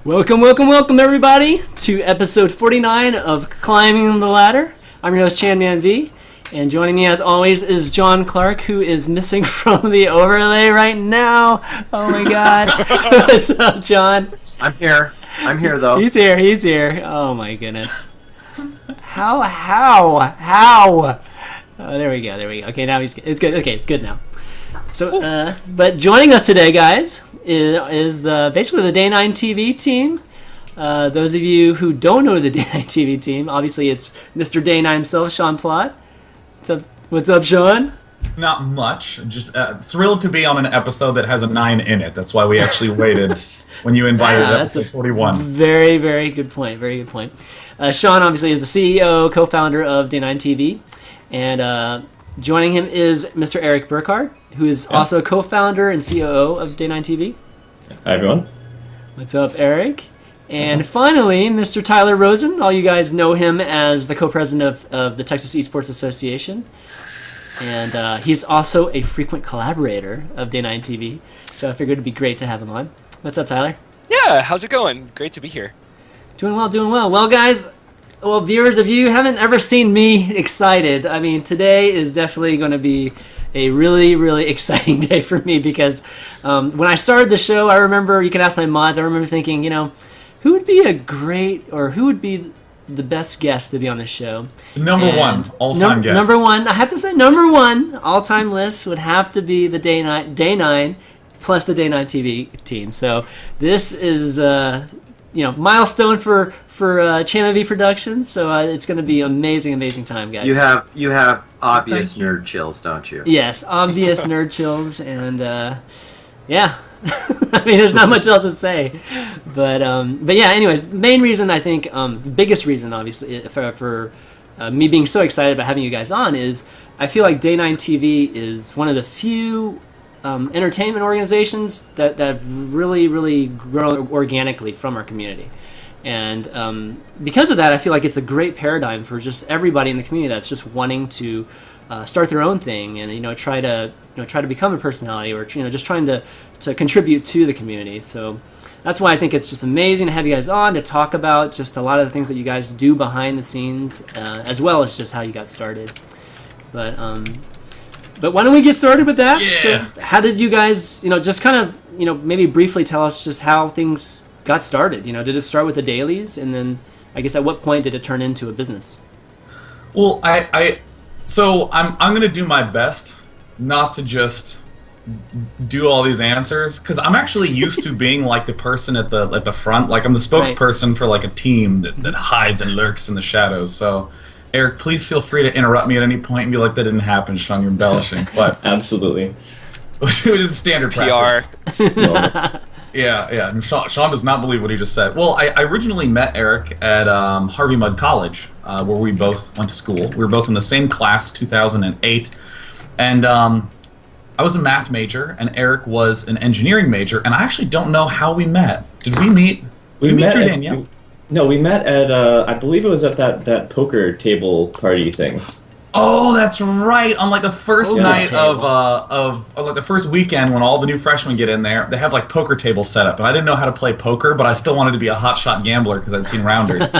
Welcome, welcome, welcome, everybody, to episode 49 of Climbing the Ladder. I'm your host, ChanmanV, and joining me, as always, is John Clark, who is missing from the overlay right now. Oh, my God. What's up, John? I'm here. Though. He's here. Oh, my goodness. How? Oh, there we go. Okay, now it's good. Okay, it's good now. So, but joining us today, guys, is basically the Day 9 TV team. Those of you who don't know the Day 9 TV team, obviously it's Mr. Day 9 himself, Sean Plott. What's up, Sean? Not much. Just thrilled to be on an episode that has a 9 in it. That's why we actually waited when you invited episode 41. Very, very good point. Sean obviously is the CEO, co-founder of Day 9 TV, and joining him is Mr. Eric Burkhart, who is also co-founder and COO of Day 9 TV. Hi, everyone. What's up, Eric? And finally, Mr. Tyler Rosen. All you guys know him as the co-president of the Texas Esports Association. And he's also a frequent collaborator of Day 9 TV. So I figured it'd be great to have him on. What's up, Tyler? Yeah, how's it going? Great to be here. Doing well. Well, guys, viewers, if you haven't ever seen me excited, I mean, today is definitely going to be a really, really exciting day for me because when I started the show, I remember, you can ask my mods, I remember thinking, who would be who would be the best guest to be on the show? Number one all-time guest. Number one, I have to say, number one all-time list would have to be the Day 9 plus the Day 9 TV team. So this is milestone for ChanmanV Productions. So it's going to be amazing time, guys. You have obvious nerd chills, don't you? Yes, obvious nerd chills, and yeah. I mean, there's not much else to say, but yeah. Anyways, main reason I think, biggest reason obviously for me being so excited about having you guys on is I feel like Day 9 TV is one of the few entertainment organizations that have really grown organically from our community, and because of that, I feel like it's a great paradigm for just everybody in the community that's just wanting to start their own thing and try to become a personality or just trying to contribute to the community. So that's why I think it's just amazing to have you guys on to talk about just a lot of the things that you guys do behind the scenes, as well as just how you got started. But why don't we get started with that? Yeah. So how did you guys, just kind of, maybe briefly tell us just how things got started? Did it start with the dailies, and then I guess at what point did it turn into a business? Well, so I'm going to do my best not to just do all these answers, because I'm actually used to being like the person at the front. Like I'm the spokesperson for like a team that hides and lurks in the shadows. So Eric, please feel free to interrupt me at any point and be like, that didn't happen, Sean, you're embellishing. But Absolutely. Which is a standard practice. PR. Yeah. And Sean does not believe what he just said. Well, I originally met Eric at Harvey Mudd College, where we both went to school. We were both in the same class, 2008. And I was a math major, and Eric was an engineering major, and I actually don't know how we met. Did we meet? We met through Danielle? No, we met at, I believe it was at that poker table party thing. Oh, that's right. On like the first night table. of like the first weekend when all the new freshmen get in there, they have like poker tables set up, and I didn't know how to play poker, but I still wanted to be a hotshot gambler because I'd seen Rounders.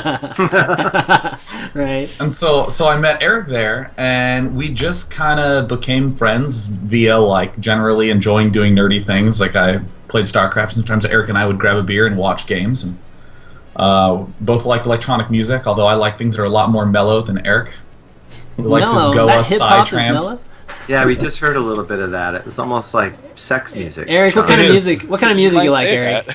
Right. And so I met Eric there, and we just kind of became friends via like generally enjoying doing nerdy things. Like I played StarCraft. Sometimes Eric and I would grab a beer and watch games, and both liked electronic music, although I like things that are a lot more mellow than Eric. He likes his Goa psytrance. Yeah, we just heard a little bit of that. It was almost like sex music. Eric, what kind of music? What kind of music you like, Eric?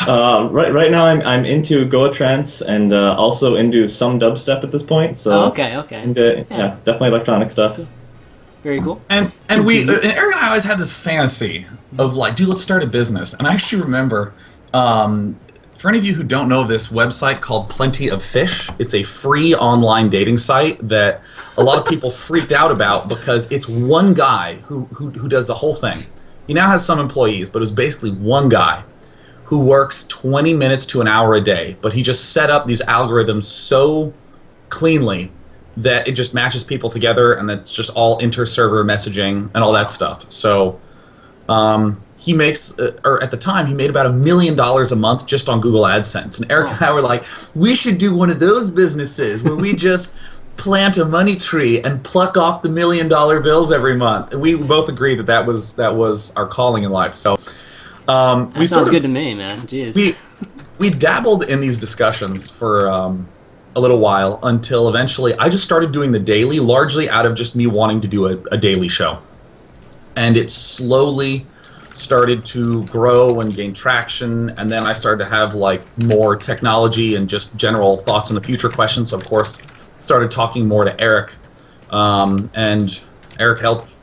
Right now I'm into Goa trance and also into some dubstep at this point. So Okay. Into, yeah, definitely electronic stuff. Very cool. And Eric and I always had this fantasy of like, dude, let's start a business. And I actually remember, for any of you who don't know this website called Plenty of Fish, it's a free online dating site that a lot of people freaked out about because it's one guy who does the whole thing. He now has some employees, but it was basically one guy who works 20 minutes to an hour a day, but he just set up these algorithms so cleanly that it just matches people together, and that's just all inter-server messaging and all that stuff. So he makes, or at the time, he made about $1 million a month just on Google AdSense. And Eric and I were like, we should do one of those businesses where we just plant a money tree and pluck off the $1 million bills every month. And we both agreed that was our calling in life. So That sounds good to me, man. Jeez. We dabbled in these discussions for a little while until eventually I just started doing the daily, largely out of just me wanting to do a daily show. And it slowly started to grow and gain traction, and then I started to have like more technology and just general thoughts on the future questions. So of course, started talking more to Eric, and Eric helped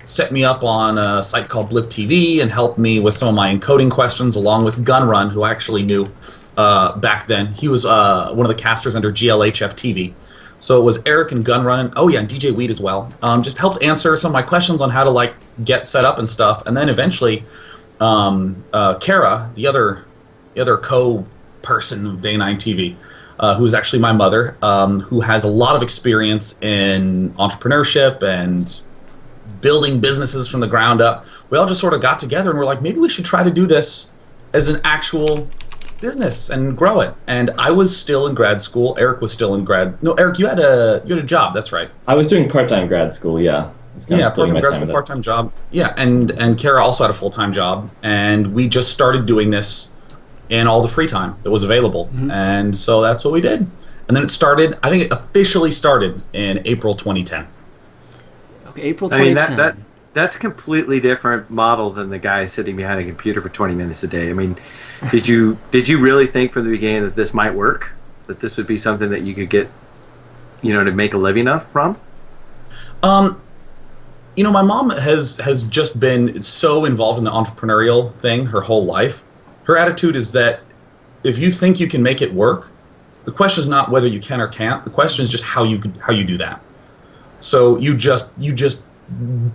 set me up on a site called Blip TV and helped me with some of my encoding questions, along with Gunrun, who I actually knew back then. He was one of the casters under GLHF TV. So it was Eric and Gunrun, and and DJ Weed as well. Just helped answer some of my questions on how to like get set up and stuff. And then eventually, Kara, the other co-person of Day 9 TV, who's actually my mother, who has a lot of experience in entrepreneurship and building businesses from the ground up. We all just sort of got together and we're like, maybe we should try to do this as an actual business and grow it. And I was still in grad school. Eric was still in Eric, you had a job. That's right. I was doing part-time grad school. Yeah. Part-time grad school, part-time job. Yeah, and Kara also had a full-time job, and we just started doing this in all the free time that was available, and so that's what we did. And then it started. I think it officially started in April 2010. Okay, April 2010. I mean that's completely different model than the guy sitting behind a computer for 20 minutes a day. I mean, did you really think from the beginning that this might work? That this would be something that you could get, to make a living from? My mom has just been so involved in the entrepreneurial thing her whole life. Her attitude is that if you think you can make it work, the question is not whether you can or can't. The question is just how you do that. So you just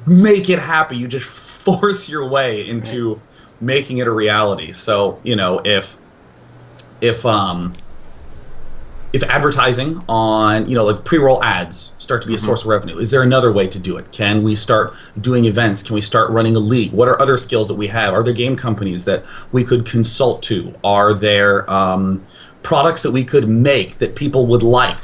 make it happen. You just force your way into making it a reality. So if advertising on, like pre-roll ads start to be a source of revenue, is there another way to do it? Can we start doing events? Can we start running a league? What are other skills that we have? Are there game companies that we could consult to? Are there products that we could make that people would like?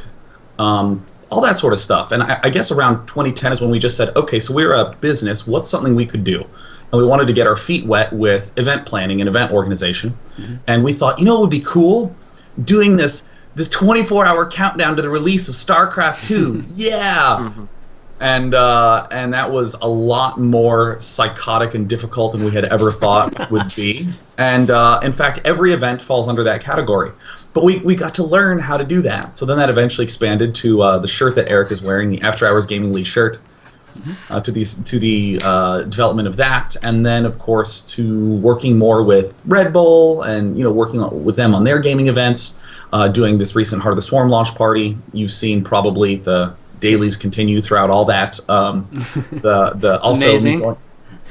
All that sort of stuff. And I guess around 2010 is when we just said, okay, so we're a business. What's something we could do? And we wanted to get our feet wet with event planning and event organization. And we thought, it would be cool doing this 24-hour countdown to the release of StarCraft 2. Yeah. And that was a lot more psychotic and difficult than we had ever thought would be. And in fact, every event falls under that category. But we got to learn how to do that. So then that eventually expanded to the shirt that Eric is wearing, the After Hours Gaming League shirt, to the development of that. And then, of course, to working more with Red Bull and, working with them on their gaming events, doing this recent Heart of the Swarm launch party. You've seen probably the dailies continue throughout all that.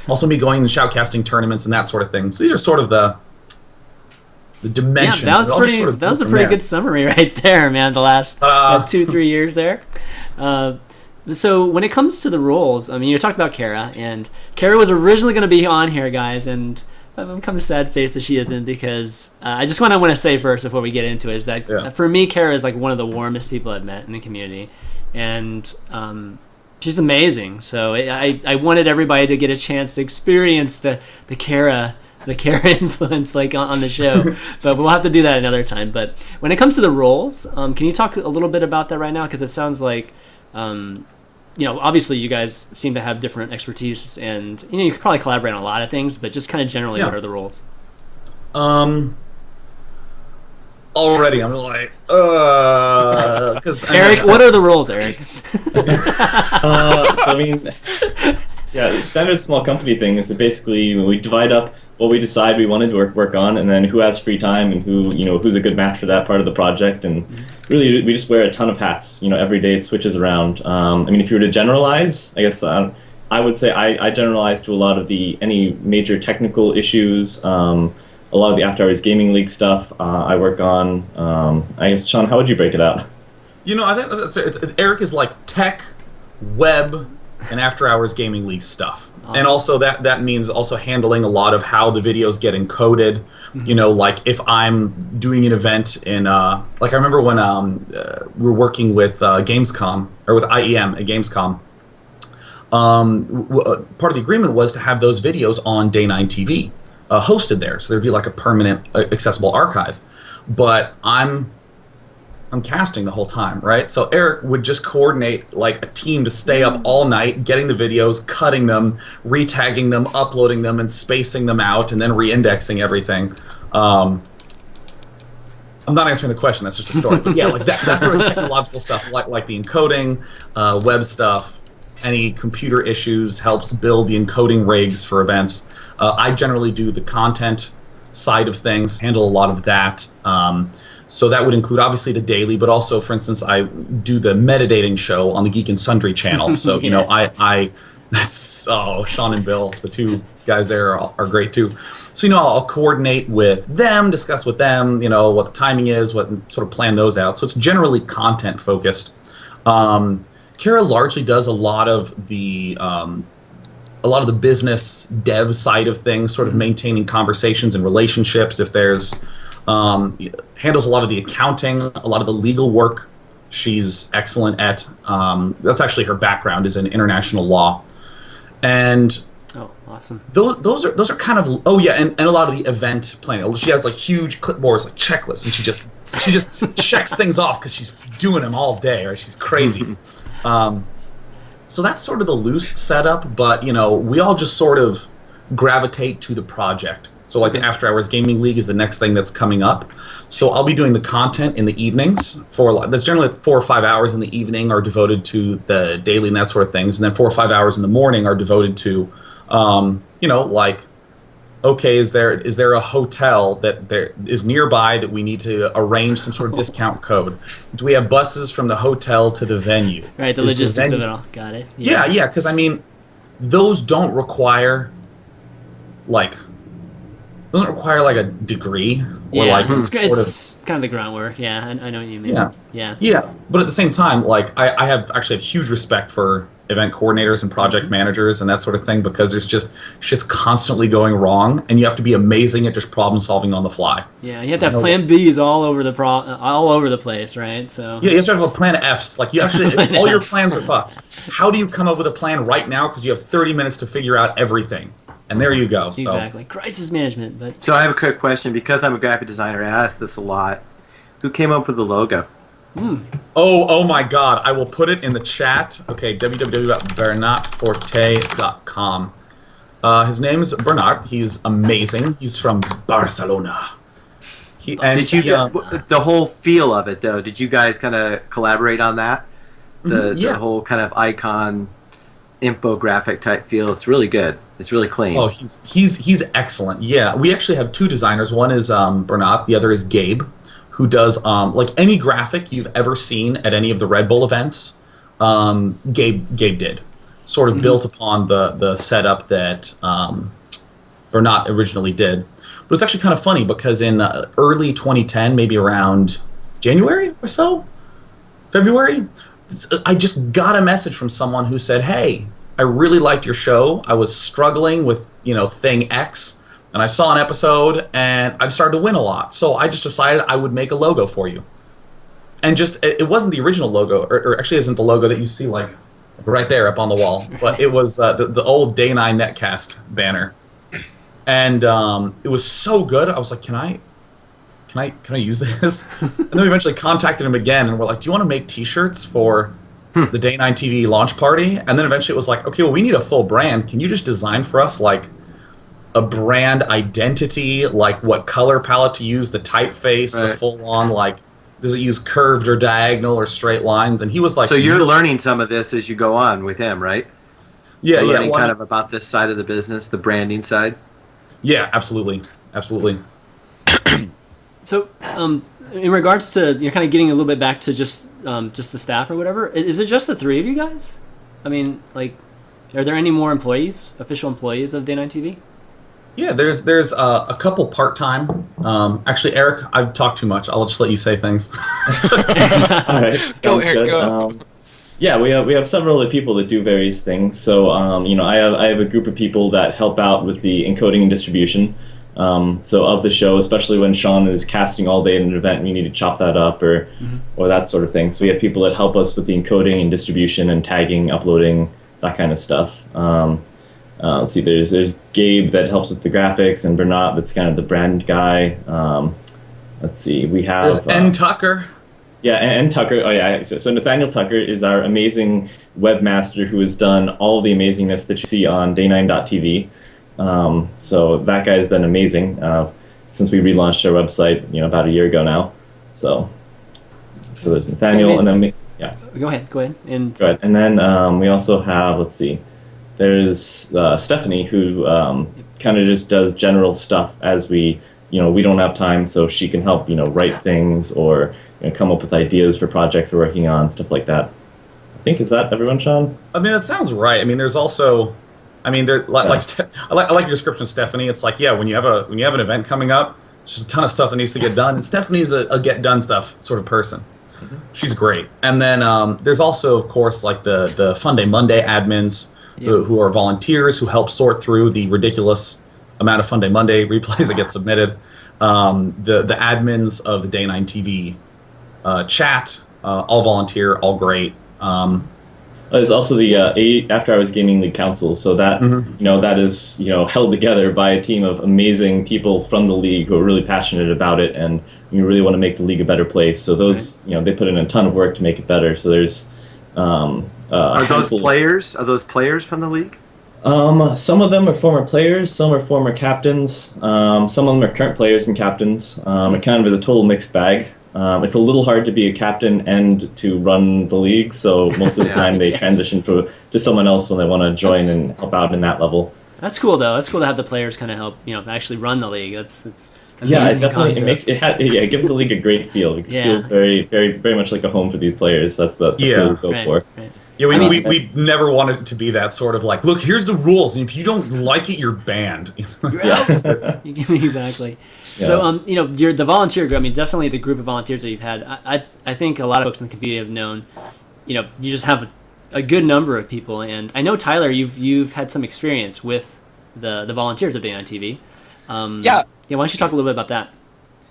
Also me going to shoutcasting tournaments and that sort of thing. So these are sort of the dimensions. Yeah, that was a pretty good summary right there, man. The last 2-3 years there. So when it comes to the roles, I mean, you talked about Kara, and Kara was originally going to be on here, guys, and I'm kind of sad face that she isn't, because I just want to say first before we get into it is that for me, Kara is like one of the warmest people I've met in the community, and she's amazing. So I wanted everybody to get a chance to experience the Kara influence like on the show, but we'll have to do that another time. But when it comes to the roles, can you talk a little bit about that right now? Because it sounds like obviously you guys seem to have different expertise, and you could probably collaborate on a lot of things, but just kind of generally, what are the roles? Already I'm like, because Eric, what are the roles, Eric? So I mean, the standard small company thing is that basically we divide up what we decide we wanted to work on, and then who has free time and who's a good match for that part of the project. And really, we just wear a ton of hats. Every day it switches around. I mean, if you were to generalize, I guess I would say I generalize to a lot of any major technical issues. A lot of the After Hours Gaming League stuff I work on. I guess, Sean, how would you break it out? I think Eric is like tech, web, and After Hours Gaming League stuff. Awesome. And also that means also handling a lot of how the videos get encoded. You know, like if I'm doing an event in, like I remember when we were working with Gamescom, or with IEM at Gamescom, part of the agreement was to have those videos on Day 9 TV, hosted there. So there'd be like a permanent accessible archive. But I'm casting the whole time, right? So Eric would just coordinate like a team to stay up all night, getting the videos, cutting them, retagging them, uploading them, and spacing them out, and then re-indexing everything. I'm not answering the question. That's just a story. But yeah, like that sort of technological stuff, like the encoding, web stuff, any computer issues, helps build the encoding rigs for events. I generally do the content side of things, handle a lot of that. So that would include obviously the daily, but also, for instance, I do the metadating show on the Geek and Sundry channel. So you know, Sean and Bill, the two guys there are great too. So you know, I'll coordinate with them, discuss with them, you know, what the timing is, what sort of plan those out. So it's generally content focused. Kara largely does a lot of the business dev side of things, sort of maintaining conversations and relationships. If there's handles a lot of the accounting, a lot of the legal work. She's excellent at. That's actually her background, is in international law, and Oh, awesome. those are kind of and a lot of the event planning. She has like huge clipboards, like checklists, and she just checks things off because she's doing them all day, right? She's crazy. So that's sort of the loose setup, but you know, we all just sort of gravitate to the project. So like the After Hours Gaming League is the next thing that's coming up. So I'll be doing the content in the evenings. That's generally 4 or 5 hours in the evening are devoted to the daily and that sort of things, and then 4 or 5 hours in the morning are devoted to, you know, like, okay, is there a hotel that there is nearby that we need to arrange some sort of discount code? Do we have buses from the hotel to the venue? Right, the logistics of it all. Got it. Yeah, because I mean, those don't require like a degree or like it's kind of the groundwork. Yeah, I know what you mean. Yeah. But at the same time, like I have huge respect for event coordinators and project managers and that sort of thing, because there's just shit's constantly going wrong, and you have to be amazing at just problem solving on the fly. Yeah, you have to have plan Bs all over the place, right? So yeah, you have to have a plan Fs. Like you actually, all your plans are fucked. How do you come up with a plan right now? Because you have 30 minutes to figure out everything. And there you go. So. Exactly. Crisis management. But So I have a quick question. Because I'm a graphic designer, I ask this a lot. Who came up with the logo? Oh my God. I will put it in the chat. Okay, www.bernatforte.com. His name is Burkhart. He's amazing. He's from Barcelona. The whole feel of it, though, did you guys kind of collaborate on that? The whole kind of icon infographic type feel. It's really good. It's really clean. Oh, he's excellent. Yeah, we actually have two designers. One is Burkhart. The other is Gabe, who does like any graphic you've ever seen at any of the Red Bull events. Gabe did, sort of built upon the setup that Burkhart originally did. But it's actually kind of funny because in early 2010, maybe around January or so, February, I just got a message from someone who said, "Hey, I really liked your show. I was struggling with, thing X, and I saw an episode, and I've started to win a lot. So I just decided I would make a logo for you." And just, it wasn't the original logo, or actually isn't the logo that you see, like, right there up on the wall, but it was the old Day 9 Netcast banner. And it was so good, I was like, can I use this? And then we eventually contacted him again, and we're like, do you want to make t-shirts for the Day 9 TV launch party? And then eventually it was like, okay, well, we need a full brand. Can you just design for us, like, a brand identity, like what color palette to use, the typeface, the full-on, like, does it use curved or diagonal or straight lines? And he was like... So you're learning some of this as you go on with him, right? Yeah, you're learning kind of about this side of the business, the branding side? Yeah, absolutely. Absolutely. So, in regards to kind of getting a little bit back to just the staff or whatever, is it just the three of you guys? I mean, like, are there any more employees, official employees of Day 9 TV? Yeah, there's a couple part-time. Actually, Eric, I've talked too much. I'll just let you say things. All right. Go, Sounds Eric, good. go. Yeah, we have several other people that do various things. So I have a group of people that help out with the encoding and distribution. So of the show, especially when Sean is casting all day at an event and you need to chop that up or that sort of thing. So we have people that help us with the encoding and distribution and tagging, uploading, that kind of stuff. Let's see, there's Gabe that helps with the graphics, and Bernat that's kind of the brand guy. Let's see, we have There's N. Tucker. Yeah, and Tucker. Oh yeah, so Nathaniel Tucker is our amazing webmaster who has done all the amazingness that you see on day9.tv. So that guy has been amazing since we relaunched our website, about a year ago now. So there's Nathaniel, and then yeah. Go ahead. And Go ahead. And then we also have, let's see, there's Stephanie who kind of just does general stuff as we don't have time, so she can help write things or come up with ideas for projects we're working on, stuff like that. I think, is that everyone, Sean? I mean, that sounds right. I mean, there's also, I like your description of Stephanie. It's like, yeah, when you have an event coming up, there's just a ton of stuff that needs to get done. And Stephanie's a get done stuff sort of person. Mm-hmm. She's great. And then there's also, of course, like the Fun Day Monday admins who are volunteers who help sort through the ridiculous amount of Fun Day Monday replays that get submitted. The admins of the Day 9 TV chat, all volunteer, all great. There's also the After Hours Gaming League Council, so that that is held together by a team of amazing people from the league who are really passionate about it, and you really want to make the league a better place. So those they put in a ton of work to make it better. So there's are those players? Are those players from the league? Some of them are former players, some are former captains, some of them are current players and captains. It kind of is a total mixed bag. It's a little hard to be a captain and to run the league, so most of the time they transition to someone else when they want to join and help out in that level. That's cool, though. That's cool to have the players kind of help, actually run the league. That's yeah, it definitely it gives the league a great feel. It feels very, very, very much like a home for these players. That's what we go for. Right. Yeah, we never wanted it to be that sort of like, look, here's the rules, and if you don't like it, you're banned. Exactly. Yeah. So, you're the volunteer group. I mean, definitely the group of volunteers that you've had. I think a lot of folks in the community have known, you just have a good number of people, and I know Tyler, you've had some experience with the volunteers of Day 9 TV. Why don't you talk a little bit about that?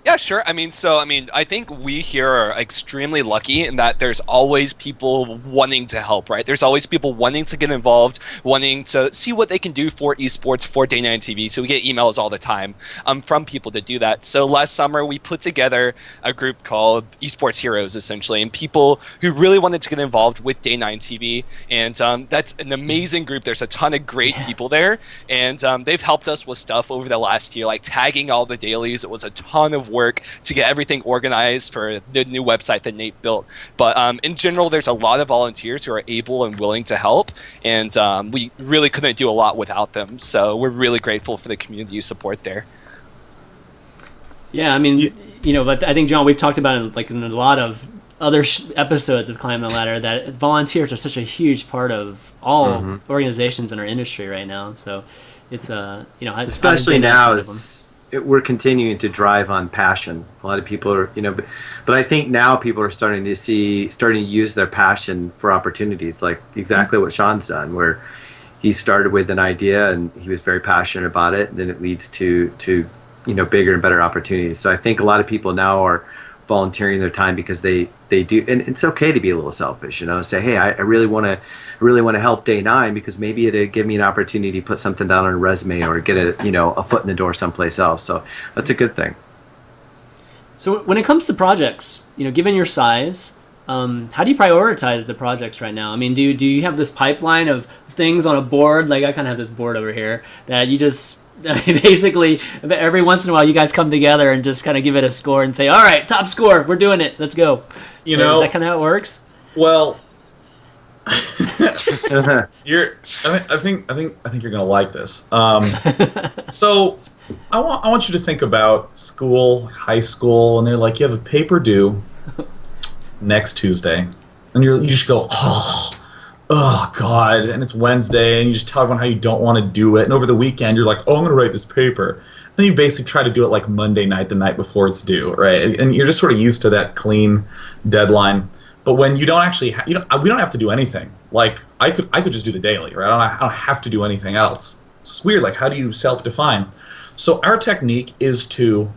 Yeah, sure. I think we here are extremely lucky in that there's always people wanting to help, right? There's always people wanting to get involved, wanting to see what they can do for esports, for Day 9 TV. So we get emails all the time from people to do that. So last summer, we put together a group called Esports Heroes, essentially, and people who really wanted to get involved with Day 9 TV. And that's an amazing group. There's a ton of great people there. And they've helped us with stuff over the last year, like tagging all the dailies. It was a ton of work to get everything organized for the new website that Nate built. But in general, there's a lot of volunteers who are able and willing to help, and we really couldn't do a lot without them. So we're really grateful for the community support there. Yeah, I mean, but I think, John, we've talked about it in a lot of other episodes of Climb the Ladder that volunteers are such a huge part of all organizations in our industry right now. So it's especially now as we're continuing to drive on passion. A lot of people are, but I think now people are starting to use their passion for opportunities, like exactly what Sean's done, where he started with an idea and he was very passionate about it, and then it leads to bigger and better opportunities. So I think a lot of people now are volunteering their time because they do, and it's okay to be a little selfish, say, hey, I really want to help Day 9 because maybe it'll give me an opportunity to put something down on a resume or get a foot in the door someplace else. So that's a good thing. So when it comes to projects, given your size, how do you prioritize the projects right now? I mean, do you have this pipeline of things on a board? Like I kind of have this board over here that you just basically every once in a while you guys come together and just kind of give it a score and say, all right, top score, we're doing it, let's go. Is that kind of how it works? Well, I think you're gonna like this. So I want you to think about school, high school, and they're like, you have a paper due next Tuesday, and you just go, oh God, and it's Wednesday, and you just tell everyone how you don't want to do it, and over the weekend you're like, oh, I'm gonna write this paper. Then you basically try to do it like Monday night, the night before it's due, right? And you're just sort of used to that clean deadline. But when you don't actually, we don't have to do anything. Like I could just do the daily, right? I don't have to do anything else. So it's weird. Like, how do you self-define? So our technique is to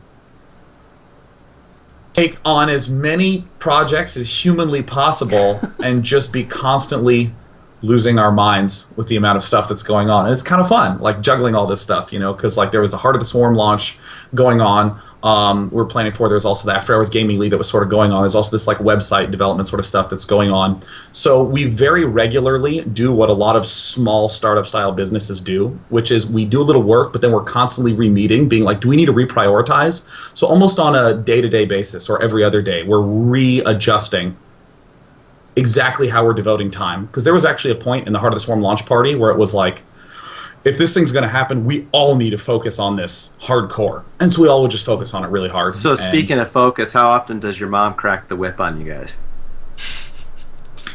take on as many projects as humanly possible and just be constantly losing our minds with the amount of stuff that's going on. And it's kind of fun, like juggling all this stuff, because like there was the Heart of the Swarm launch going on. We're planning for, there's also the After Hours Gaming League that was sort of going on. There's also this like website development sort of stuff that's going on. So we very regularly do what a lot of small startup style businesses do, which is we do a little work, but then we're constantly re-meeting, being like, do we need to reprioritize? So almost on a day-to-day basis or every other day, we're readjusting exactly how we're devoting time. Because there was actually a point in the Heart of the Swarm launch party where it was like, if this thing's going to happen, we all need to focus on this hardcore. And so we all would just focus on it really hard. So speaking of focus, how often does your mom crack the whip on you guys?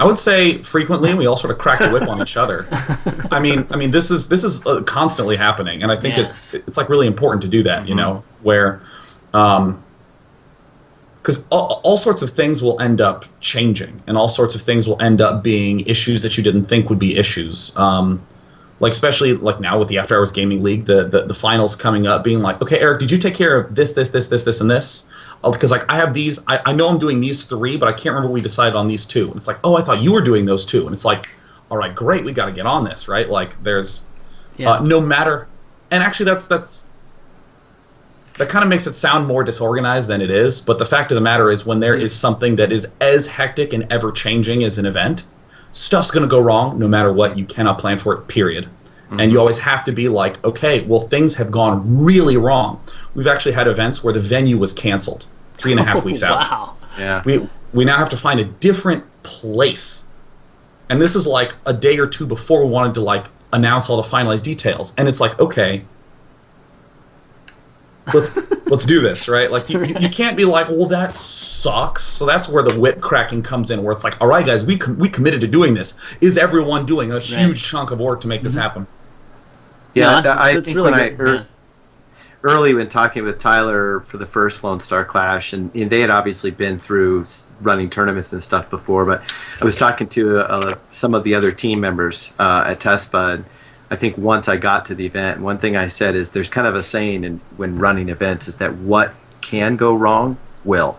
I would say frequently, and we all sort of crack the whip on each other. I mean, this is constantly happening, and I think it's like really important to do that, where, because all sorts of things will end up changing, and all sorts of things will end up being issues that you didn't think would be issues. Like especially like now with the After Hours Gaming League, the finals coming up, being like, okay, Eric, did you take care of this, and this? Because like I have these, I know I'm doing these 3, but I can't remember what we decided on these 2. And it's like, oh, I thought you were doing those 2. And it's like, all right, great, we got to get on this, right? Like there's no matter, and actually that kind of makes it sound more disorganized than it is. But the fact of the matter is, when there is something that is as hectic and ever changing as an event, stuff's going to go wrong no matter what. You cannot plan for it, period. Mm-hmm. And you always have to be like, okay, well, things have gone really wrong. We've actually had events where the venue was canceled 3.5 weeks out. Wow. Yeah. We now have to find a different place. And this is like a day or 2 before we wanted to like announce all the finalized details. And it's like, okay, let's do this, right? Like you can't be like, well, that sucks. So that's where the whip cracking comes in, where it's like, all right, guys, we committed to doing this. Is everyone doing a huge chunk of work to make this happen? Yeah, I think really good. Early when talking with Tyler for the first Lone Star Clash, and they had obviously been through running tournaments and stuff before, but I was talking to some of the other team members at TesPa, and I think once I got to the event, one thing I said is there's kind of a saying when running events is that what can go wrong will.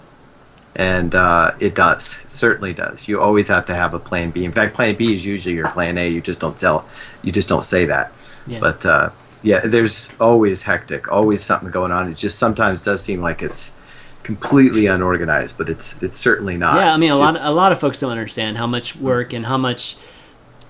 And it does. It certainly does. You always have to have a plan B. In fact, plan B is usually your plan A. You just don't say that. Yeah. But there's always hectic, always something going on. It just sometimes does seem like it's completely unorganized, but it's certainly not. Yeah, I mean, a lot of folks don't understand how much work and how much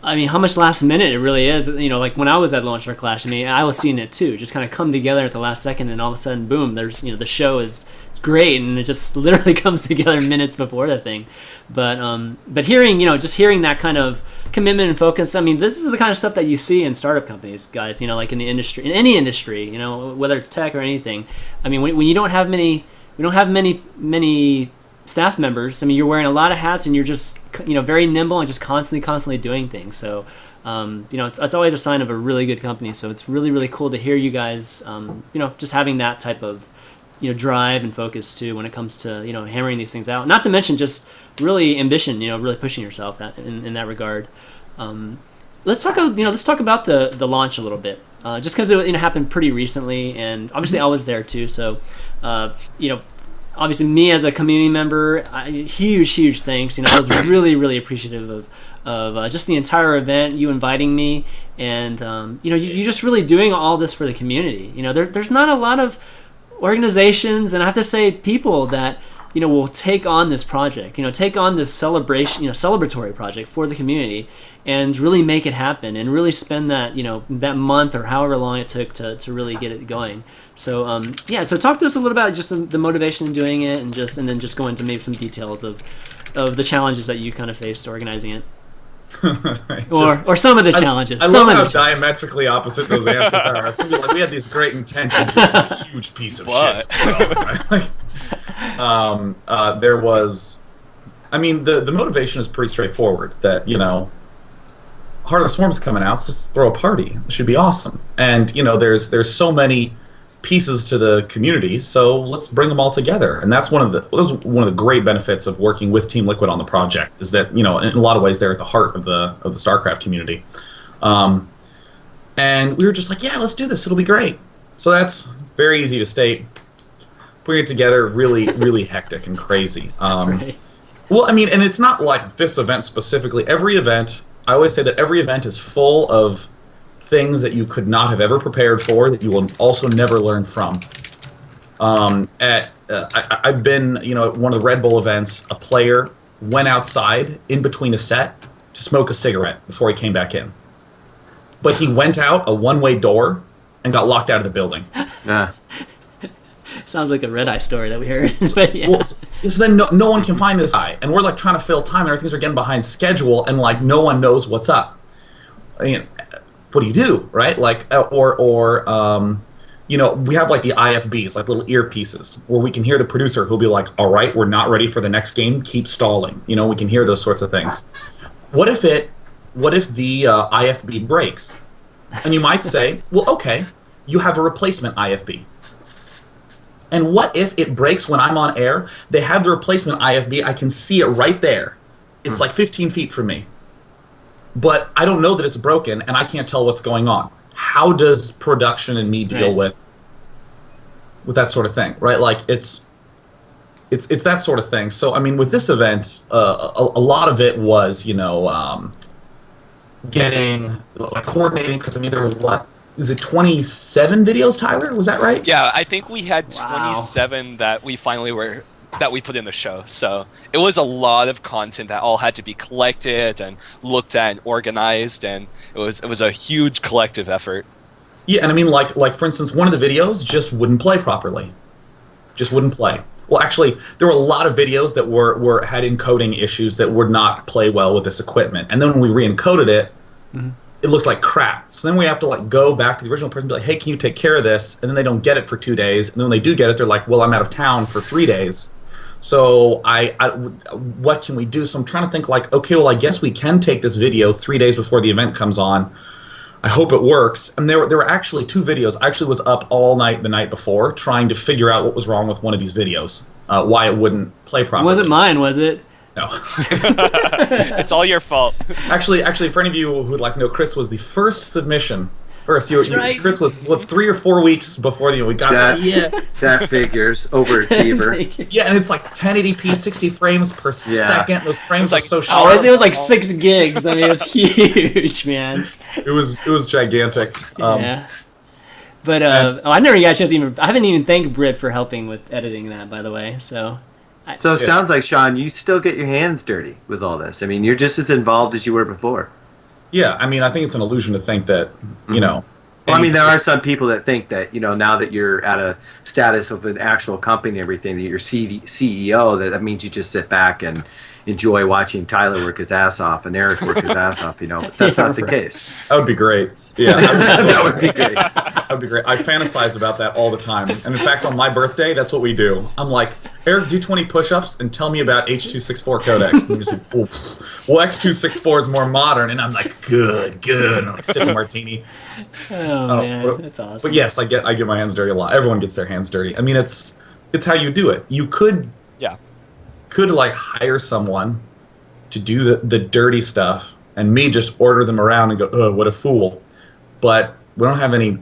last minute it really is. Like when I was at Lone Star Clash, I mean, I was seeing it too, just kind of come together at the last second, and all of a sudden, boom, there's, the show is great, and it just literally comes together minutes before the thing. But hearing, just hearing that kind of commitment and focus, I mean, this is the kind of stuff that you see in startup companies, guys, like in the industry, in any industry, whether it's tech or anything. I mean, when you don't have many staff members, I mean, you're wearing a lot of hats, and you're just, very nimble and just constantly doing things. So, it's always a sign of a really good company. So it's really, really cool to hear you guys, just having that type of, drive and focus too when it comes to, hammering these things out. Not to mention just really ambition, really pushing yourself in that regard. Let's talk about the launch a little bit, just because it happened pretty recently, and obviously I was there too. So, obviously me as a community member, huge thanks. I was really, really appreciative of just the entire event, you inviting me, and you just really doing all this for the community. There's not a lot of organizations, and I have to say people that will take on this project, take on this celebratory project for the community, and really make it happen, and really spend that that month or however long it took to really get it going. So so talk to us a little about just the motivation in doing it, and then just go into maybe some details of the challenges that you kind of faced organizing it. or some of the challenges. I love how diametrically opposite those answers are. It's gonna be like we had these great intentions, and it's a huge piece of shit. There was, I mean, the motivation is pretty straightforward. That Heart of the Swarm's coming out, so let's throw a party. It should be awesome. And there's so many pieces to the community, so let's bring them all together. And that's one of the great benefits of working with Team Liquid on the project, is that, in a lot of ways they're at the heart of the StarCraft community. And we were just like, yeah, let's do this. It'll be great. So that's very easy to state. Putting it together, really, really hectic and crazy. Right. Well, I mean, and it's not like this event specifically. Every event, I always say that every event is full of things that you could not have ever prepared for, that you will also never learn from. I've been, at one of the Red Bull events, a player went outside in between a set to smoke a cigarette before he came back in. But he went out a one-way door and got locked out of the building. Yeah. Sounds like a Red Eye story that we heard. But yeah. Well, so then no one can find this guy, and we're like trying to fill time, and everything's getting behind schedule, and like no one knows what's up. I mean, what do you do, right? Like, we have like the IFBs, like little earpieces, where we can hear the producer who'll be like, "All right, we're not ready for the next game. Keep stalling." We can hear those sorts of things. What if the IFB breaks? And you might say, well, okay, you have a replacement IFB. And what if it breaks when I'm on air? They have the replacement IFB. I can see it right there. It's like 15 feet from me. But I don't know that it's broken, and I can't tell what's going on. How does production and me deal with that sort of thing, right? Like, it's that sort of thing. So, I mean, with this event, a lot of it was, coordinating, because, I mean, there was what? Is it 27 videos, Tyler? Was that right? Yeah, I think we had Wow. 27 that we put in the show. So it was a lot of content that all had to be collected and looked at and organized, and it was a huge collective effort. Yeah, and I mean, like for instance, one of the videos just wouldn't play properly. Just wouldn't play. Well, actually, there were a lot of videos that had encoding issues that would not play well with this equipment. And then when we re-encoded it, it looked like crap. So then we have to go back to the original person and be like, hey, can you take care of this? And then they don't get it for 2 days. And then when they do get it, they're like, well, I'm out of town for 3 days. So what can we do? So I'm trying to think like, okay, well, I guess we can take this video 3 days before the event comes on. I hope it works. And there were actually 2 videos. I actually was up all night the night before trying to figure out what was wrong with one of these videos, why it wouldn't play properly. It wasn't mine, was it? No. It's all your fault. Actually, for any of you who would like to know, Chris was the first submission. Chris was 3 or 4 weeks before we got that. Yeah. That figures. Overachiever. Yeah, and it's like 1080p, 60 frames per second. Those frames are so Oh, sharp. it was like 6 gigs. I mean, it was huge, man. It was gigantic. Yeah. But I never got a chance to I haven't even thanked Britt for helping with editing that, by the way. So It sounds like, Sean, you still get your hands dirty with all this. I mean, you're just as involved as you were before. Yeah, I mean, I think it's an illusion to think that, Well, I mean, there are some people that think that, now that you're at a status of an actual company and everything, that you're CEO, that means you just sit back and enjoy watching Tyler work his ass off and Eric work his ass off, But that's not the case. That would be great. Yeah, That would be great. That would be great. I fantasize about that all the time. And in fact, on my birthday, that's what we do. I'm like, Eric, do 20 push-ups and tell me about H.264 codecs. And he's like, well, X.264 is more modern. And I'm like, good. And I'm like, sipping martini. Oh man, that's awesome. But yes, I get my hands dirty a lot. Everyone gets their hands dirty. I mean, it's how you do it. You could like hire someone to do the dirty stuff, and me just order them around and go, oh, what a fool. But we don't have any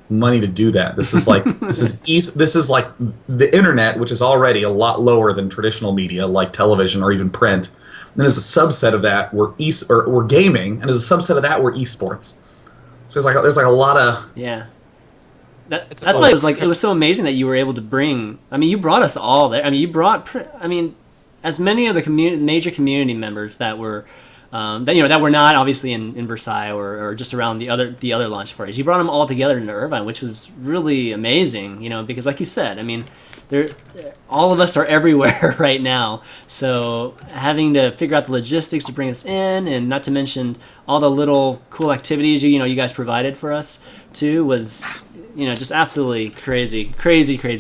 money to do that. This is like this is like the internet, which is already a lot lower than traditional media like television or even print. And as a subset of that, we're gaming, and as a subset of that, we're esports. So there's like a lot of That's why it was so amazing that you were able to bring. I mean, you brought us all there. I mean, you brought. I mean, as many of the major community members that were. That were not obviously in Versailles or just around the other launch parties. You brought them all together into Irvine, which was really amazing. Because like you said, I mean, all of us are everywhere right now. So having to figure out the logistics to bring us in, and not to mention all the little cool activities you guys provided for us too, was just absolutely crazy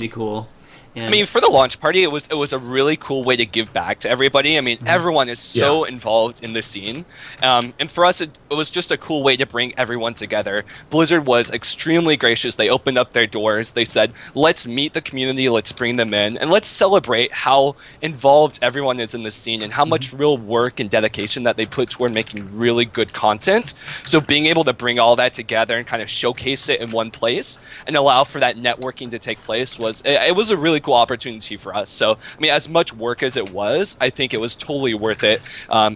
cool. And I mean, for the launch party, it was a really cool way to give back to everybody. I mean, everyone is so involved in the scene, and for us, it was just a cool way to bring everyone together. Blizzard was extremely gracious. They opened up their doors. They said, "Let's meet the community. Let's bring them in, and let's celebrate how involved everyone is in the scene and how much real work and dedication that they put toward making really good content." So being able to bring all that together and kind of showcase it in one place and allow for that networking to take place was a really cool opportunity for us. So, I mean, as much work as it was, I think it was totally worth it,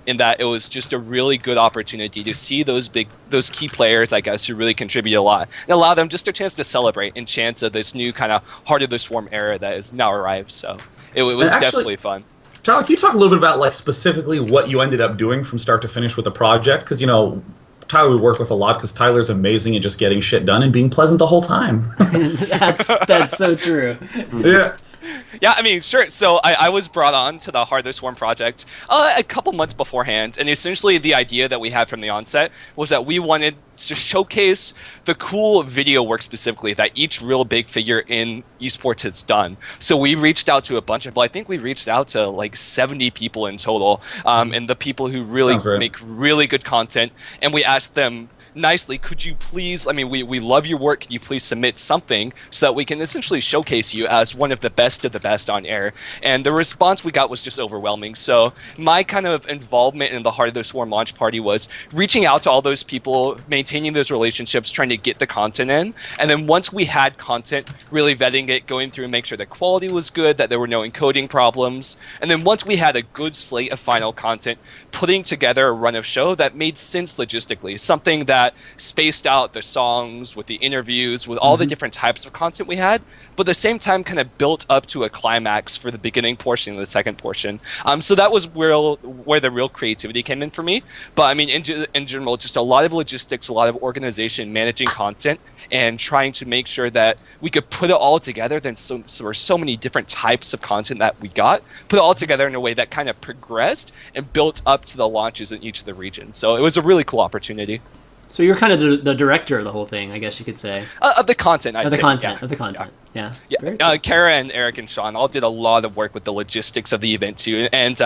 in that it was just a really good opportunity to see those key players, I guess, who really contribute a lot, and allow them just a chance to celebrate in chance of this new kind of Heart of the Swarm era that has now arrived. So it was definitely fun. Tyler, can you talk a little bit about like specifically what you ended up doing from start to finish with the project? Because, you know, Tyler we work with a lot because Tyler's amazing at just getting shit done and being pleasant the whole time. that's so true. Yeah. Yeah, I mean, sure. So I was brought on to the Heart of the Swarm project a couple months beforehand, and essentially the idea that we had from the onset was that we wanted to showcase the cool video work specifically that each real big figure in esports has done. So we reached out to a bunch of people. I think we reached out to like 70 people in total, and the people who really make really good content, and we asked them nicely, could you please, I mean, we love your work, can you please submit something so that we can essentially showcase you as one of the best on air? And the response we got was just overwhelming. So my kind of involvement in the Heart of the Swarm launch party was reaching out to all those people, maintaining those relationships, trying to get the content in, and then once we had content, really vetting it, going through and make sure the quality was good, that there were no encoding problems, and then once we had a good slate of final content, putting together a run of show that made sense logistically, something that spaced out the songs with the interviews, with all the different types of content we had, but at the same time kind of built up to a climax for the beginning portion and the second portion. So that was where the real creativity came in for me. But I mean, in general, just a lot of logistics, a lot of organization, managing content, and trying to make sure that we could put it all together. Then so there were so many different types of content that we got, put it all together in a way that kind of progressed and built up to the launches in each of the regions. So it was a really cool opportunity. So you're kind of the director of the whole thing, I guess you could say. Of the content, I'd say. Of the content, yeah. Kara and Eric and Sean all did a lot of work with the logistics of the event too, and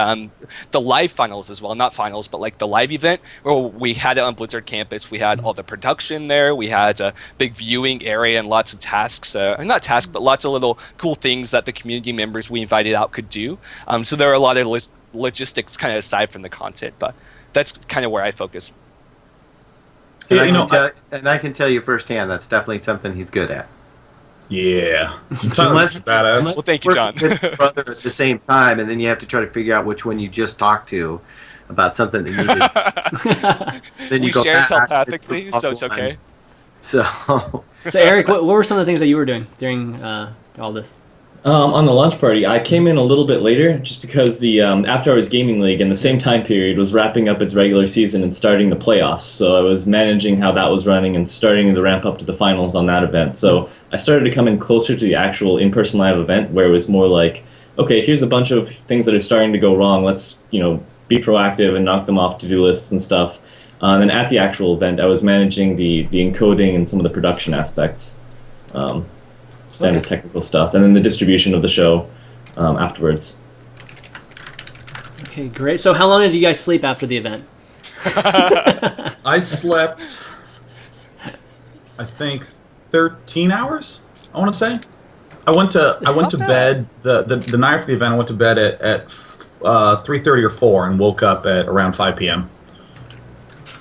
the live finals as well. Not finals, but like the live event where we had it on Blizzard campus. We had all the production there. We had a big viewing area and lots of tasks. Not tasks, but lots of little cool things that the community members we invited out could do. So there are a lot of logistics kind of aside from the content, but that's kind of where I focus. And I can tell you firsthand that's definitely something he's good at. Yeah. Unless badass. Well, thank you, John. With your brother at the same time, and then you have to try to figure out which one you just talked to about something that you did. Then you go share back, telepathically, so it's okay. So Eric, what were some of the things that you were doing during all this? On the launch party, I came in a little bit later just because the After Hours Gaming League in the same time period was wrapping up its regular season and starting the playoffs. So I was managing how that was running and starting the ramp up to the finals on that event. So I started to come in closer to the actual in-person live event where it was more like, okay, here's a bunch of things that are starting to go wrong. Let's, be proactive and knock them off to-do lists and stuff. And then at the actual event, I was managing the encoding and some of the production aspects. Standard technical stuff, and then the distribution of the show afterwards. Okay, great. So how long did you guys sleep after the event? I slept, I think, 13 hours, I want to say. I went to bed, the night after the event, I went to bed at 3:30 or 4 and woke up at around 5 p.m.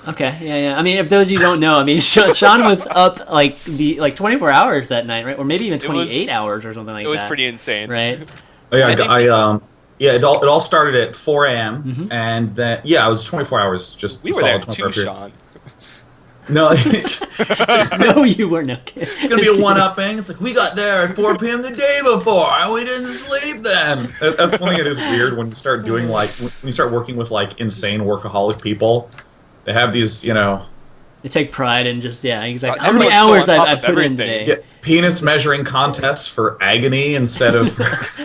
Okay, yeah. I mean, if those of you don't know, I mean, Sean was up like 24 hours that night, right? Or maybe even 28 hours or something like that. It was pretty insane, right? Oh, yeah, it all started at 4 a.m. And then it was 24 hours. Just we were there too, Sean. No, no, you weren't. No kidding. It's gonna be a one-upping. It's like we got there at 4 p.m. the day before, and we didn't sleep then. That's one thing that is weird when you start doing when you start working with insane workaholic people. They have these, They take pride in just exactly. How Everyone's many hours so on top I of put in everything. today? Yeah, penis measuring contests for agony instead of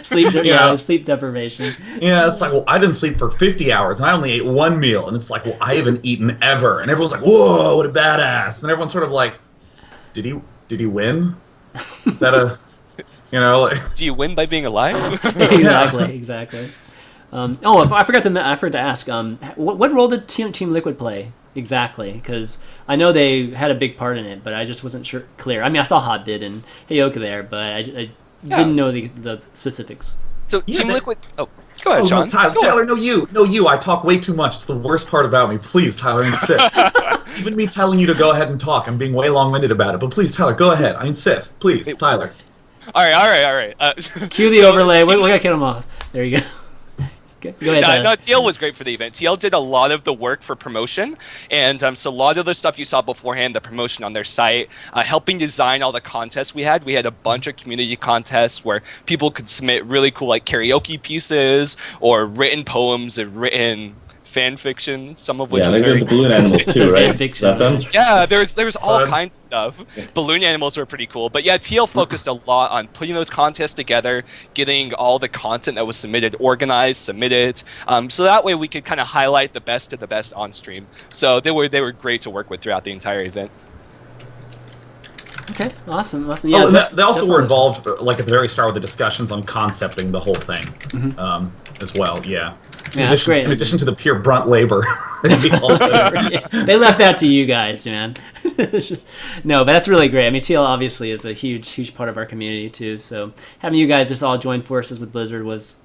sleep deprivation. Yeah, it's like, well, I didn't sleep for 50 hours and I only ate one meal, and it's like, well, I haven't eaten ever, and everyone's like, whoa, what a badass, and everyone's sort of like, did he win? Is that a You know, like, Do you win by being alive? Exactly. I forgot to ask. What role did Team Liquid play exactly? Because I know they had a big part in it, but I just wasn't clear. I mean, I saw Hotbit and Heyoka there, but I didn't know the specifics. So Yeah, Team they- Liquid. Oh, go ahead, oh, Sean. no, Tyler, no you. I talk way too much. It's the worst part about me. Please, Tyler, insist. Even me telling you to go ahead and talk, I'm being way long-winded about it. But please, Tyler, go ahead. I insist. Please, Tyler. All right. Cue the overlay. We're gonna kill him off. There you go. Go ahead. No, TL was great for the event. TL did a lot of the work for promotion, and so a lot of the stuff you saw beforehand, the promotion on their site, helping design all the contests we had. We had a bunch of community contests where people could submit really cool like karaoke pieces or written poems and written fan fiction, some of which Yeah, was they very did the balloon animals too, right? Fan Is that them? Yeah, there's all Fun. kinds of stuff. Balloon animals were pretty cool, but yeah, TL focused a lot on putting those contests together, getting all the content that was submitted organized, submitted, so that way we could kind of highlight the best of the best on stream. So they were great to work with throughout the entire event. Okay, awesome. Yeah, Yeah, they also were definitely. involved, like at the very start, with the discussions on concepting the whole thing, as well. Yeah. Yeah, that's great. In addition to the pure brunt labor. Yeah, they left that to you guys, man. No, but that's really great. I mean, TL obviously is a huge part of our community too. So having you guys just all join forces with Blizzard was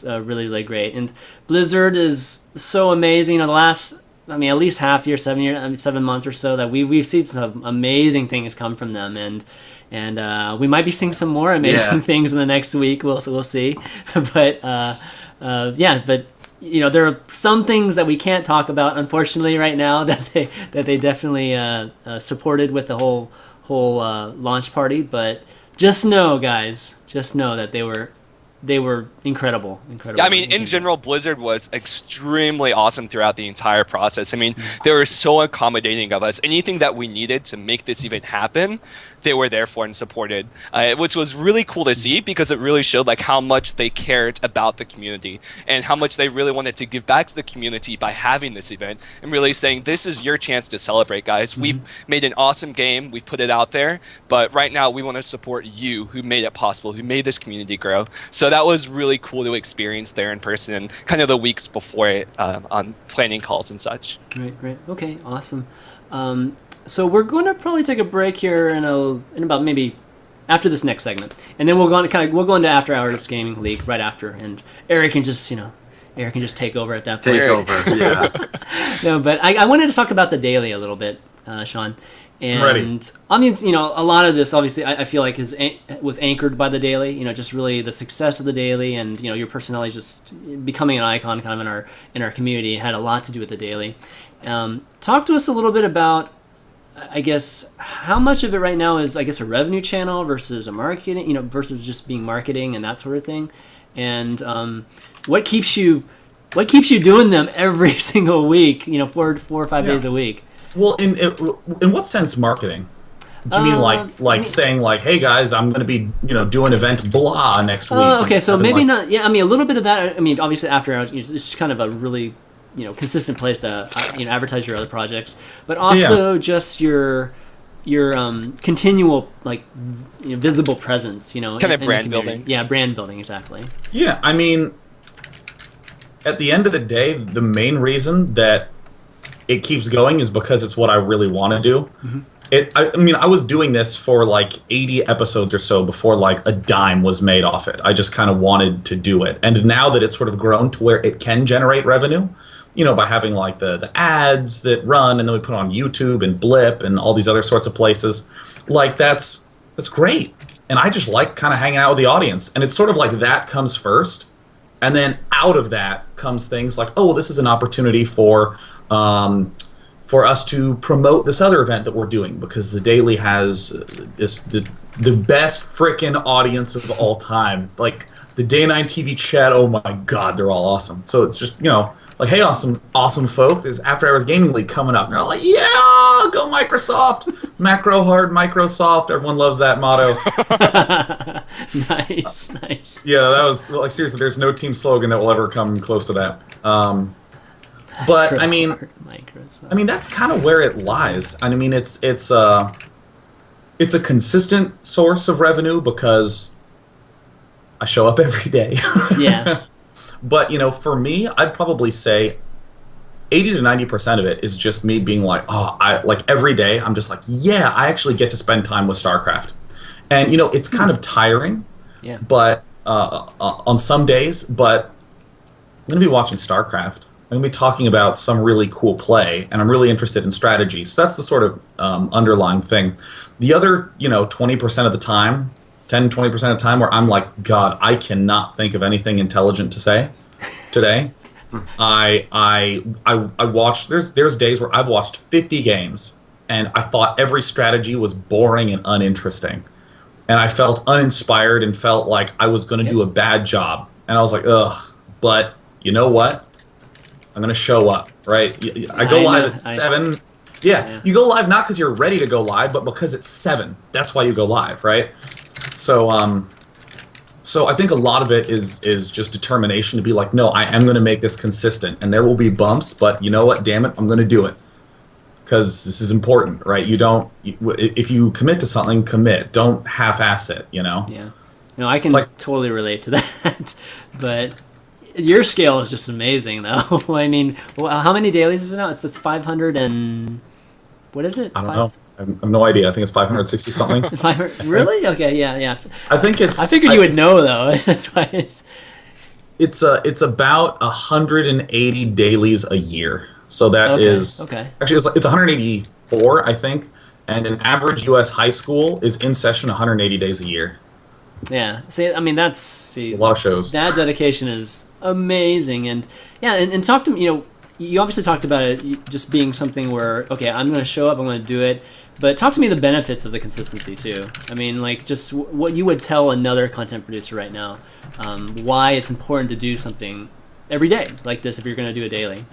really great. And Blizzard is so amazing. You know, the last, I mean, at least half year, 7 months or so that we've seen some amazing things come from them, and we might be seeing some more amazing things in the next week. We'll see, but but. You know, there are some things that we can't talk about, unfortunately, right now that they definitely supported with the whole launch party. But just know, guys, that they were incredible. Yeah, I mean, in general, Blizzard was extremely awesome throughout the entire process. I mean, they were so accommodating of us. Anything that we needed to make this event happen, they were there for and supported, which was really cool to see because it really showed like how much they cared about the community and how much they really wanted to give back to the community by having this event and really saying, this is your chance to celebrate, guys. We've made an awesome game. We've put it out there, but right now we want to support you who made it possible, who made this community grow. So that was really cool to experience there in person and kind of the weeks before it on planning calls and such. Right. Okay, awesome. So we're going to probably take a break here in about maybe after this next segment, and then we'll go into After Hours Gaming League right after, and Eric can just take over at that point. Take over, yeah. No, but I wanted to talk about the daily a little bit, Sean. And Ready. I mean, you know, a lot of this obviously I feel like was anchored by the daily. You know, just really the success of the daily, and you know, your personality just becoming an icon kind of in our community had a lot to do with the daily. Talk to us a little bit about, I guess, how much of it right now is, I guess, a revenue channel versus a marketing, you know, versus just being marketing and that sort of thing, and what keeps you doing them every single week, you know, 4 or 5 days a week. Well, in what sense marketing? Do you mean like saying like, hey guys, I'm going to be, you know, doing event blah next week? Okay, so Having, maybe like, not. Yeah, I mean a little bit of that. I mean, obviously After Hours, it's just kind of a really, you know, consistent place to advertise your other projects, but also just your continual like, you know, visible presence. You know, Kind of in the brand community. building. Yeah, brand building, exactly. Yeah, I mean, at the end of the day, the main reason that it keeps going is because it's what I really want to do. I mean, I was doing this for like 80 episodes or so before like a dime was made off it. I just kind of wanted to do it. And now that it's sort of grown to where it can generate revenue, you know, by having like the ads that run and then we put on YouTube and Blip and all these other sorts of places, like that's great. And I just like kind of hanging out with the audience. And it's sort of like that comes first. And then out of that comes things like, oh, well, this is an opportunity for us to promote this other event that we're doing because the Daily has is the best frickin' audience of all time. Like the Day 9 TV chat, oh my god, they're all awesome. So it's just, you know, like, hey, awesome folk, there's After Hours Gaming League coming up. And they're all like, yeah, go Microsoft. Macro hard Microsoft. Everyone loves that motto. Nice. Yeah, that was, like, seriously, there's no team slogan that will ever come close to that. But I mean, that's kind of where it lies. I mean, it's a consistent source of revenue because I show up every day. Yeah. But, for me, I'd probably say 80 to 90% of it is just me being like, oh, I like every day I'm just like, yeah, I actually get to spend time with StarCraft. And, it's kind of tiring, Yeah. but on some days, but I'm going to be watching StarCraft. I'm going to be talking about some really cool play, and I'm really interested in strategy. So that's the sort of underlying thing. The other, 20% of the time, 10, 20% of the time where I'm like, God, I cannot think of anything intelligent to say today. I watched, there's days where I've watched 50 games, and I thought every strategy was boring and uninteresting. And I felt uninspired and felt like I was going to do a bad job. And I was like, ugh, but you know what? I'm going to show up, right? I go live at 7. Yeah, you go live not because you're ready to go live, but because it's 7. That's why you go live, right? So I think a lot of it is just determination to be like, no, I am going to make this consistent. And there will be bumps, but you know what? Damn it, I'm going to do it. Because this is important, right? If you commit to something, commit. Don't half-ass it, Yeah. No, I can totally relate to that. But your scale is just amazing, though. I mean, how many dailies is it now? It's 500 and... What is it? I don't know. I have no idea. I think it's 560 something. 500, really? Okay, yeah. I think it's... I figured you would know, though. That's why it's about 180 dailies a year. So that is... Okay. Actually, it's 184, I think. And an average U.S. high school is in session 180 days a year. Yeah. See, I mean, that's a lot of shows. That dedication is amazing, and talk to me. You obviously talked about it just being something where I'm going to show up, I'm going to do it, but talk to me the benefits of the consistency too. I mean, like just what you would tell another content producer right now, why it's important to do something every day like this if you're going to do a daily.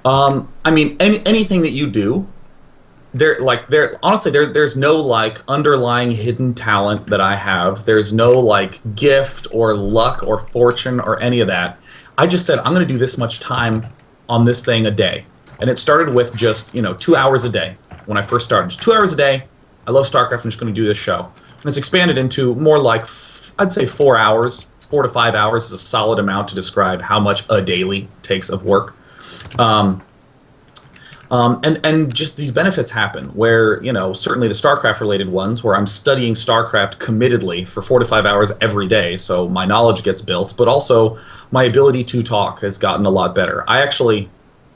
I mean, anything that you do. There's no underlying hidden talent that I have. There's no gift or luck or fortune or any of that. I just said I'm going to do this much time on this thing a day, and it started with just 2 hours a day when I first started. Just 2 hours a day. I love StarCraft. I'm just going to do this show, and it's expanded into more like I'd say 4 hours. 4 to 5 hours is a solid amount to describe how much a daily takes of work. And just these benefits happen where, certainly the StarCraft related ones where I'm studying StarCraft committedly for 4 to 5 hours every day, so my knowledge gets built, but also my ability to talk has gotten a lot better. I actually,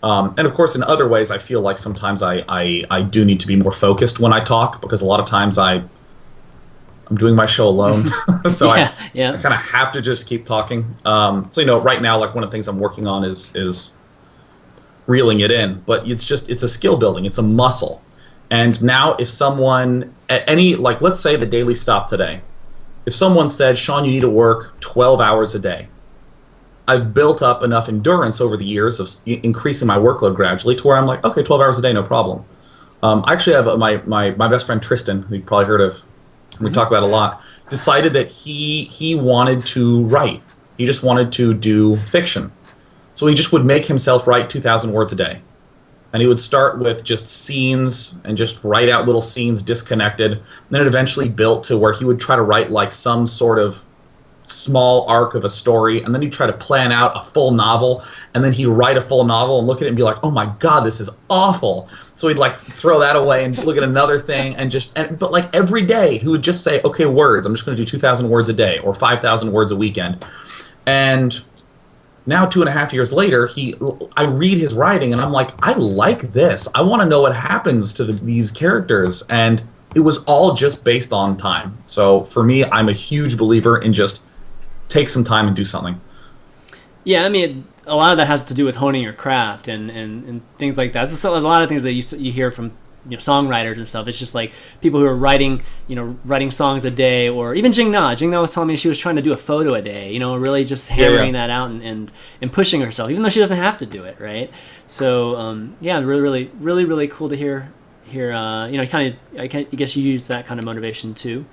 and of course in other ways I feel like sometimes I do need to be more focused when I talk, because a lot of times I'm doing my show alone, so I kind of have to just keep talking. So, right now, one of the things I'm working on is reeling it in, but it's a skill building, it's a muscle. And now if someone at let's say the daily stop today, if someone said, Sean, you need to work 12 hours a day, I've built up enough endurance over the years of increasing my workload gradually to where I'm like, okay, 12 hours a day, no problem. I actually have my best friend Tristan, who you've probably heard of, we talk about a lot, decided that he wanted to write. He just wanted to do fiction. So he just would make himself write 2,000 words a day. And he would start with just scenes and just write out little scenes disconnected. And then it eventually built to where he would try to write some sort of small arc of a story. And then he'd try to plan out a full novel. And then he'd write a full novel and look at it and be like, oh my God, this is awful. So he'd throw that away and look at another thing but every day he would just say, okay, words. I'm just going to do 2,000 words a day or 5,000 words a weekend. And now, 2.5 years later, I read his writing and I'm like, I like this. I want to know what happens to these characters. And it was all just based on time. So for me, I'm a huge believer in just take some time and do something. Yeah, I mean, a lot of that has to do with honing your craft and things like that. It's a lot of things that you hear from songwriters and stuff. It's just people who are writing songs a day, or even Jingna. Jingna was telling me she was trying to do a photo a day, really just hammering that out and pushing herself, even though she doesn't have to do it, right? So, really cool to hear, I guess you use that kind of motivation too.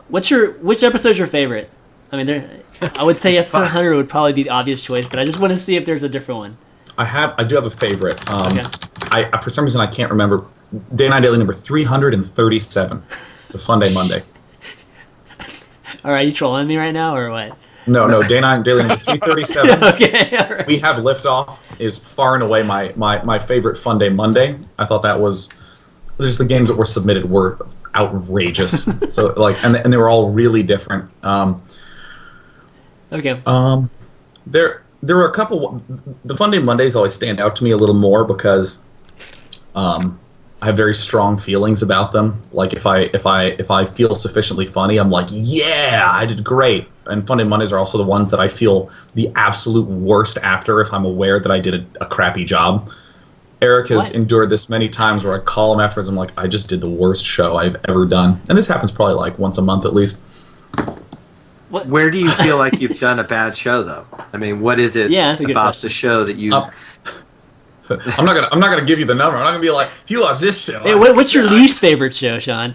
Which episode's your favorite? I mean, I would say episode 100 would probably be the obvious choice, but I just want to see if there's a different one. I do have a favorite. Okay. I for some reason I can't remember. Day 9 Daily number 337. It's a Fun Day Monday. All right, you trolling me right now or what? No, day 9, daily 337. Okay, all right. We have liftoff is far and away my favorite Fun Day Monday. I thought that was just the games that were submitted were outrageous. So like, and they were all really different. Okay. There were a couple. The Fun Day Mondays always stand out to me a little more because I have very strong feelings about them. Like if I feel sufficiently funny, I'm like, yeah, I did great. And Fun Day Mondays are also the ones that I feel the absolute worst after if I'm aware that I did a crappy job. Eric has endured this many times where I call him afterwards. I'm like, I just did the worst show I've ever done, and this happens probably like once a month at least. Where do you feel like you've done a bad show, though? I mean, what is it about the show that you? I'm not gonna give you the number. I'm not gonna be like, if you watch this show. Hey, what's your least favorite show, Sean?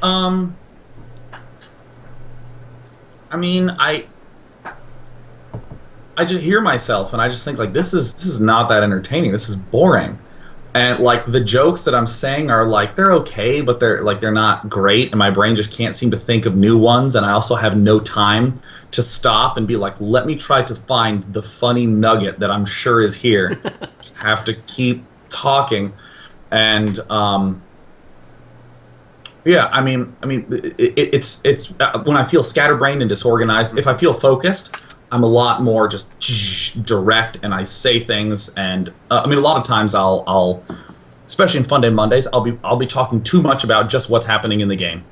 I mean, I just hear myself and I just think like this is not that entertaining. This is boring. And like the jokes that I'm saying are like they're okay, but they're not great, and my brain just can't seem to think of new ones, and I also have no time to stop and be like, let me try to find the funny nugget that I'm sure is here. Just have to keep talking. And yeah, I mean it's when I feel scatterbrained and disorganized. If I feel focused, I'm a lot more just direct, and I say things. And I mean, a lot of times I'll, especially in Fun Day Mondays, I'll be talking too much about just what's happening in the game,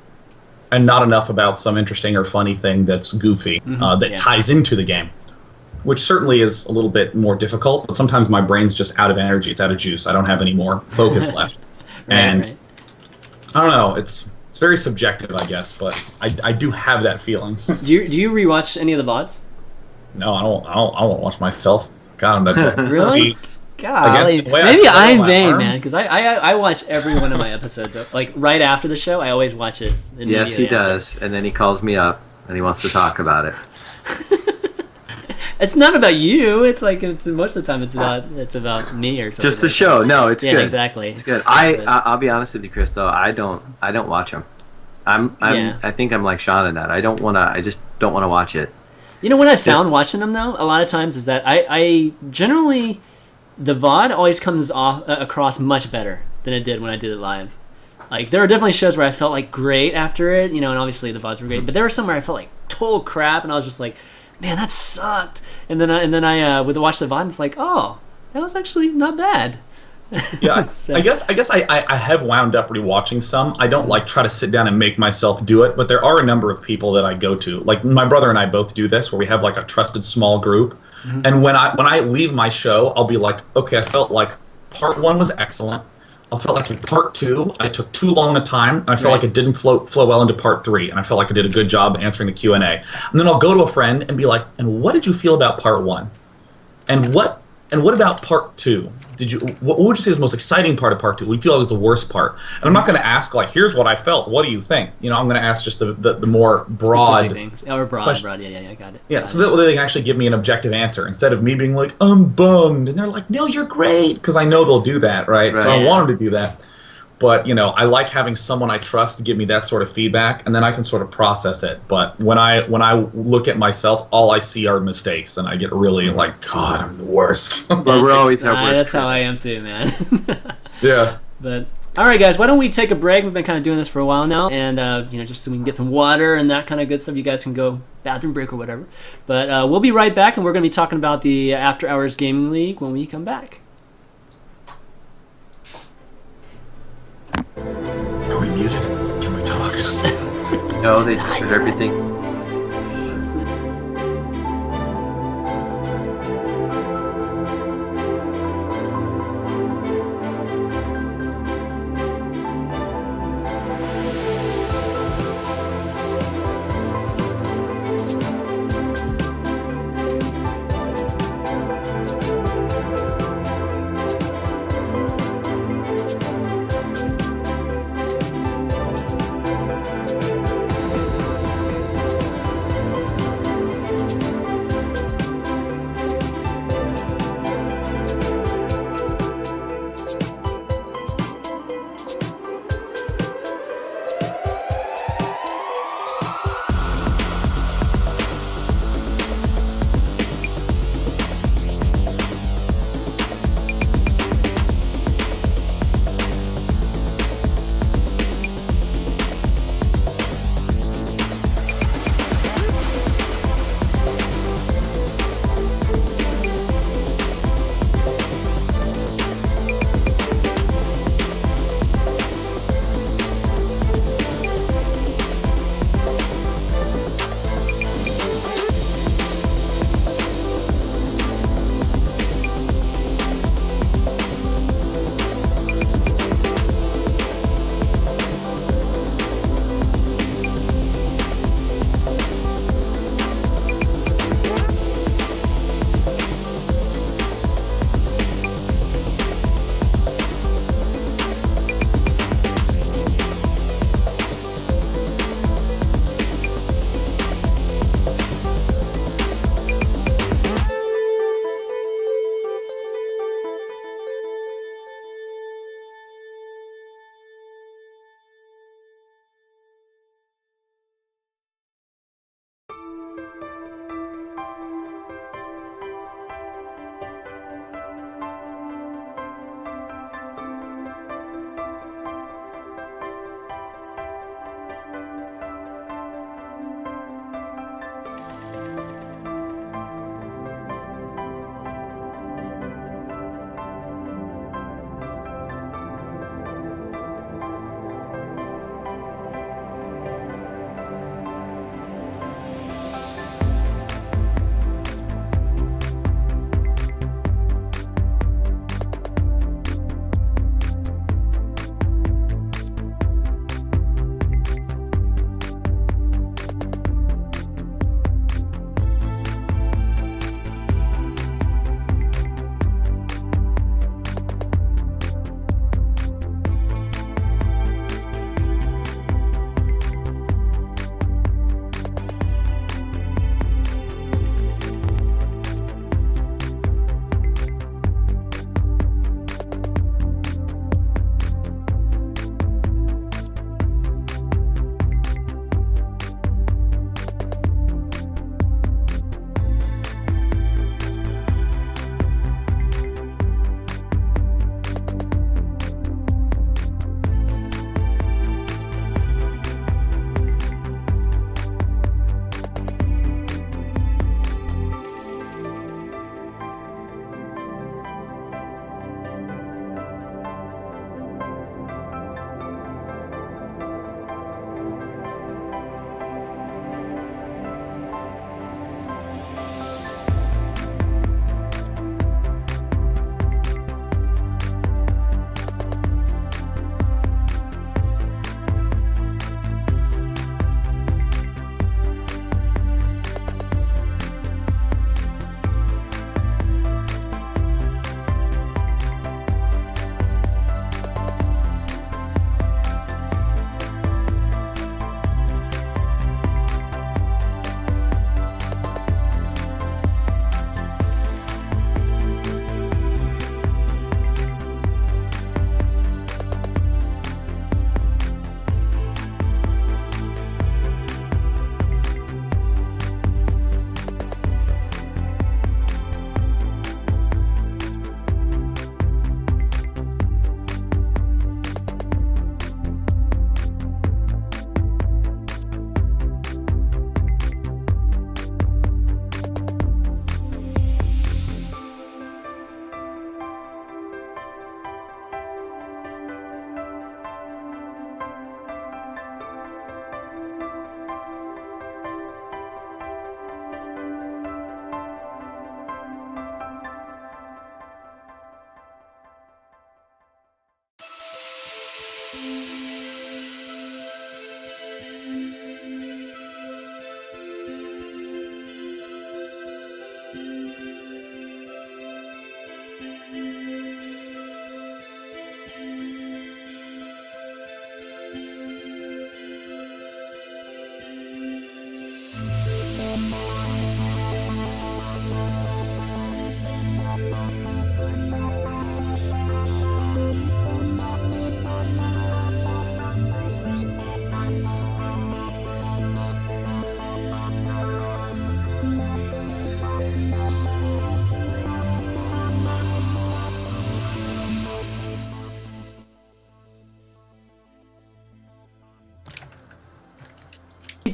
and not enough about some interesting or funny thing that's goofy that ties into the game, which certainly is a little bit more difficult. But sometimes my brain's just out of energy; it's out of juice. I don't have any more focus left, right. I don't know. It's very subjective, I guess, but I do have that feeling. Do you rewatch any of the VODs? No, I won't watch myself. God, I'm that really? God, maybe I'm vain, man, because I watch every one of my episodes. Like right after the show, I always watch it. Yes, he does, and then he calls me up and he wants to talk about it. It's not about you. It's like most of the time it's about me or something. Just the show. No, it's good. Exactly. It's good. I'll be honest with you, Chris. Though I don't watch them. I think I'm like Sean in that. I just don't want to watch it. You know what I found watching them though, a lot of times is that I generally the VOD always comes across much better than it did when I did it live. Like there are definitely shows where I felt like great after it, and obviously the VODs were great, but there were some where I felt like total crap, and I was just like, man, that sucked. And then I would watch the VOD, and it's like, oh, that was actually not bad. Yeah, so. I guess I have wound up rewatching some. I don't like try to sit down and make myself do it, but there are a number of people that I go to. Like my brother and I both do this, where we have like a trusted small group. Mm-hmm. And when I leave my show, I'll be like, okay, I felt like part 1 was excellent. I felt like in part 2, I took too long a time, and I felt like it didn't flow well into part 3, and I felt like I did a good job answering the Q&A. And then I'll go to a friend and be like, and what did you feel about part 1? And what about part 2? What would you say is the most exciting part of part 2? What do you feel like was the worst part? And I'm not going to ask like, here's what I felt. What do you think? I'm going to ask just the more broad things. Or broad. Yeah, I got it. Yeah, so that they can actually give me an objective answer instead of me being like, I'm bummed, and they're like, no, you're great, because I know they'll do that, right? So I want them to do that. But I like having someone I trust to give me that sort of feedback, and then I can sort of process it. But when I look at myself, all I see are mistakes, and I get really like, God, I'm the worst. But we're always our worst. That's how I am too, man. Yeah. But all right, guys, why don't we take a break? We've been kind of doing this for a while now, and just so we can get some water and that kind of good stuff. You guys can go bathroom break or whatever. But we'll be right back, and we're going to be talking about the After Hours Gaming League when we come back. Are we muted? Can we talk? No, they just heard everything.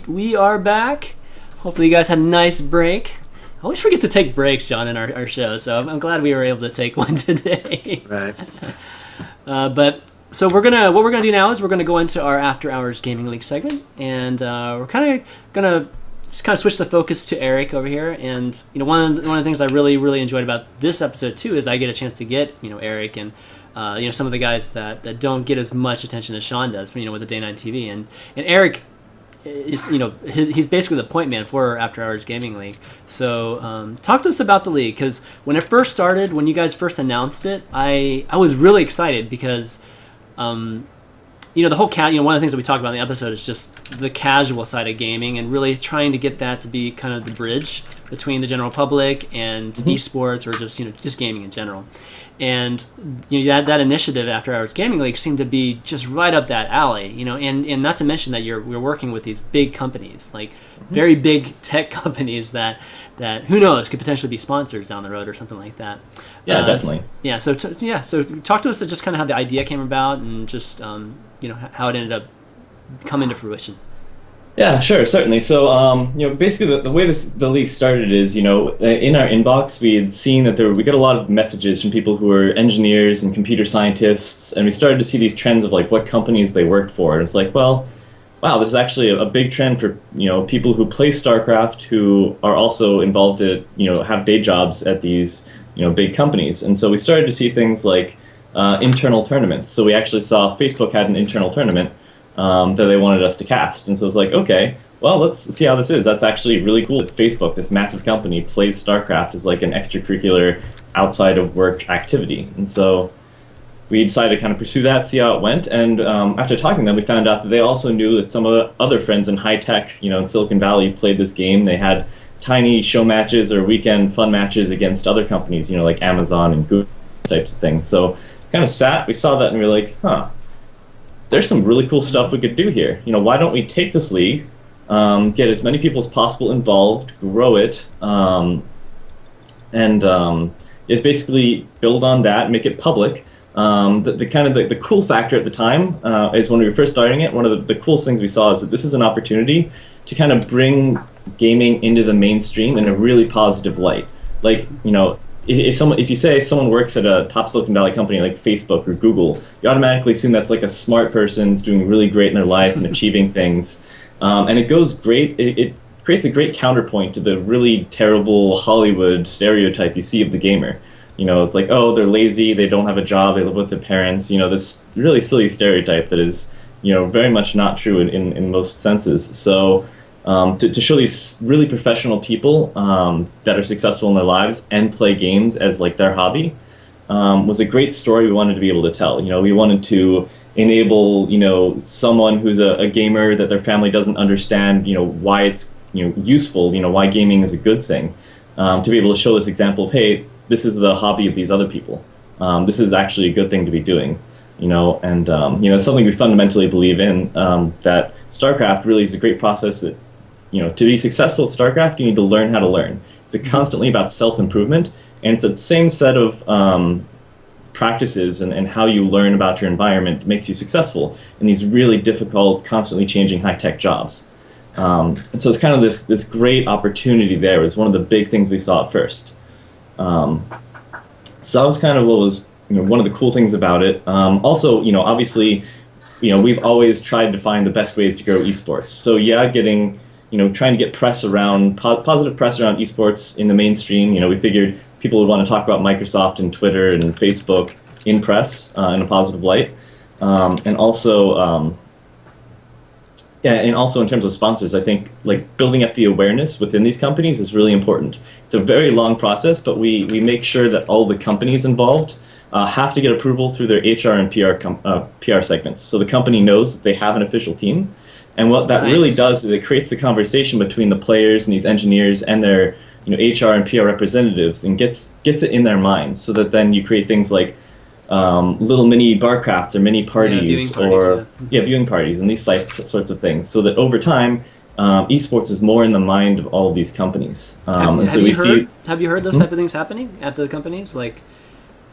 We are back. Hopefully you guys had a nice break. I always forget to take breaks, John, in our show, so I'm glad we were able to take one today. Right. But so what we're gonna do now is we're gonna go into our After Hours Gaming League segment, and we're kind of gonna just kind of switch the focus to Eric over here. And one of the things I really enjoyed about this episode too is I get a chance to get Eric and some of the guys that don't get as much attention as Sean does, with the Day 9 TV, and Eric is he's basically the point man for After Hours Gaming League. So talk to us about the league, because when it first started, when you guys first announced it, I was really excited because the whole one of the things that we talked about in the episode is just the casual side of gaming, and really trying to get that to be kind of the bridge between the general public and esports, or just gaming in general. And that initiative, After Hours Gaming League, seemed to be just right up that alley. And not to mention that we're working with these big companies, like very big tech companies that who knows could potentially be sponsors down the road or something like that. Yeah, definitely. So talk to us just kind of how the idea came about, and just how it ended up coming to fruition. Yeah, sure, certainly. So, basically the way the league started is, in our inbox, we had seen that we got a lot of messages from people who were engineers and computer scientists, and we started to see these trends of, what companies they worked for. And it's like, well, wow, there's actually a big trend for, people who play StarCraft who are also involved at, have day jobs at these, big companies. And so we started to see things like internal tournaments. So we actually saw Facebook had an internal tournament that they wanted us to cast. And so it's like, okay, well, let's see how this is. That's actually really cool that Facebook, this massive company, plays StarCraft as like an extracurricular outside of work activity. And so we decided to kind of pursue that, see how it went. And after talking to them, we found out that they also knew that some of the other friends in high tech, in Silicon Valley, played this game. They had tiny show matches or weekend fun matches against other companies, like Amazon and Google types of things. So kind of we saw that, and we were like, there's some really cool stuff we could do here. Why don't we take this league, get as many people as possible involved, grow it, and just basically build on that, make it public. The cool factor at the time is when we were first starting it, one of the coolest things we saw is that this is an opportunity to kind of bring gaming into the mainstream in a really positive light. If you say someone works at a top Silicon Valley company like Facebook or Google, you automatically assume that's like a smart person who's doing really great in their life and achieving things. And it goes great. It creates a great counterpoint to the really terrible Hollywood stereotype you see of the gamer. It's like, oh, they're lazy, they don't have a job, they live with their parents. This really silly stereotype that is, very much not true in most senses. So to show these really professional people that are successful in their lives and play games as like their hobby was a great story we wanted to be able to tell. We wanted to enable someone who's a gamer that their family doesn't understand why it's useful, why gaming is a good thing, to be able to show this example of, hey, this is the hobby of these other people. This is actually a good thing to be doing. And something we fundamentally believe in, that StarCraft really is a great process that, to be successful at StarCraft, you need to learn how to learn. It's constantly about self-improvement, and it's that same set of practices and how you learn about your environment that makes you successful in these really difficult, constantly changing high-tech jobs. And so it's kind of this great opportunity there. It was one of the big things we saw at first. So that was kind of what was one of the cool things about it. Also, obviously, we've always tried to find the best ways to grow esports. So getting, trying to get press around, positive press around esports in the mainstream. We figured people would want to talk about Microsoft and Twitter and Facebook in press in a positive light. And also, yeah, and also in terms of sponsors, I think like building up the awareness within these companies is really important. It's a very long process, but we make sure that all the companies involved have to get approval through their HR and PR segments. So the company knows that they have an official team. And what that really does is it creates the conversation between the players and these engineers and their HR and PR representatives, and gets it in their minds, so that then you create things like little mini bar crafts or mini parties, viewing parties and these sorts of things, so that over time esports is more in the mind of all of these companies. Have you heard those type of things happening at the companies? Like,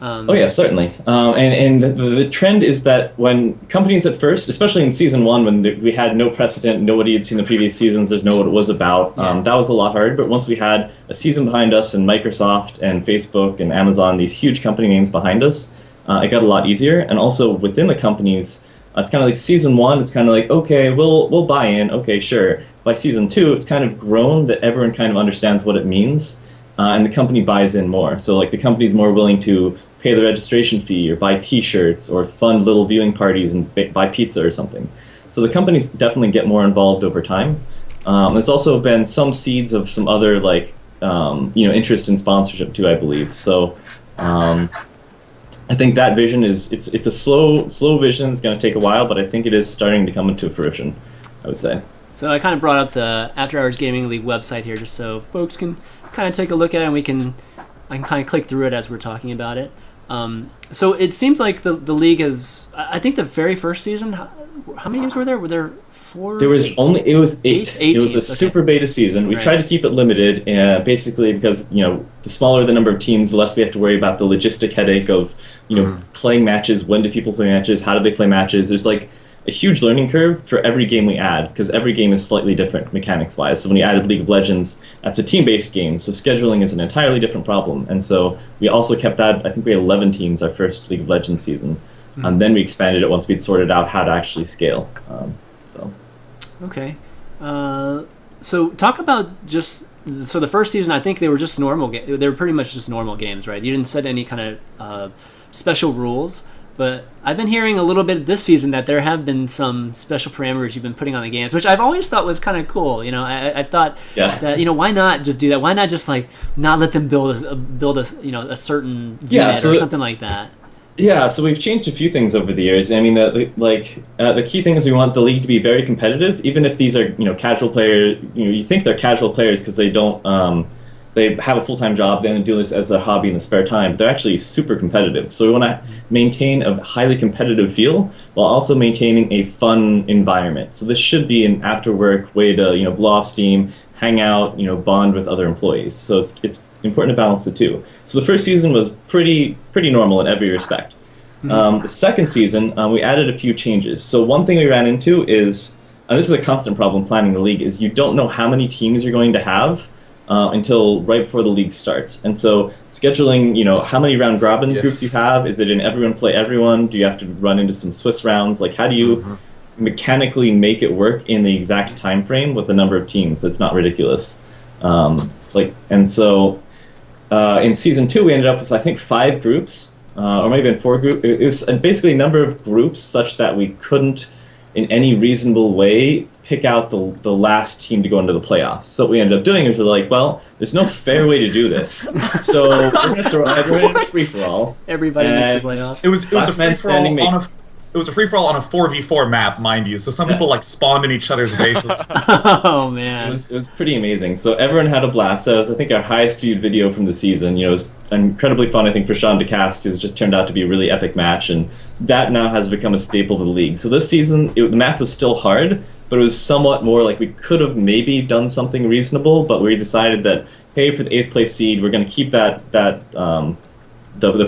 oh yeah, certainly. And the trend is that when companies at first, especially in season 1, when we had no precedent, nobody had seen the previous seasons, there's no what it was about, that was a lot harder. But once we had a season behind us and Microsoft and Facebook and Amazon, these huge company names behind us, it got a lot easier. And also within the companies, it's kind of like season 1, it's kind of like, okay, we'll buy in, okay, sure. By season 2, it's kind of grown that everyone kind of understands what it means, and the company buys in more. So like the company's more willing to pay the registration fee or buy t-shirts or fund little viewing parties and buy pizza or something. So the companies definitely get more involved over time. There's also been some seeds of some other like interest in sponsorship too, I believe. So I think that vision it's a slow vision. It's going to take a while, but I think it is starting to come into fruition, I would say. So I kind of brought up the After Hours Gaming League website here just so folks can kind of take a look at it, and I can kind of click through it as we're talking about it. So it seems like the league is, I think the very first season, how many games were there? Were there 4? There was it was 8. It was a super beta season. We tried to keep it limited, basically because, the smaller the number of teams, the less we have to worry about the logistic headache of, playing matches. When do people play matches? How do they play matches? There's like a huge learning curve for every game we add, because every game is slightly different mechanics-wise. So when you added League of Legends, that's a team-based game, so scheduling is an entirely different problem. And so we also kept that, I think we had 11 teams our first League of Legends season, and then we expanded it once we'd sorted out how to actually scale. Okay. So talk about so the first season, I think they were just normal they were pretty much just normal games, right? You didn't set any kind of special rules. But I've been hearing a little bit this season that there have been some special parameters you've been putting on the games, which I've always thought was kind of cool. I thought that why not just do that? Why not just like not let them build a certain unit or something like that? Yeah, so we've changed a few things over the years. I mean, the key thing is we want the league to be very competitive, even if these are casual players. You think they're casual players because they don't. They have a full-time job, they do this as a hobby in the spare time, but they're actually super competitive. So we want to maintain a highly competitive feel while also maintaining a fun environment. So this should be an after-work way to blow off steam, hang out, bond with other employees. So it's important to balance the two. So the first season was pretty normal in every respect. The second season, we added a few changes. So one thing we ran into is, and this is a constant problem planning the league, is you don't know how many teams you're going to have until right before the league starts. And so scheduling, how many round robin groups you have, is it in everyone play everyone? Do you have to run into some Swiss rounds? Like how do you mechanically make it work in the exact time frame with the number of teams that's not ridiculous? In season 2 we ended up with I think 5 groups, or maybe 4 groups. It was basically a number of groups such that we couldn't in any reasonable way pick out the last team to go into the playoffs. So what we ended up doing is we're like, well, there's no fair way to do this. So we're going to throw everyone in a free-for-all. Everybody makes the playoffs. It was a free-for-all on it was a free-for-all on a 4v4 map, mind you. So some people spawned in each other's bases. Oh, man. It was pretty amazing. So everyone had a blast. That was, I think, our highest viewed video from the season. It was incredibly fun, I think, for Sean to cast. It's just turned out to be a really epic match, and that now has become a staple of the league. So this season, the math was still hard, but it was somewhat more like we could have maybe done something reasonable, but we decided that, hey, for the 8th place seed, we're going to keep the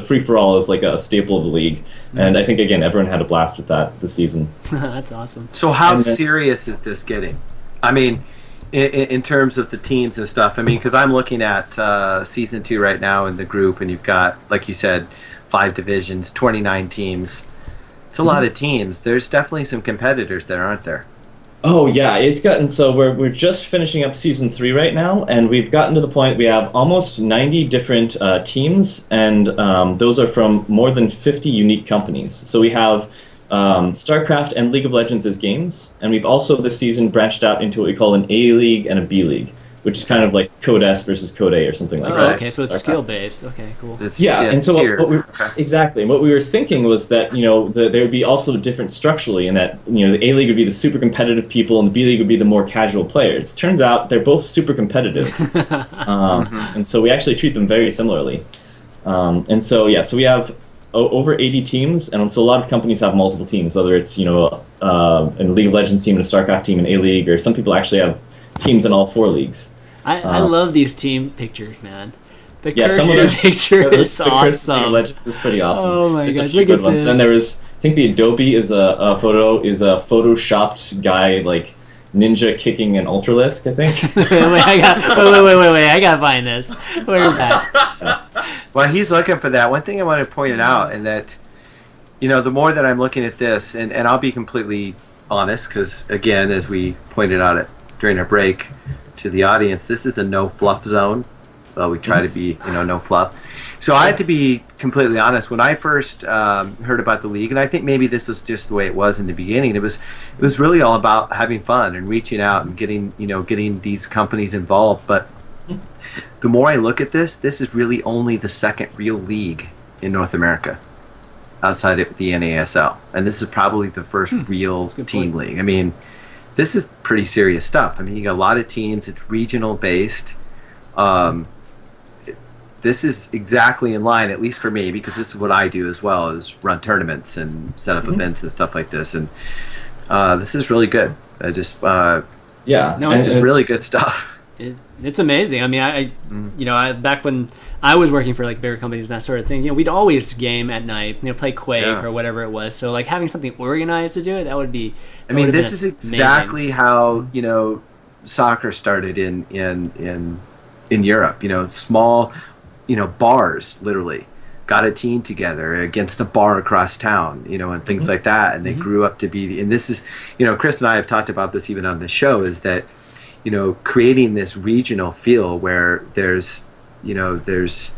free-for-all is like a staple of the league. And I think, again, everyone had a blast with that this season. That's awesome. So how serious is this getting? I mean, in terms of the teams and stuff, I mean, because I'm looking at Season 2 right now in the group, and you've got, like you said, 5 divisions, 29 teams. It's a lot of teams. There's definitely some competitors there, aren't there? Oh yeah, it's gotten so we're just finishing up season 3 right now, and we've gotten to the point we have almost 90 different teams, and those are from more than 50 unique companies. So we have StarCraft and League of Legends as games, and we've also this season branched out into what we call an A League and a B League, which is kind of like Code S versus Code A or something like Oh, that. okay, so it's skill based. Okay, cool. And so tiered. exactly, and what we were thinking was that there would be also different structurally, in that the A League would be the super competitive people, and the B League would be the more casual players. Turns out they're both super competitive, and so we actually treat them very similarly. So we have over 80 teams, and so a lot of companies have multiple teams, whether it's a League of Legends team and a StarCraft team, an A League, or some people actually have teams in all 4 leagues. I love these team pictures, man. The some of Kirsten picture is the Kirsten awesome. Legend is pretty awesome. Oh my There's a gosh, few look good at ones. this. Then there was, I think the Adobe is a photoshopped guy, like ninja kicking an Ultralisk, I think. wait, I gotta find this. Where is that? Well, he's looking for that. One thing I want to point out, and that, the more that I'm looking at this, and I'll be completely honest, because, again, as we pointed out during our break to the audience, this is a no fluff zone. Well, we try to be, no fluff. So I had to be completely honest. When I first heard about the league, and I think maybe this was just the way it was in the beginning, it was really all about having fun and reaching out and getting these companies involved. But the more I look at this is really only the second real league in North America outside of the NASL. And this is probably the first real team league. I mean, this is pretty serious stuff. I mean, you got a lot of teams. It's regional based. This is exactly in line, at least for me, because this is what I do as well, is run tournaments and set up events and stuff like this. And this is really good. It's just really good stuff. It's amazing. I mean, I back when I was working for like bigger companies and that sort of thing, we'd always game at night, play Quake or whatever it was. So like having something organized to do it, that would be. I mean, this is exactly how soccer started in Europe. Small, bars literally got a team together against a bar across town, and things like that, and they grew up to be. And this is, Chris and I have talked about this even on the show, is that creating this regional feel where there's just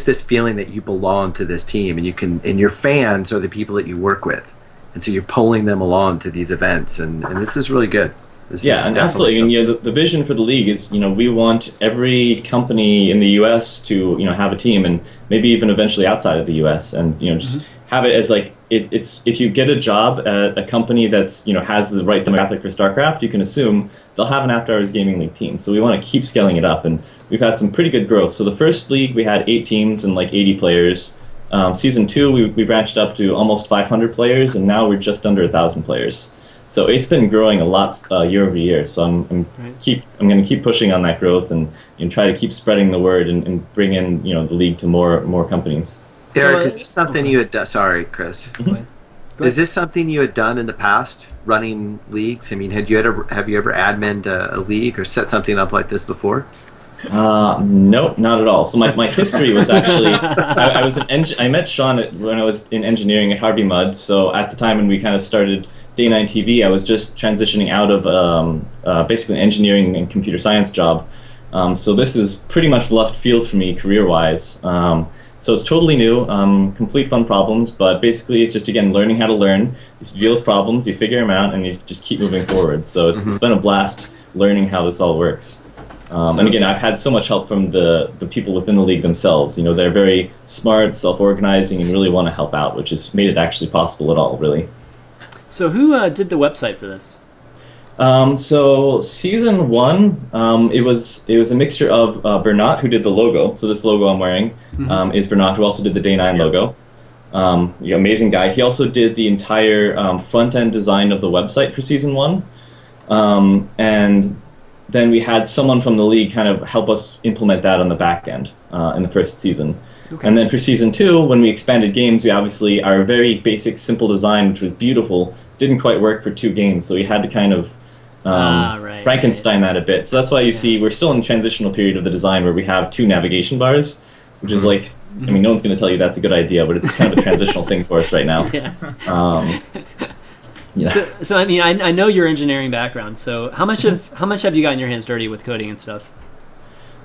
this feeling that you belong to this team, and your fans are the people that you work with, and so you're pulling them along to these events, and this is really good. And absolutely. And the vision for the league is, we want every company in the U.S. to, have a team, and maybe even eventually outside of the U.S. and just have it as like it's if you get a job at a company that's has the right demographic for StarCraft, you can assume they'll have an After Hours Gaming League team. So we want to keep scaling it up, and we've had some pretty good growth. So the first league we had 8 teams and like 80 players. Season 2 we branched up to almost 500 players, and now we're just under 1,000 players. So it's been growing a lot year over year. So I'm going to keep pushing on that growth and try to keep spreading the word and bring in the league to more companies. Eric, is this something you had done? Sorry, Chris. Is this something you had done in the past, running leagues? I mean, have you ever adminned a league or set something up like this before? Nope, not at all. So my history was actually I met Sean when I was in engineering at Harvey Mudd. So at the time when we kind of started Day 9 TV, I was just transitioning out of basically an engineering and computer science job. So this is pretty much left field for me career-wise. So it's totally new, complete fun problems, but basically it's just, again, learning how to learn. You deal with problems, you figure them out, and you just keep moving forward. So it's been a blast learning how this all works. And again, I've had so much help from the people within the league themselves. They're very smart, self-organizing, and really want to help out, which has made it actually possible at all, really. So who did the website for this? So season 1, it was a mixture of Burkhart, who did the logo. So this logo I'm wearing is Burkhart, who also did the Day 9 logo. Amazing guy. He also did the entire front-end design of the website for season 1. And then we had someone from the league kind of help us implement that on the back end in the first season. Okay. And then for season 2, when we expanded games, we obviously, our very basic, simple design, which was beautiful, didn't quite work for 2 games. So we had to kind of Frankenstein that a bit. So that's why you see we're still in the transitional period of the design where we have 2 navigation bars, which is like, I mean, no one's going to tell you that's a good idea, but it's kind of a transitional thing for us right now. So I mean, I know your engineering background. So how much have you gotten your hands dirty with coding and stuff?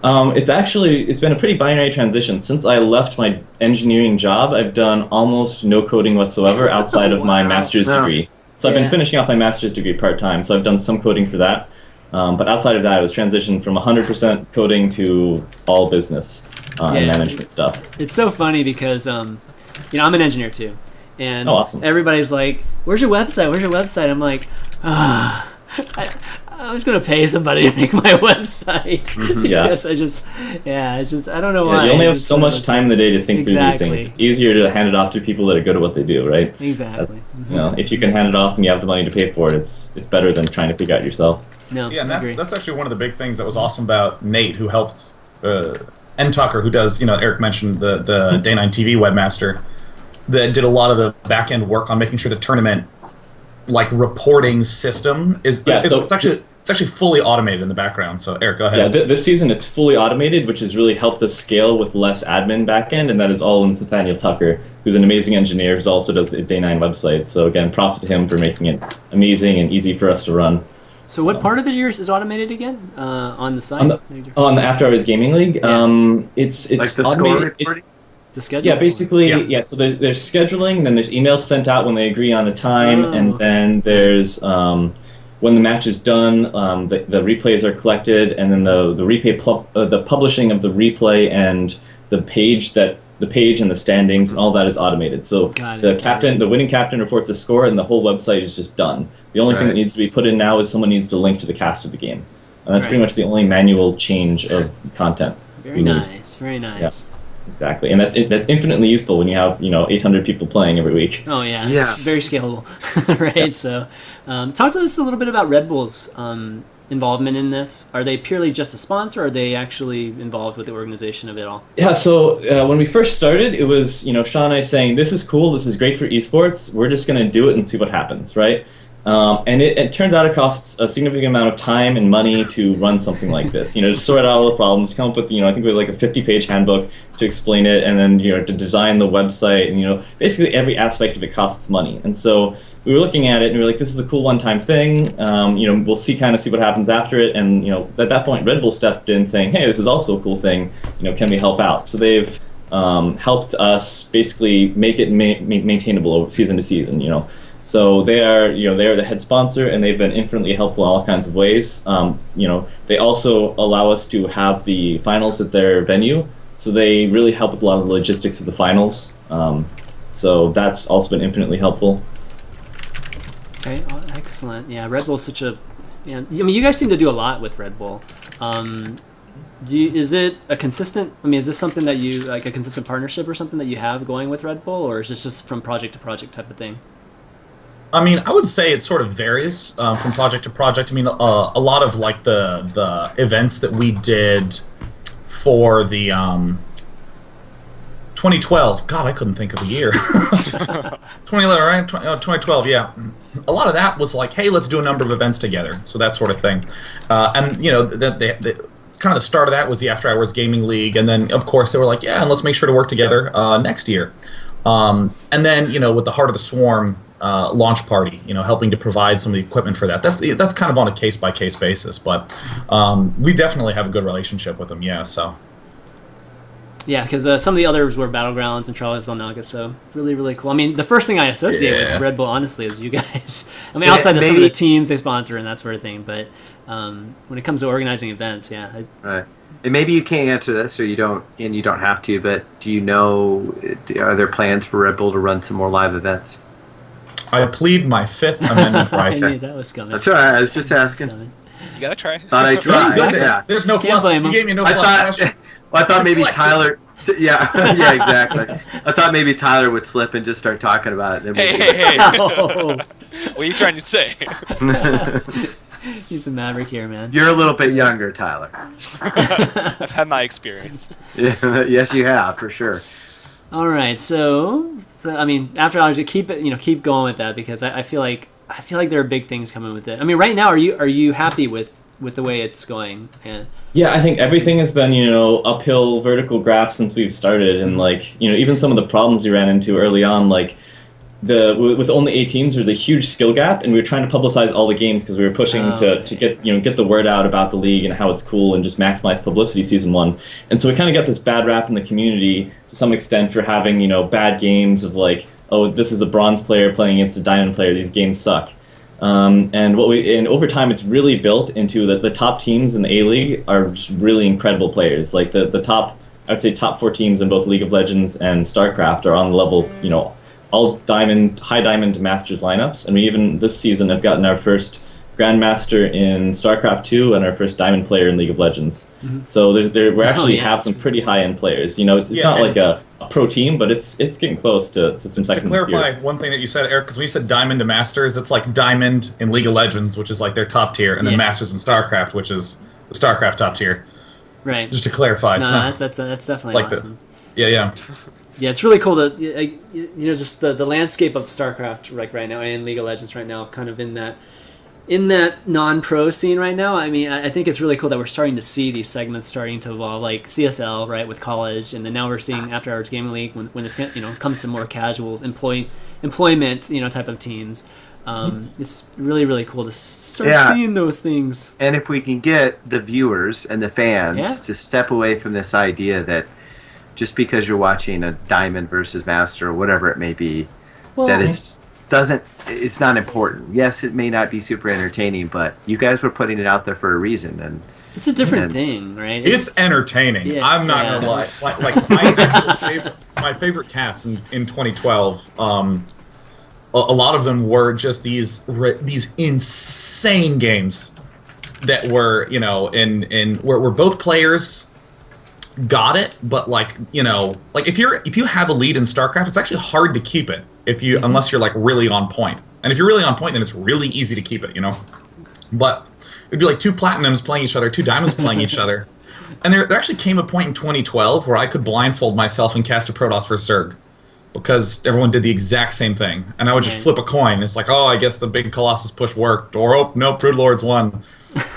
It's been a pretty binary transition. Since I left my engineering job, I've done almost no coding whatsoever outside of my master's degree. So I've been finishing off my master's degree part-time, so I've done some coding for that. But outside of that, it was transitioned from 100% coding to all business and management stuff. It's so funny because, I'm an engineer too. And awesome. Everybody's like, where's your website? Where's your website? I'm like, I'm just going to pay somebody to make my website. Yes, I don't know why. You only have so much time in the day to think through these things. It's easier to hand it off to people that are good at what they do, right? Exactly. If you can hand it off and you have the money to pay for it, it's better than trying to figure out yourself. No, yeah, and that's actually one of the big things that was awesome about Nate, who helped, and Tucker, who does, Eric mentioned the Day 9 TV webmaster, that did a lot of the back end work on making sure the tournament reporting system is it's actually fully automated in the background. So Eric, go ahead. Yeah, this season it's fully automated, which has really helped us scale with less admin back end, and that is all with Nathaniel Tucker, who's an amazing engineer who also does the Day 9 website. So again, props to him for making it amazing and easy for us to run. So what part of it yours is automated again on the site? On the After Hours Gaming League, it's like the automated. The schedule? Yeah, basically, So there's scheduling, then there's emails sent out when they agree on a time, and then there's when the match is done, the replays are collected, and then the publishing of the replay and the page and the standings and all that is automated. So the winning captain reports a score, and the whole website is just done. The only thing that needs to be put in now is someone needs to link to the cast of the game, and that's pretty much the only manual change of content. Very nice. Very nice. Yeah. Exactly, and that's infinitely useful when you have 800 people playing every week. Oh yeah, it's very scalable, right? Yes. So, talk to us a little bit about Red Bull's involvement in this. Are they purely just a sponsor, or are they actually involved with the organization of it all? Yeah. So when we first started, it was Sean and I saying, "This is cool. This is great for esports. We're just going to do it and see what happens," right? And it turns out it costs a significant amount of time and money to run something like this. To sort out all the problems, come up with, I think we had a 50-page handbook to explain it, and then, to design the website, and, basically every aspect of it costs money. And so we were looking at it, and we were like, this is a cool one-time thing. We'll see what happens after it. And, at that point, Red Bull stepped in saying, hey, this is also a cool thing. Can we help out? So they've helped us basically make it maintainable over season to season, So they are the head sponsor, and they've been infinitely helpful in all kinds of ways. They also allow us to have the finals at their venue, so they really help with a lot of the logistics of the finals. So that's also been infinitely helpful. Okay, excellent. Yeah, Red Bull's such a. You guys seem to do a lot with Red Bull. Is it a consistent? Is this something that you a consistent partnership or something that you have going with Red Bull, or is this just from project to project type of thing? I would say it sort of varies from project to project. A lot of the events that we did for the 2012. God, I couldn't think of a year. 2011, right? 2012. Yeah. A lot of that was hey, let's do a number of events together. So that sort of thing. And kind of the start of that was the After Hours Gaming League, and then of course they were like, yeah, and let's make sure to work together next year. And then with the Heart of the Swarm. Launch party, helping to provide some of the equipment for that. That's kind of on a case-by-case basis, but we definitely have a good relationship with them, so. Yeah, because some of the others were Battlegrounds and Charlottesville Nuggets, so really, really cool. The first thing I associate with Red Bull, honestly, is you guys. Outside of some of the teams they sponsor and that sort of thing, but when it comes to organizing events, Right. And maybe you can't answer this, or you don't have to, but do you know, are there plans for Red Bull to run some more live events? I plead my Fifth Amendment rights. I knew that was coming. That's all right. I was just asking. You gotta try. Thought I'd try. Yeah. There's no fluff. You gave me no fluff. I thought maybe Tyler. Yeah, exactly. I thought maybe Tyler would slip and just start talking about it. Hey. What are you trying to say? He's the maverick here, man. You're a little bit younger, Tyler. I've had my experience. Yeah, yes, you have, for sure. All right, so after hours, keep going with that, because I feel like there are big things coming with it. Right now, are you happy with the way it's going? Yeah, I think everything has been uphill vertical graph since we've started, and even some of the problems we ran into early on, with only 8 teams, there was a huge skill gap, and we were trying to publicize all the games because we were pushing to get the word out about the league and how it's cool and just maximize publicity season 1. And so we kind of got this bad rap in the community to some extent for having bad games of like, oh, this is a bronze player playing against a diamond player. These games suck. And over time, it's really built into the top teams in the A League are just really incredible players. Like the top, I would say top 4 teams in both League of Legends and StarCraft are on the level, all high diamond to Masters lineups, and we even this season have gotten our first Grandmaster in StarCraft 2 and our first Diamond player in League of Legends. Mm-hmm. So we actually have some pretty high end players. It's not like a pro team, but it's getting close to some second. To clarify one thing that you said, Eric, because when you said Diamond to Masters, it's like Diamond in League of Legends, which is like their top tier, and then Masters in StarCraft, which is the StarCraft top tier. Right. Just to clarify. No, that's definitely like awesome. Yeah. Yeah, it's really cool to just the landscape of StarCraft right now and League of Legends right now, kind of in that non-pro scene right now. I mean, I think it's really cool that we're starting to see these segments starting to evolve, like CSL, right, with college, and then now we're seeing After Hours Gaming League when it comes to more casuals, employment type of teams. It's really, really cool to start seeing those things. And if we can get the viewers and the fans to step away from this idea that just because you're watching a Diamond versus Master or whatever it may be, it's not important. Yes, it may not be super entertaining, but you guys were putting it out there for a reason, and it's a different thing, right? It's entertaining. Yeah, I'm not gonna lie. Like my favorite casts in 2012. A lot of them were just these insane games that were where both players got it, but if you have a lead in StarCraft, it's actually hard to keep it unless you're like really on point. And if you're really on point, then it's really easy to keep it, But it'd be like 2 platinums playing each other, 2 diamonds playing each other. And there actually came a point in 2012 where I could blindfold myself and cast a Protoss for Zerg, because everyone did the exact same thing. And I would just flip a coin. It's like, oh, I guess the big Colossus push worked. Or, oh, no, Brood Lords won.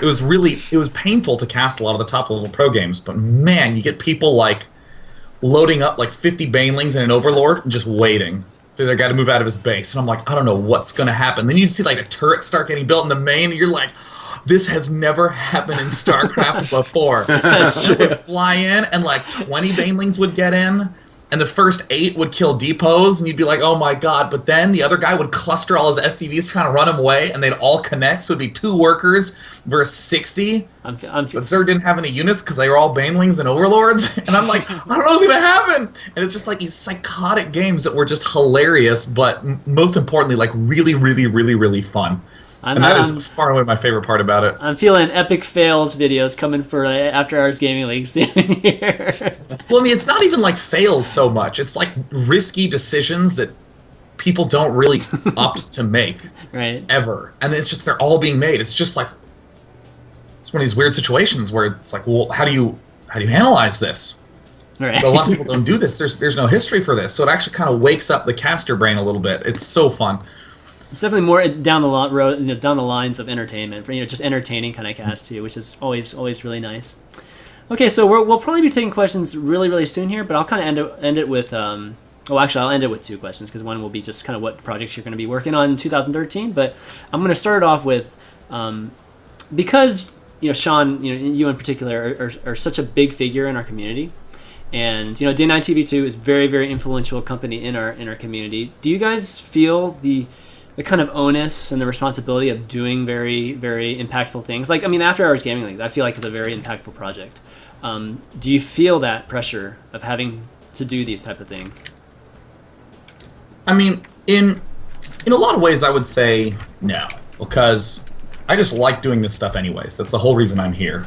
It was painful to cast a lot of the top-level pro games. But, man, you get people, loading up, 50 Banelings and an Overlord and just waiting for their guy to move out of his base. And I'm like, I don't know what's going to happen. Then you see, a turret start getting built in the main, and you're like, this has never happened in StarCraft before. That's true. Would fly in, and, 20 Banelings would get in. And the first 8 would kill depots, and you'd be like, oh my god. But then the other guy would cluster all his SCVs trying to run him away, and they'd all connect, so it'd be 2 workers versus 60. But Zerg didn't have any units because they were all Banelings and Overlords. And I'm like, I don't know what's going to happen. And it's just these psychotic games that were just hilarious, but most importantly, really, really, really, really fun. That is far away my favorite part about it. I'm feeling epic fails videos coming for After Hours Gaming League here. Well, it's not even fails so much. It's risky decisions that people don't really opt to make, right? Ever, and it's just they're all being made. It's just it's one of these weird situations where it's well, how do you analyze this? Right. But a lot of people don't do this. There's no history for this, so it actually kind of wakes up the caster brain a little bit. It's so fun. It's definitely more down the lines of entertainment, for just entertaining kind of cast too, which is always really nice. Okay, so we'll probably be taking questions really, really soon here, but I'll kind of end it with I'll end it with 2 questions, because one will be just kind of what projects you're going to be working on in 2013. But I'm going to start it off with because Sean, you in particular are such a big figure in our community. And Day9 TV2 is very, very influential company in our community. Do you guys feel the kind of onus and the responsibility of doing very, very impactful things? After Hours Gaming League, I feel like it's a very impactful project. Do you feel that pressure of having to do these type of things? In a lot of ways, I would say no, because I just like doing this stuff anyways. That's the whole reason I'm here.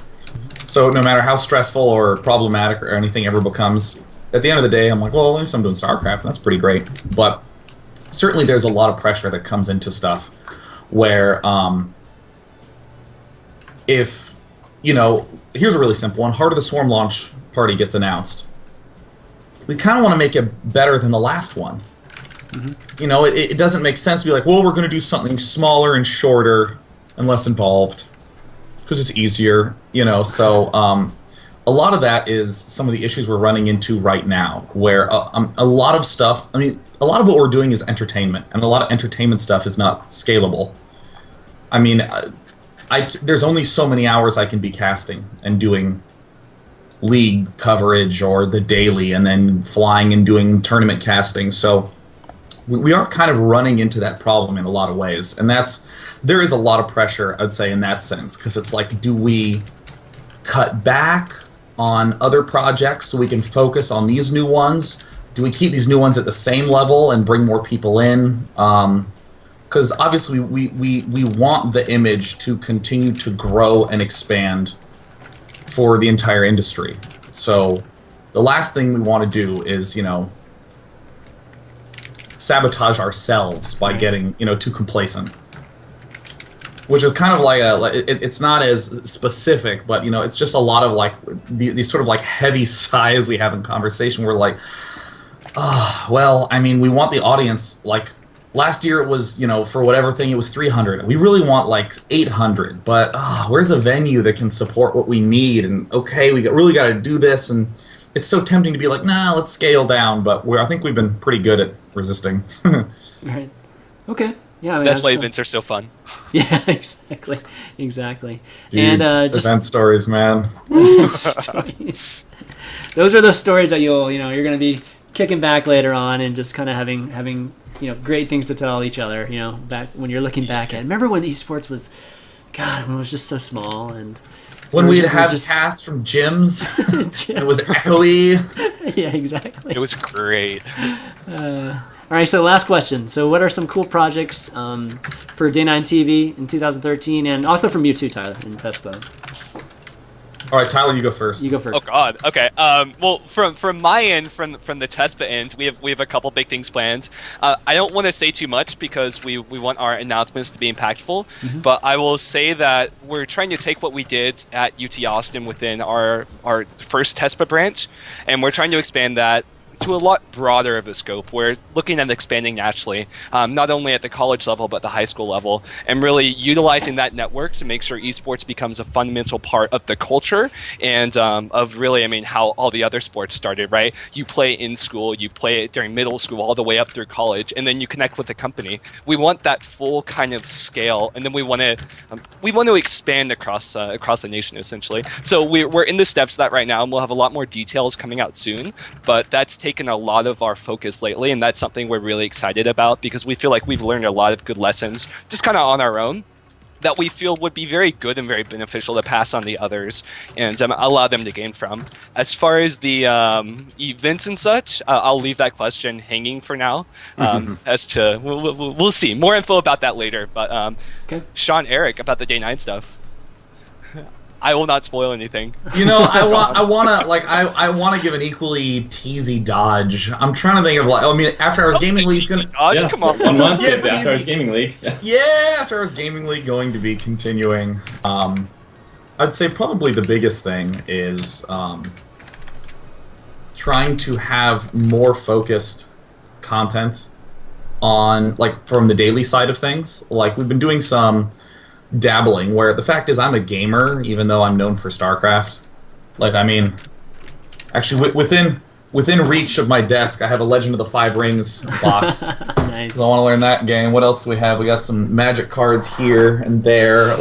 So no matter how stressful or problematic or anything ever becomes, at the end of the day, I'm like, well, at least I'm doing StarCraft, and that's pretty great. But certainly there's a lot of pressure that comes into stuff where if, here's a really simple one. Heart of the Swarm launch party gets announced. We kind of want to make it better than the last one. Mm-hmm. It doesn't make sense to be like, well, we're going to do something smaller and shorter and less involved because it's easier, So a lot of that is some of the issues we're running into right now, where a lot of stuff, a lot of what we're doing is entertainment, and a lot of entertainment stuff is not scalable. I mean, there's only so many hours I can be casting and doing league coverage or the daily, and then flying and doing tournament casting. So we are kind of running into that problem in a lot of ways, and there is a lot of pressure, I'd say, in that sense, because it's like, do we cut back on other projects so we can focus on these new ones? Do we keep these new ones at the same level and bring more people in? Because obviously we want the image to continue to grow and expand for the entire industry. So the last thing we want to do is, sabotage ourselves by getting, too complacent. Which is kind of like it's not as specific, but it's just a lot of like these sort of like heavy sighs we have in conversation. We're like, well, I mean, we want the audience, like last year it was, for whatever thing, it was 300. We really want like 800, but where's a venue that can support what we need? And okay, we really got to do this, and it's so tempting to be like, nah, let's scale down. But I think we've been pretty good at resisting. Right. Okay. Yeah, I mean, that's why events are so fun. Yeah, exactly. Dude, And just event stories, man. stories. Those are the stories that you're going to be kicking back later on and just kind of having great things to tell each other. Back when you're looking back at. Remember when esports was, God, when it was just so small, and when we'd have casts from gyms. It was echoey. Yeah, exactly. It was great. All right, so last question. So what are some cool projects for Day 9 TV in 2013, and also from you too, Tyler, in TesPa? All right, Tyler, you go first. You go first. Oh God. Okay. Well, from my end, from the TesPa end, we have a couple big things planned. I don't want to say too much because we want our announcements to be impactful. Mm-hmm. But I will say that we're trying to take what we did at UT Austin within our first TesPa branch, and we're trying to expand that to a lot broader of a scope. We're looking at expanding naturally, not only at the college level, but the high school level, and really utilizing that network to make sure esports becomes a fundamental part of the culture and of really, I mean, how all the other sports started, right? You play in school, you play it during middle school, all the way up through college, and then you connect with the company. We want that full kind of scale, and then we want to expand across the nation, essentially. So we're in the steps of that right now, and we'll have a lot more details coming out soon, but that's taken a lot of our focus lately, and that's something we're really excited about because we feel like we've learned a lot of good lessons just kind of on our own that we feel would be very good and very beneficial to pass on the others and allow them to gain from. As far as the events and such, I'll leave that question hanging for now. As to we'll see more info about that later. But okay. Sean, Eric, about the Day 9 stuff. I will not spoil anything. I want to give an equally teasy dodge. I'm trying to think of After Hours Gaming League. Dodge, come on. 1 month. Yeah, After Hours Gaming League. Yeah, After Hours Gaming League going to be continuing. I'd say probably the biggest thing is trying to have more focused content on from the daily side of things. Like we've been doing some dabbling where the fact is I'm a gamer even though I'm known for StarCraft. Actually within reach of my desk I have a Legend of the Five Rings box. Nice. I want to learn that game. What else do we have? We got some Magic cards here and there.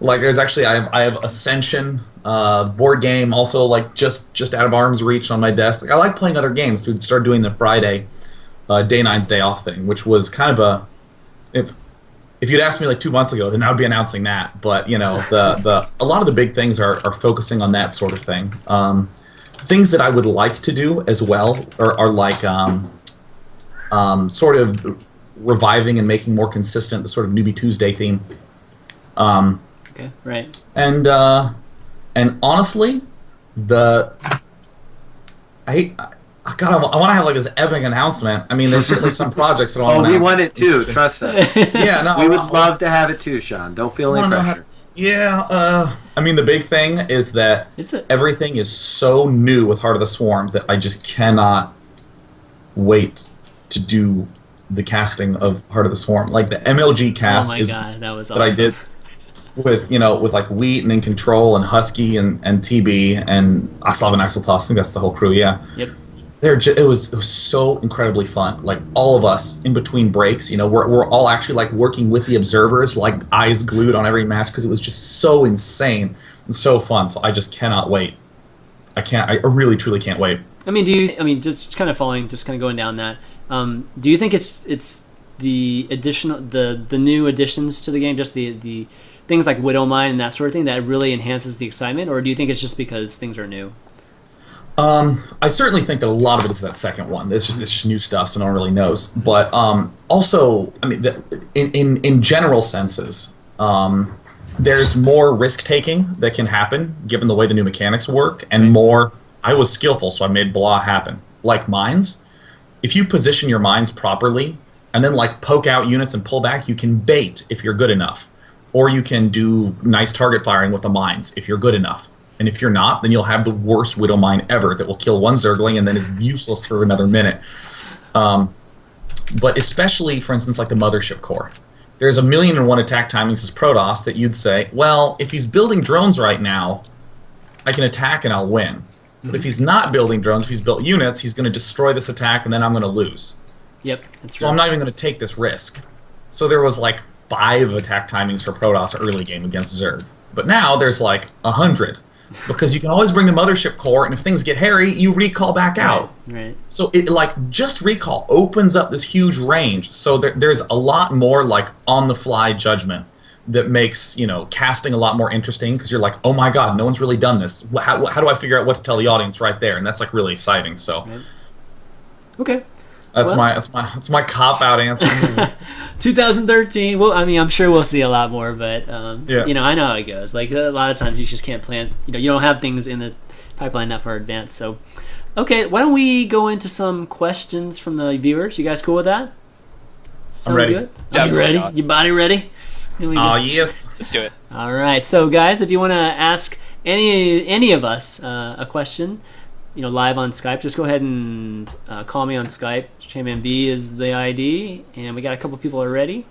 There's actually I have Ascension board game also just out of arm's reach on my desk. I like playing other games. We'd start doing the Friday Day 9's Day Off thing, which was kind of if you'd asked me 2 months ago, then I would be announcing that. But a lot of the big things are focusing on that sort of thing. Things that I would like to do as well are sort of reviving and making more consistent the sort of Newbie Tuesday theme. Okay, right. And honestly, I want to have this epic announcement. I mean, there's certainly some projects that I want to announce. We want it too. Trust us. Yeah, no, we would love to have it too, Sean. Don't feel any pressure. I mean, the big thing is that everything is so new with Heart of the Swarm that I just cannot wait to do the casting of Heart of the Swarm. Like the MLG cast God, that was awesome. that I did with Wheat and In Control and Husky and TB and Aslav and Axeltos. I think that's the whole crew. Yeah. Yep. it was so incredibly fun. Like all of us in between breaks, we're all actually like working with the observers, like eyes glued on every match because it was just so insane and so fun. So I just cannot wait. I really truly can't wait. I mean, just kind of going down that. Do you think it's the additional the new additions to the game, just the things like Widow Mine and that sort of thing that really enhances the excitement, or do you think it's just because things are new? I certainly think that a lot of it is that second one. It's just new stuff, so no one really knows. But also, I mean, in general senses, there's more risk taking that can happen given the way the new mechanics work, and more. I was skillful, so I made blah happen. Like mines, if you position your mines properly and then like poke out units and pull back, you can bait if you're good enough, or you can do nice target firing with the mines if you're good enough. And if you're not, then you'll have the worst Widow Mine ever that will kill one Zergling and then is useless for another minute. But especially, for instance, like the Mothership Core. There's 1,000,001 attack timings as Protoss that you'd say, well, if he's building drones right now, I can attack and I'll win. But if he's not building drones, if he's built units, he's going to destroy this attack and then I'm going to lose. Yep, that's So I'm not even going to take this risk. So there was like 5 attack timings for Protoss early game against Zerg. But now there's like 100. Because you can always bring the Mothership Core, and if things get hairy, you recall back out. Right. So it like just recall opens up this huge range. So there's a lot more like on-the-fly judgment that makes casting a lot more interesting because you're like, oh my god, no one's really done this. How do I figure out what to tell the audience right there? And that's like really exciting. So right. Okay. That's my cop-out answer. 2013. Well, I mean, I'm sure we'll see a lot more, but yeah. I know how it goes. Like a lot of times, you just can't plan. You don't have things in the pipeline that far advanced. So, okay, why don't we go into some questions from the viewers? You guys cool with that? I'm ready. Good? Are you ready? Your body ready? Oh yes. Let's do it. All right. So, guys, if you want to ask any of us a question, live on Skype, just go ahead and call me on Skype. ChanmanV is the ID, and we got a couple people already.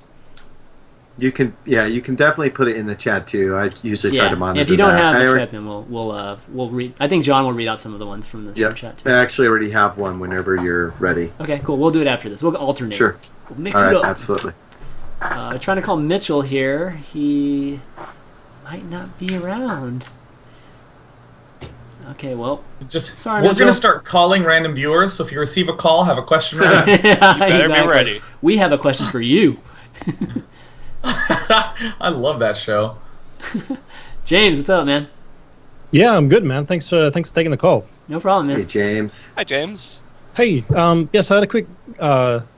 You can definitely put it in the chat too. I usually try to monitor. If you don't that. have the Skype, then we'll read. I think John will read out some of the ones from the chat too. I actually already have one. Whenever you're ready. Okay, cool. We'll do it after this. We'll alternate. Sure. We'll mix All right, it up. absolutely. Trying to call Mitchell here. He might not be around. Okay, well, sorry, we're going to start calling random viewers, so if you receive a call, have a question ready. You better be ready. We have a question for you. I love that show. James, what's up, man? Yeah, I'm good, man. Thanks for taking the call. No problem, man. Hey, James. Hi, James. Hey, yes, I had a quick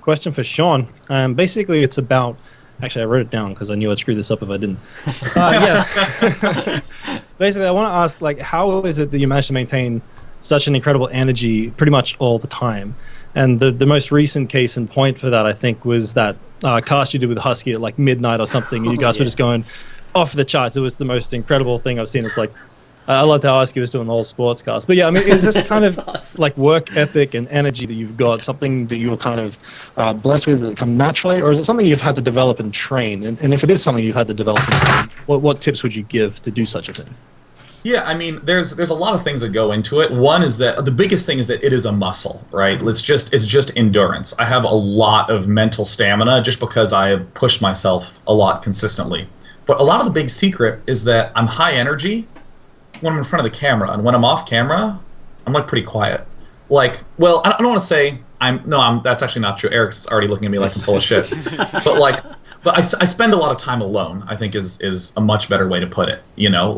question for Sean. Basically, it's about... Actually, I wrote it down because I knew I'd screw this up if I didn't. Yeah. Basically, I want to ask, like, how is it that you manage to maintain such an incredible energy pretty much all the time? And the most recent case in point for that, I think, was that cast you did with Husky at, like, midnight or something, and you guys were just going off the charts. It was the most incredible thing I've seen. It's like... I loved how Husky was doing the whole sports cast. But yeah, I mean, is this kind of awesome. Like work ethic and energy that you've got something that you were kind of blessed with that come naturally, or is it something you've had to develop and train? And if it is something you've had to develop and train, what tips would you give to do such a thing? Yeah, I mean, there's a lot of things that go into it. One is that the biggest thing is that it is a muscle, right? It's just endurance. I have a lot of mental stamina just because I have pushed myself a lot consistently. But a lot of the big secret is that I'm high energy when I'm in front of the camera, and when I'm off camera, I'm like pretty quiet. Like, well, I don't want to say that's actually not true. Eric's already looking at me like I'm full of shit. But I spend a lot of time alone, I think is a much better way to put it.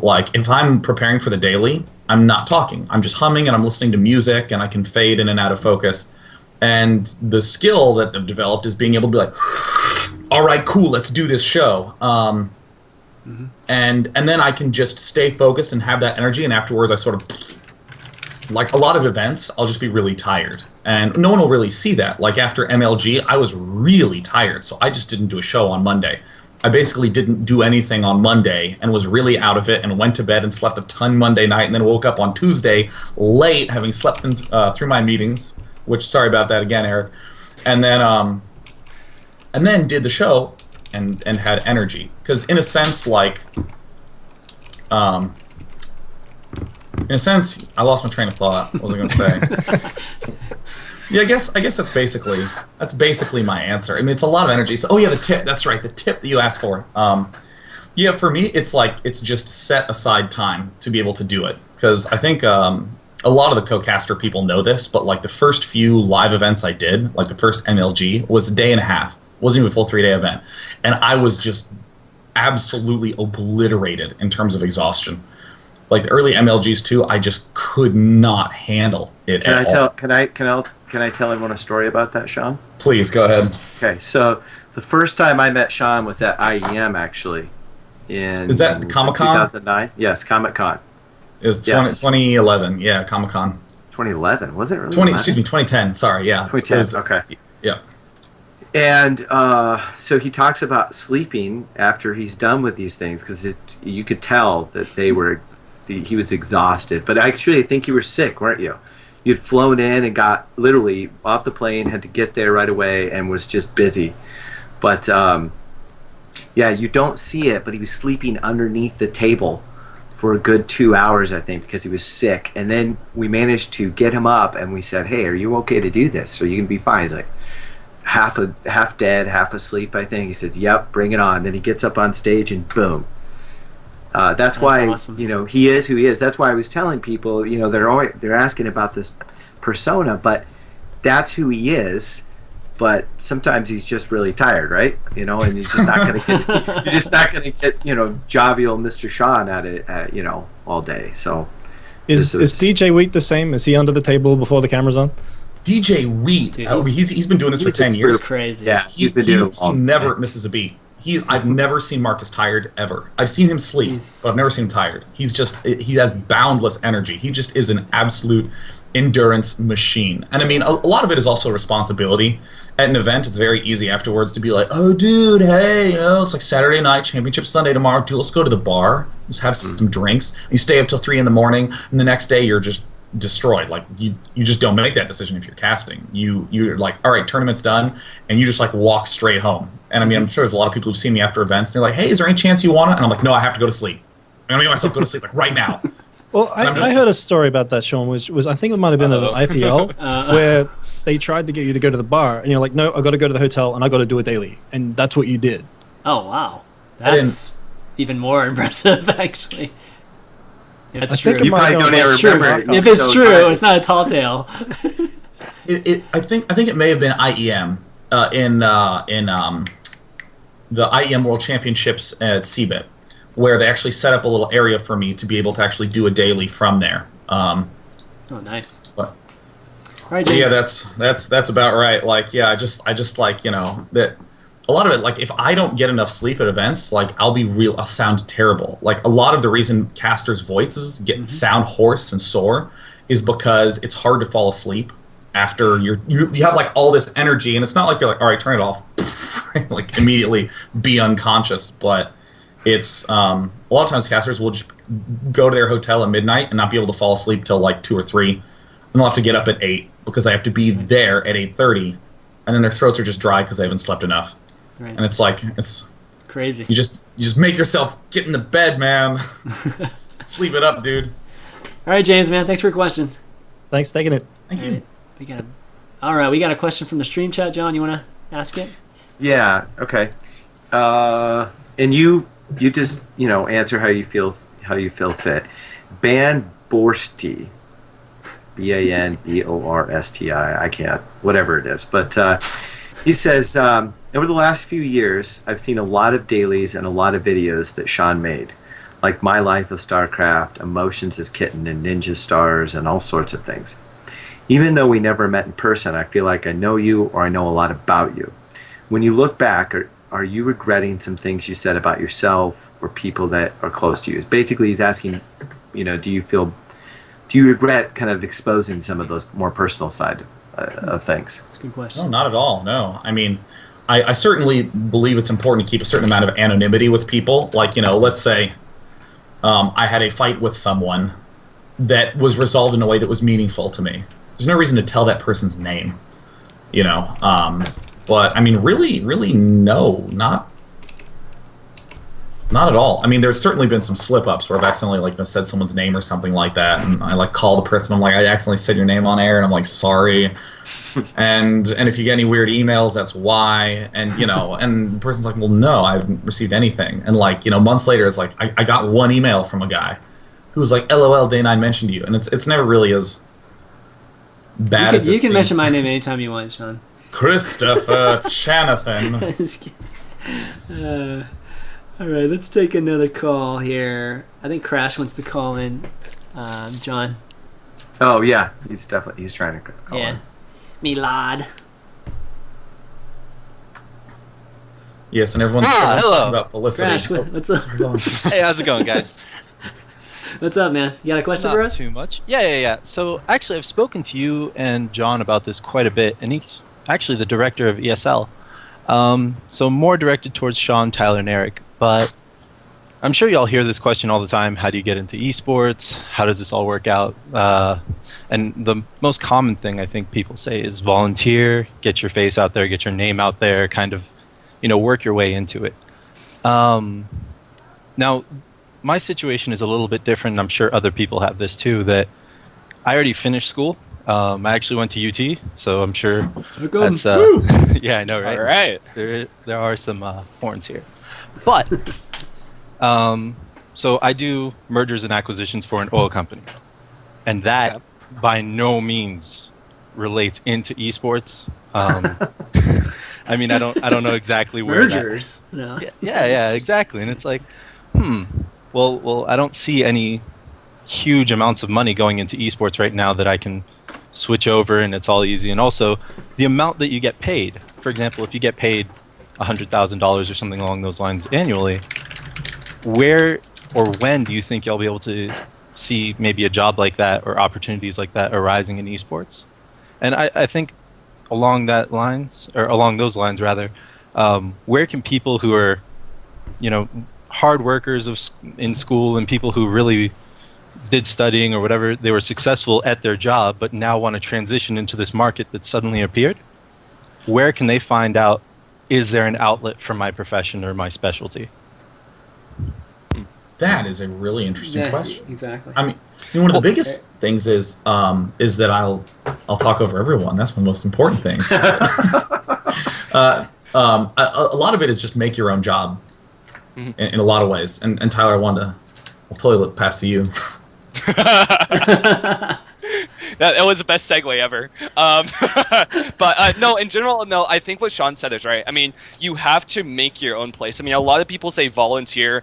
Like if I'm preparing for the daily, I'm not talking. I'm just humming and I'm listening to music, and I can fade in and out of focus. And the skill that I've developed is being able to be like, all right, cool, let's do this show. And then I can just stay focused and have that energy, and afterwards I sort of, like a lot of events, I'll just be really tired. And no one will really see that. Like after MLG, I was really tired, so I just didn't do a show on Monday. I basically didn't do anything on Monday and was really out of it and went to bed and slept a ton Monday night, and then woke up on Tuesday late, having slept through my meetings, which, sorry about that again, Eric. And then did the show and had energy. Because in a sense, like, In a sense, I lost my train of thought. What was I going to say? Yeah, I guess that's basically my answer. I mean, it's a lot of energy. So, oh yeah, the tip. That's right, the tip that you asked for. Yeah, for me, it's just set aside time to be able to do it, because I think a lot of the co-caster people know this, but like the first few live events I did, like the first MLG, was a day and a half. It wasn't even a full 3-day event, and I was just absolutely obliterated in terms of exhaustion. Like the early MLGs too, I just could not handle it at all. Can I tell everyone a story about that, Sean? Please go ahead. Okay, so the first time I met Sean was at IEM, actually. Is that Comic-Con? 2009? Yes, Comic-Con. It's 2011. Yeah, Comic-Con. 2011, was it really? 2010. Sorry, yeah. 2010. Okay. Yeah. And so he talks about sleeping after he's done with these things, because you could tell that he was exhausted. But actually, I think you were sick, weren't you? You'd flown in and got literally off the plane, had to get there right away, and was just busy. But yeah, you don't see it, but he was sleeping underneath the table for a good 2 hours, I think, because he was sick. And then we managed to get him up, and we said, "Hey, are you okay to do this? Are you gonna be fine?" He's like, half dead, half asleep, I think. He says, "Yep, bring it on." Then he gets up on stage, and boom. That's why awesome. He is who he is. That's why I was telling people, they're asking about this persona, but that's who he is. But sometimes he's just really tired, right? And you're just not gonna get jovial Mr. Sean at it, all day. So is DJ Wheat the same? Is he under the table before the camera's on? DJ Wheat, dude, he's been doing this for 10 years. Crazy. Yeah, he's been doing it He never misses a beat. I've never seen Marcus tired ever. I've seen him sleep, but I've never seen him tired. He has boundless energy. He just is an absolute endurance machine. And I mean, a lot of it is also responsibility. At an event, it's very easy afterwards to be like, "Oh, dude, hey, it's like Saturday night, championship Sunday tomorrow. Dude, let's go to the bar. Let's have some drinks." And you stay up till 3 a.m, and the next day you're just destroyed. Like you just don't make that decision if you're casting. You're like, all right, tournament's done, and you just like walk straight home. And I mean, I'm sure there's a lot of people who've seen me after events, and they're like, "Hey, is there any chance you wanna?" And I'm like, "No, I have to go to sleep. I'm gonna make myself go to sleep like right now." Well, I heard a story about that, Sean, which was I think it might have been at an IPL where they tried to get you to go to the bar, and you're like, "No, I got to go to the hotel, and I got to do it daily," and that's what you did. Oh wow, that's even more impressive, actually. If it's true. You probably don't ever remember it. If it's true, it's not a tall tale. I think it may have been IEM in the IEM World Championships at CBIT, where they actually set up a little area for me to be able to actually do a daily from there. Oh, nice. But, all right, James. yeah, that's about right. Like, yeah, I just like that. A lot of it, like if I don't get enough sleep at events, like I'll sound terrible. Like a lot of the reason casters' voices sound hoarse and sore is because it's hard to fall asleep after you have like all this energy, and it's not like you're like, all right, turn it off, like immediately be unconscious. But it's a lot of times casters will just go to their hotel at midnight and not be able to fall asleep till like 2 or 3, and they'll have to get up at 8 because they have to be there at 8:30, and then their throats are just dry because they haven't slept enough. Right. And it's like it's crazy. You just make yourself get in the bed, man. Sleep it up, dude. All right, James, man. Thanks for your question. Thanks, taking it. Thank you. All right, we got a question from the stream chat. John, you want to ask it? Yeah. Okay. And you just answer how you feel fit. Ban Borsti. BANBORSTI. I can't. Whatever it is, but. He says, over the last few years, I've seen a lot of dailies and a lot of videos that Sean made, like My Life of StarCraft, Emotions as Kitten, and Ninja Stars, and all sorts of things. Even though we never met in person, I feel like I know you or I know a lot about you. When you look back, are you regretting some things you said about yourself or people that are close to you? Basically, he's asking, do you regret kind of exposing some of those more personal side of things? That's a good question. No, not at all. No, I mean, I certainly believe it's important to keep a certain amount of anonymity with people. Like, let's say I had a fight with someone that was resolved in a way that was meaningful to me. There's no reason to tell that person's name, But I mean, really, no, not. Not at all. I mean, there's certainly been some slip-ups where I've accidentally like said someone's name or something like that, and I like call the person. I'm like, I accidentally said your name on air, and I'm like, sorry. and if you get any weird emails, that's why. And and the person's like, well, no, I haven't received anything. And like months later, it's like I got one email from a guy who was like, LOL, Day 9 mentioned you, and it's never really as bad as it you can seems. mention my name anytime you want, Sean. Christopher Chanathan. Just kidding. All right, let's take another call here. I think Crash wants to call in. John. Oh yeah, he's trying to call in. Milad. Yes, and everyone's hello. talking about Felicity. Crash, what's up? Hey, how's it going, guys? What's up, man? You got a question for Not us? too much. Yeah. So actually, I've spoken to you and John about this quite a bit, and he's actually the director of ESL. So more directed towards Sean, Tyler, and Eric. But I'm sure y'all hear this question all the time. How do you get into esports? How does this all work out? And the most common thing I think people say is volunteer, get your face out there, get your name out there, kind of, work your way into it. Now, my situation is a little bit different, and I'm sure other people have this too, that I already finished school. I actually went to UT, so I'm sure that's... yeah, I know, right? All right. There are some horns here. But, so I do mergers and acquisitions for an oil company. And that by no means relates into esports. I mean, I don't know exactly where Mergers. No. Yeah, exactly. And it's like, well, I don't see any huge amounts of money going into esports right now that I can switch over and it's all easy. And also, the amount that you get paid. For example, if you get paid $100,000 or something along those lines annually, where or when do you think you'll be able to see maybe a job like that or opportunities like that arising in esports? And I think along those lines, where can people who are, hard workers in school and people who really did studying or whatever, they were successful at their job, but now want to transition into this market that suddenly appeared, where can they find out, is there an outlet for my profession or my specialty? That is a really interesting question. Exactly. I mean, one of the biggest things is that I'll talk over everyone. That's one of the most important things. A lot of it is just make your own job in a lot of ways. And Tyler, I'll totally look past to you. That was the best segue ever. But no, in general, no, I think what Sean said is right. I mean, you have to make your own place. I mean, a lot of people say volunteer,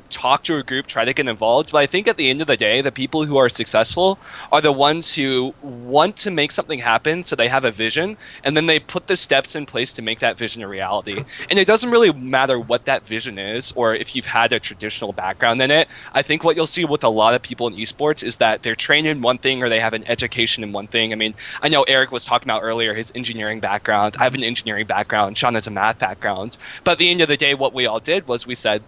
talk to a group, try to get involved. But I think at the end of the day, the people who are successful are the ones who want to make something happen, so they have a vision, and then they put the steps in place to make that vision a reality. And it doesn't really matter what that vision is, or if you've had a traditional background in it. I think what you'll see with a lot of people in esports is that they're trained in one thing or they have an education in one thing. I mean, I know Eric was talking about earlier his engineering background. I have an engineering background. Sean has a math background. But at the end of the day, what we all did was we said,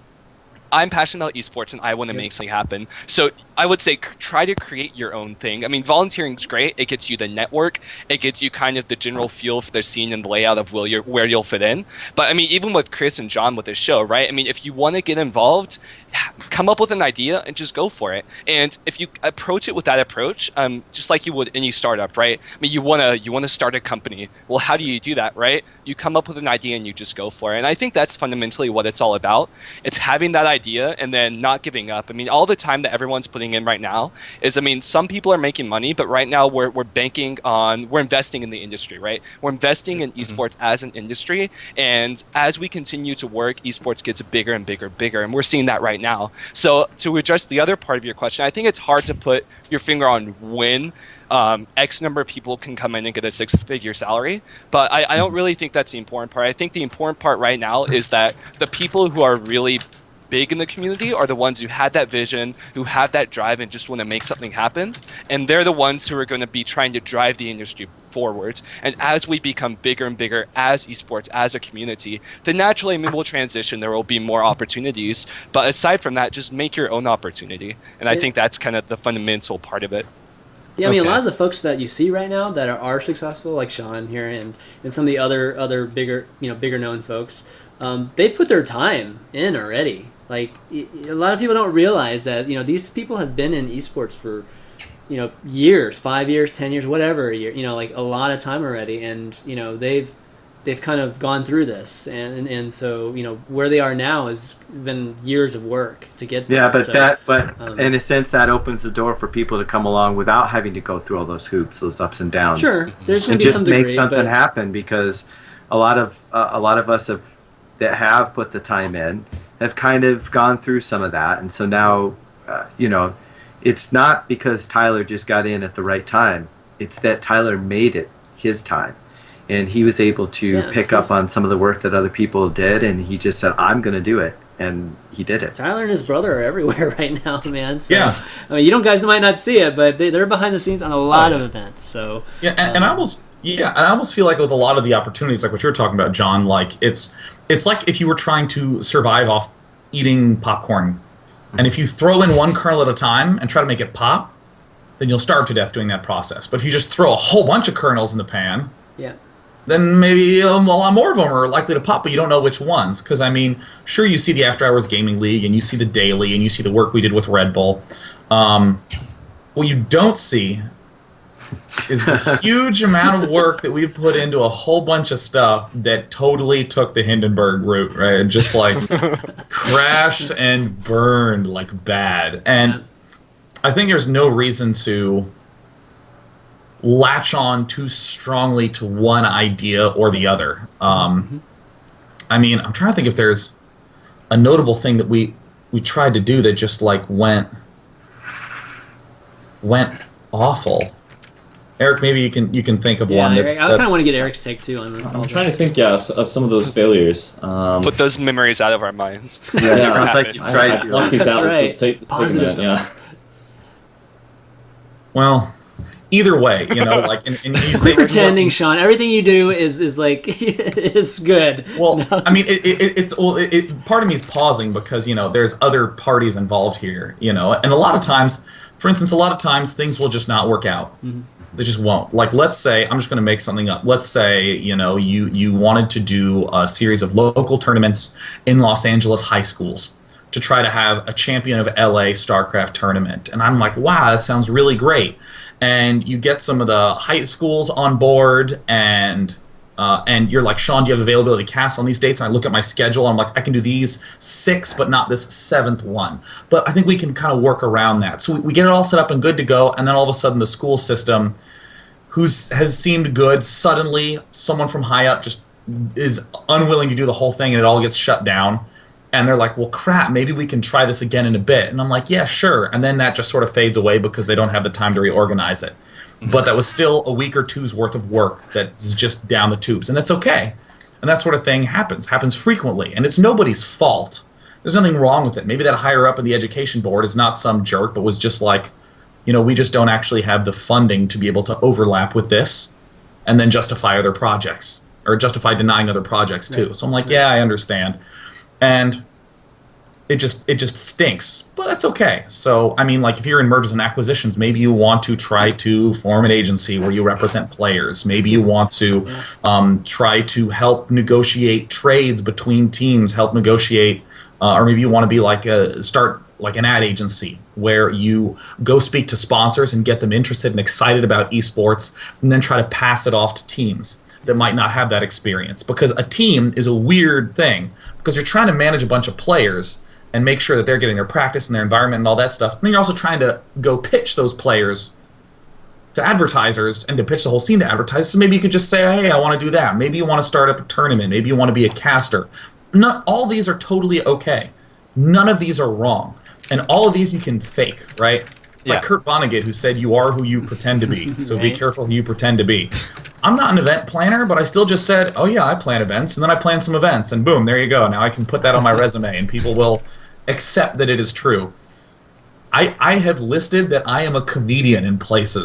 I'm passionate about esports and I want to make something happen. So I would say try to create your own thing. I mean, volunteering is great. It gets you the network. It gets you kind of the general feel for the scene and the layout of where you'll fit in. But I mean, even with Chris and John with this show, right? I mean, if you want to get involved, come up with an idea and just go for it. And if you approach it with that approach, just like you would any startup, right? I mean, you wanna start a company. Well, how do you do that, right? You come up with an idea and you just go for it. And I think that's fundamentally what it's all about. It's having that idea and then not giving up. I mean, all the time that everyone's putting in right now is, I mean, some people are making money, but right now we're investing in the industry, right? We're investing in esports as an industry. And as we continue to work, esports gets bigger and bigger and bigger. And we're seeing that right now. So to address the other part of your question, I think it's hard to put your finger on when X number of people can come in and get a six-figure salary. But I don't really think that's the important part. I think the important part right now is that the people who are really big in the community are the ones who had that vision, who have that drive and just want to make something happen. And they're the ones who are going to be trying to drive the industry forwards. And as we become bigger and bigger as esports, as a community, then naturally, I mean, we'll transition. There will be more opportunities. But aside from that, just make your own opportunity. And I think that's kind of the fundamental part of it. Yeah, I mean, a lot of the folks that you see right now that are successful, like Sean here and some of the other bigger known folks, they've put their time in already. Like a lot of people don't realize that these people have been in esports for years, 5 years, 10 years, whatever year, like a lot of time already, and they've kind of gone through this, and so where they are now has been years of work to get there. Yeah, but in a sense that opens the door for people to come along without having to go through all those hoops, those ups and downs. Sure, there's going and to be just some degree, make something happen, because a lot of us that have put the time in have kind of gone through some of that, and so now it's not because Tyler just got in at the right time. It's that Tyler made it his time. And he was able to pick up on some of the work that other people did, and he just said, I'm going to do it. And he did it. Tyler and his brother are everywhere right now, man. So, Yeah. I mean, you guys might not see it, but they're behind the scenes on a lot of events. So Yeah, and I almost feel like with a lot of the opportunities, like what you're talking about, John, like it's like if you were trying to survive off eating popcorn. And if you throw in one kernel at a time and try to make it pop, then you'll starve to death doing that process. But if you just throw a whole bunch of kernels in the pan, then maybe a lot more of them are likely to pop, but you don't know which ones. Because, I mean, sure, you see the After Hours Gaming League, and you see the Daily, and you see the work we did with Red Bull. What you don't see is the huge amount of work that we've put into a whole bunch of stuff that totally took the Hindenburg route, right? Just like crashed and burned like bad. And I think there's no reason to latch on too strongly to one idea or the other. I mean, I'm trying to think if there's a notable thing that we tried to do that just like went awful. Eric, maybe you can think of one that's... I kind of want to get Eric's take too on this. I'm trying to think, of some of those failures. Put those memories out of our minds. Yeah, it sounds like you tried to. Block these That's out. right. Let's take Positive. yeah. Well, either way, like, and you say... Quit pretending, Sean. Everything you do is like, it's good. Well, No. I mean, it's part of me is pausing because, there's other parties involved here, and a lot of times, for instance, things will just not work out. Mm-hmm. They just won't. Like, let's say, I'm just going to make something up. Let's say, you wanted to do a series of local tournaments in Los Angeles high schools to try to have a champion of LA StarCraft tournament. And I'm like, wow, that sounds really great. And you get some of the high schools on board, and you're like, Sean, do you have availability to cast on these dates? And I look at my schedule, and I'm like, I can do these 6, but not this 7th one. But I think we can kind of work around that. So we get it all set up and good to go, and then all of a sudden the school system, has seemed good, suddenly someone from high up just is unwilling to do the whole thing, and it all gets shut down. And they're like, well, crap, maybe we can try this again in a bit. And I'm like, yeah, sure. And then that just sort of fades away because they don't have the time to reorganize it. But that was still a week or two's worth of work that's just down the tubes. And that's okay. And that sort of thing happens frequently. And it's nobody's fault. There's nothing wrong with it. Maybe that higher up in the education board is not some jerk, but was just like, we just don't actually have the funding to be able to overlap with this and then justify other projects or justify denying other projects too. Right. So I'm like, yeah, I understand. And it just stinks, but that's okay. So, I mean, like if you're in mergers and acquisitions, maybe you want to try to form an agency where you represent players. Maybe you want to try to help negotiate trades between teams, help negotiate, or maybe you want to be like start like an ad agency where you go speak to sponsors and get them interested and excited about esports, and then try to pass it off to teams that might not have that experience. Because a team is a weird thing, because you're trying to manage a bunch of players and make sure that they're getting their practice and their environment and all that stuff. And then you're also trying to go pitch those players to advertisers and to pitch the whole scene to advertisers. So maybe you could just say, hey, I want to do that. Maybe you want to start up a tournament. Maybe you want to be a caster. Not all these are totally okay. None of these are wrong. And all of these you can fake, right? It's like Kurt Vonnegut, who said, you are who you pretend to be. So be careful who you pretend to be. I'm not an event planner, but I still just said, oh yeah, I plan events, and then I plan some events, and boom, there you go. Now I can put that on my resume, and people will accept that it is true. I have listed that I am a comedian in places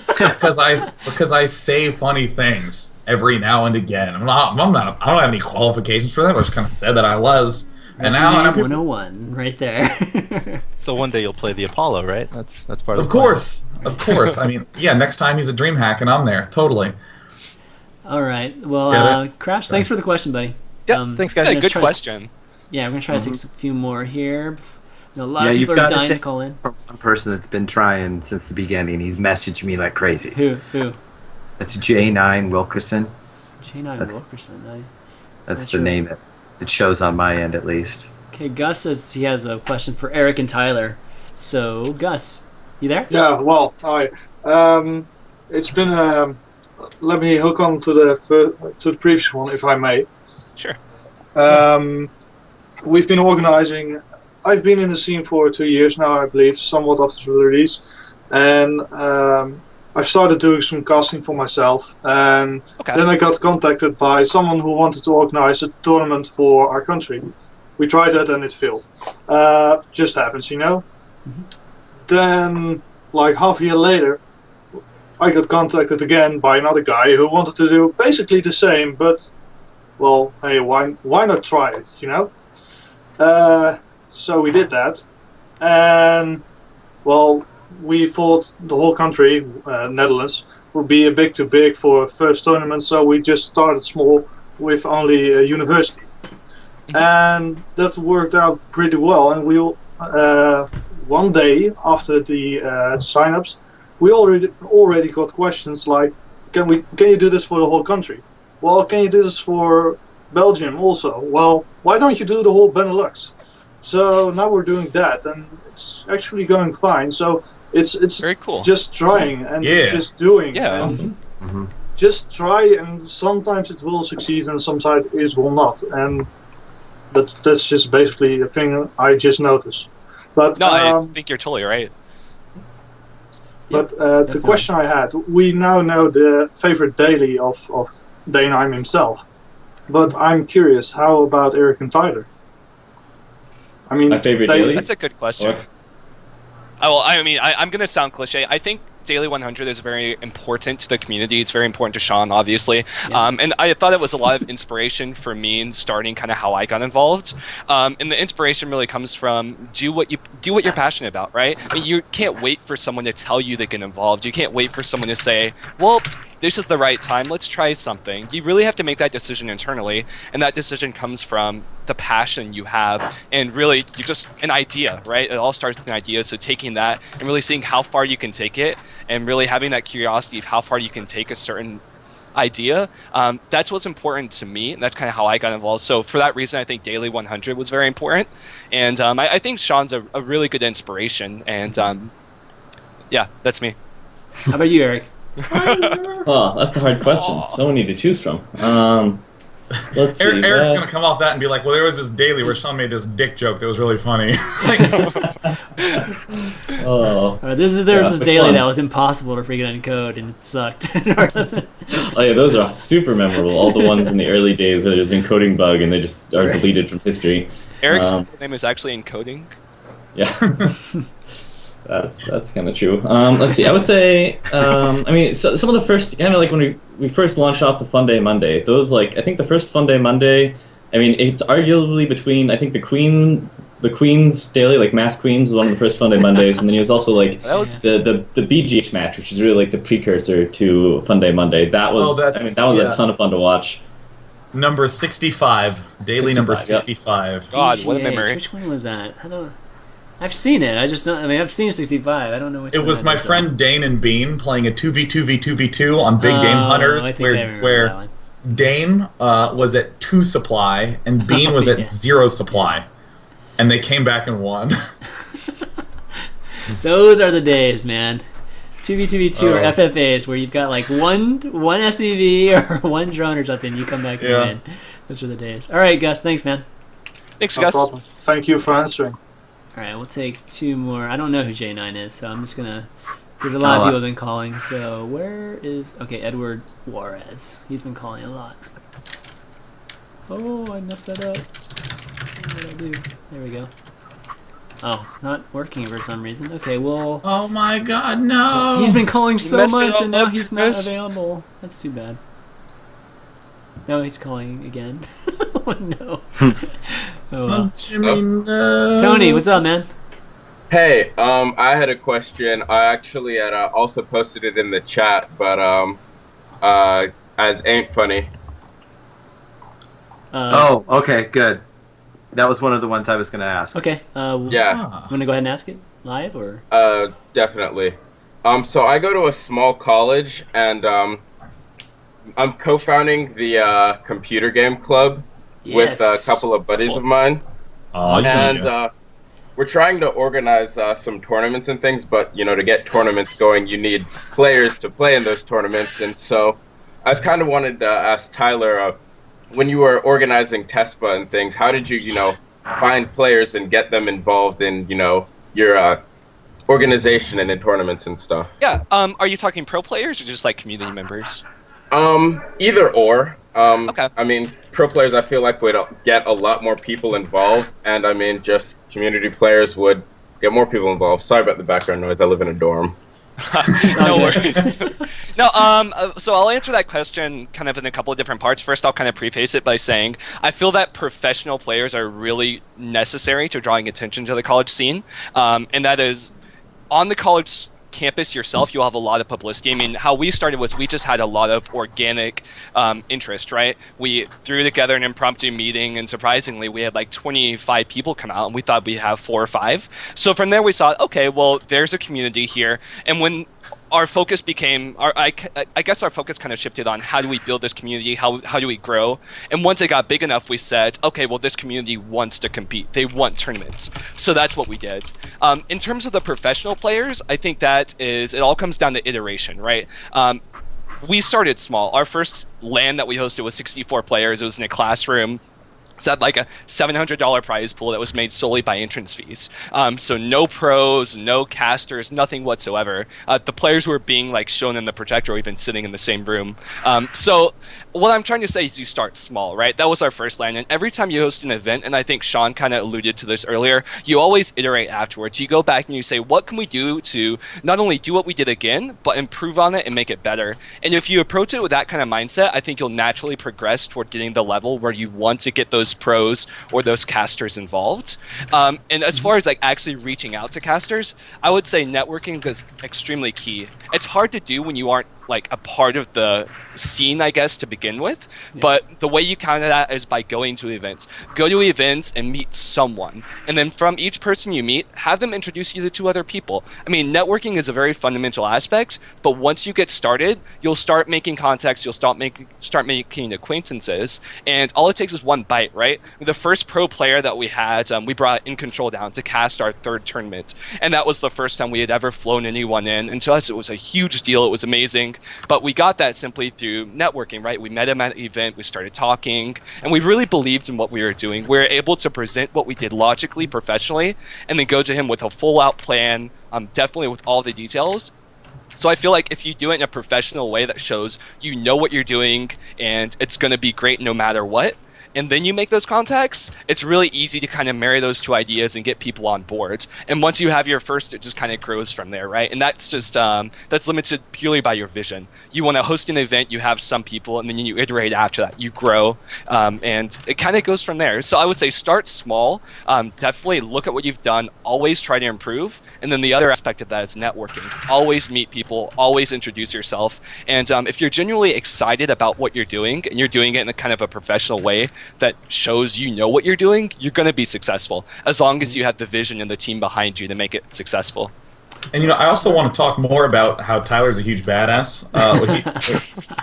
because I say funny things every now and again. I don't have any qualifications for that. I just kind of said that I was. And now 101 right there. So one day you'll play the Apollo, right? That's part of Of course. I mean, yeah, next time he's a DreamHack and I'm there. Totally. All right. Well, Crash, thanks for the question, buddy. Yeah, thanks, guys. Yeah, good question. yeah, we're gonna try to take a few more here. A lot Yeah, of you've people are got to dying to take call in. from one person that's been trying since the beginning. He's messaged me like crazy. Who? That's J9 Wilkerson. J9 That's- Wilkerson. That's Not the sure. name that it shows on my end, at least. Okay, Gus says he has a question for Eric and Tyler. So, Gus, you there? Yeah, well, hi. It's been. Let me hook on to the previous one, if I may. Sure. We've been organizing. I've been in the scene for 2 years now, I believe, somewhat after the release, and I've started doing some casting for myself. And Okay. then I got contacted by someone who wanted to organize a tournament for our country. We tried that and it failed. Just happens, you know. Then, like half a year later, I got contacted again by another guy who wanted to do basically the same, but, well, hey, why not try it, you know? So we did that, and, well, we thought the whole country, Netherlands, would be a bit too big for a first tournament, so we just started small with only a university. And that worked out pretty well, and we one day after the sign-ups, we already got questions like, can you do this for the whole country? Well, can you do this for Belgium also? Well, why don't you do the whole Benelux? So now we're doing that, and it's actually going fine. So it's Very cool. just trying and Yeah. just doing. Yeah. And Mhm. just try, and sometimes it will succeed and sometimes it will not. And that's just basically a thing I just noticed. But No, I think you're totally right. the definitely. question I had, we now know the favorite daily of Daneheim himself. But I'm curious, how about Eric and Tyler? I mean, My favorite they- daily? That's a good question. Or- I'm going to sound cliche. I think Daily 100 is very important to the community. It's very important to Sean, obviously. Yeah. And I thought it was a lot of inspiration for me in starting kind of how I got involved. And the inspiration really comes from do what you're passionate about, right? I mean, you can't wait for someone to tell you to get involved. You can't wait for someone to say, well, this is the right time, let's try something. You really have to make that decision internally, and that decision comes from the passion you have, and really you just an idea, right? It all starts with an idea. So taking that and really seeing how far you can take it, and really having that curiosity of how far you can take a certain idea, that's what's important to me, and that's kind of how I got involved. So for that reason, I think Daily 100 was very important, and I think Sean's a really good inspiration, and yeah, that's me. How about you, Eric? Oh, that's a hard question. So many to choose from. Let's see. Eric's what- gonna come off that and be like, "Well, there was this daily where Sean made this dick joke that was really funny." Oh. There was this which daily one? that was impossible to freaking encode, and it sucked. Oh yeah, those are super memorable. All the ones in the early days where there's an encoding bug and they just are deleted from history. Eric's Um, name is actually encoding. Yeah. That's kind of true. Let's see. I would say, I mean, so, some of the first, kind of like when we first launched off the Fun Day Monday. Those I think the first Fun Day Monday. I mean, it's arguably between I think the Queen's Daily, like Mass Queens, was one of the first Fun Day Mondays, and then he was also like That was the BGH match, which is really like the precursor to Fun Day Monday. That was yeah. a ton of fun to watch. Number 65, daily number 65, yep. 65. God, what a BGH, memory. Which one was that? I don't. I've seen it. I just don't. I mean, I've seen 65. I don't know which. It one was that my is, though. friend Dane and Bean playing a 2v2v2v2 on Big Game Oh, Hunters, I think I remember that where one. Dane was at 2 supply and Bean was at Yeah. 0 supply, and they came back and won. Those are the days, man. 2v2v2 or Oh. FFAs where you've got like one SCV or one drone or something. You come back and Yeah. win. Those are the days. All right, Gus. Thanks, man. Thanks, No Gus. problem. Thank you for answering. All right, we'll take two more. I don't know who J9 is, so I'm just gonna. There's a lot of people have been calling. So where is Edward Juarez? He's been calling a lot. Oh, I messed that up. What did I do? There we go. Oh, it's not working for some reason. Okay, well, Oh my god, no! he's been calling so messed it much, all and now up, he's not Chris. available. That's too bad. No, he's calling again. Oh no. Oh well. Jimmy, no. Tony, what's up, man? Hey, I had a question. I actually had also posted it in the chat, but as ain't funny. Oh, okay, good. That was one of the ones I was going to ask. Okay. Yeah. Want to go ahead and ask it live or? Definitely. So I go to a small college, and I'm co-founding the computer game club with a couple of buddies of mine. And we're trying to organize some tournaments and things, but to get tournaments going, you need players to play in those tournaments. And so I kind of wanted to ask Tyler, when you were organizing TesPa and things, how did you, find players and get them involved in, your organization and in tournaments and stuff? Yeah. Are you talking pro players or just like community members? Either or. Okay. I mean, pro players, I feel like would get a lot more people involved, and I mean, just community players would get more people involved. Sorry about the background noise. I live in a dorm. No worries. No, so I'll answer that question kind of in a couple of different parts. First, I'll kind of preface it by saying I feel that professional players are really necessary to drawing attention to the college scene, and that is on the college campus yourself, you'll have a lot of publicity. I mean, how we started was we just had a lot of organic interest, right? We threw together an impromptu meeting, and surprisingly, we had like 25 people come out, and we thought we'd have 4 or 5. So from there, we saw, okay, well, there's a community here. And when our focus became, I guess our focus kind of shifted on how do we build this community, how do we grow? And once it got big enough, we said, okay, well, this community wants to compete. They want tournaments. So that's what we did. In terms of the professional players, I think that it all comes down to iteration, right? We started small. Our first LAN that we hosted was 64 players. It was in a classroom. It had like a $700 prize pool that was made solely by entrance fees. So no pros, no casters, nothing whatsoever. The players were being like shown in the projector or even sitting in the same room. So what I'm trying to say is you start small, right? That was our first LAN. And every time you host an event, and I think Sean kind of alluded to this earlier, you always iterate afterwards. You go back and you say, what can we do to not only do what we did again, but improve on it and make it better? And if you approach it with that kind of mindset, I think you'll naturally progress toward getting the level where you want to get those pros or those casters involved. And as far as like actually reaching out to casters, I would say networking is extremely key. It's hard to do when you aren't like a part of the scene, I guess, to begin with. Yeah. But the way you counter that is by going to events. Go to events and meet someone. And then from each person you meet, have them introduce you to 2 other people. I mean, networking is a very fundamental aspect, but once you get started, you'll start making contacts, you'll start making acquaintances, and all it takes is one bite, right? The first pro player that we had, we brought In Control down to cast our 3rd tournament, and that was the first time we had ever flown anyone in, and to us it was a huge deal, it was amazing. But we got that simply through networking, right? We met him at an event, we started talking, and we really believed in what we were doing. We were able to present what we did logically, professionally, and then go to him with a full-out plan, definitely with all the details. So I feel like if you do it in a professional way that shows you know what you're doing and it's going to be great no matter what, and then you make those contacts, it's really easy to kind of marry those 2 ideas and get people on board. And once you have your first, it just kind of grows from there, right? And that's just, that's limited purely by your vision. You want to host an event, you have some people, and then you iterate after that. You grow, and it kind of goes from there. So I would say start small, definitely look at what you've done, always try to improve. And then the other aspect of that is networking. Always meet people, always introduce yourself. And if you're genuinely excited about what you're doing, and you're doing it in a kind of a professional way, that shows you know what you're doing, you're going to be successful as long as you have the vision and the team behind you to make it successful. And I also want to talk more about how Tyler's a huge badass.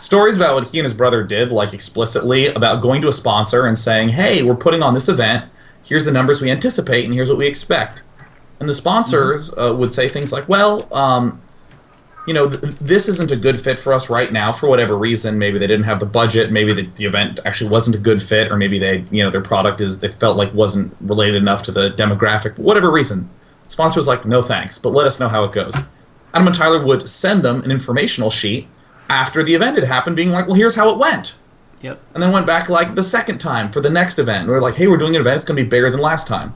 Stories about what he and his brother did, like explicitly, about going to a sponsor and saying, hey, we're putting on this event, here's the numbers we anticipate, and here's what we expect. And the sponsors would say things like, well, this isn't a good fit for us right now for whatever reason. Maybe they didn't have the budget. Maybe the event actually wasn't a good fit, or maybe their product they felt like wasn't related enough to the demographic. Whatever reason, the sponsor was like, no thanks, but let us know how it goes. Adam and Tyler would send them an informational sheet after the event had happened, being like, well, here's how it went. Yep. And then went back like the second time for the next event. And we were like, hey, we're doing an event. It's going to be bigger than last time.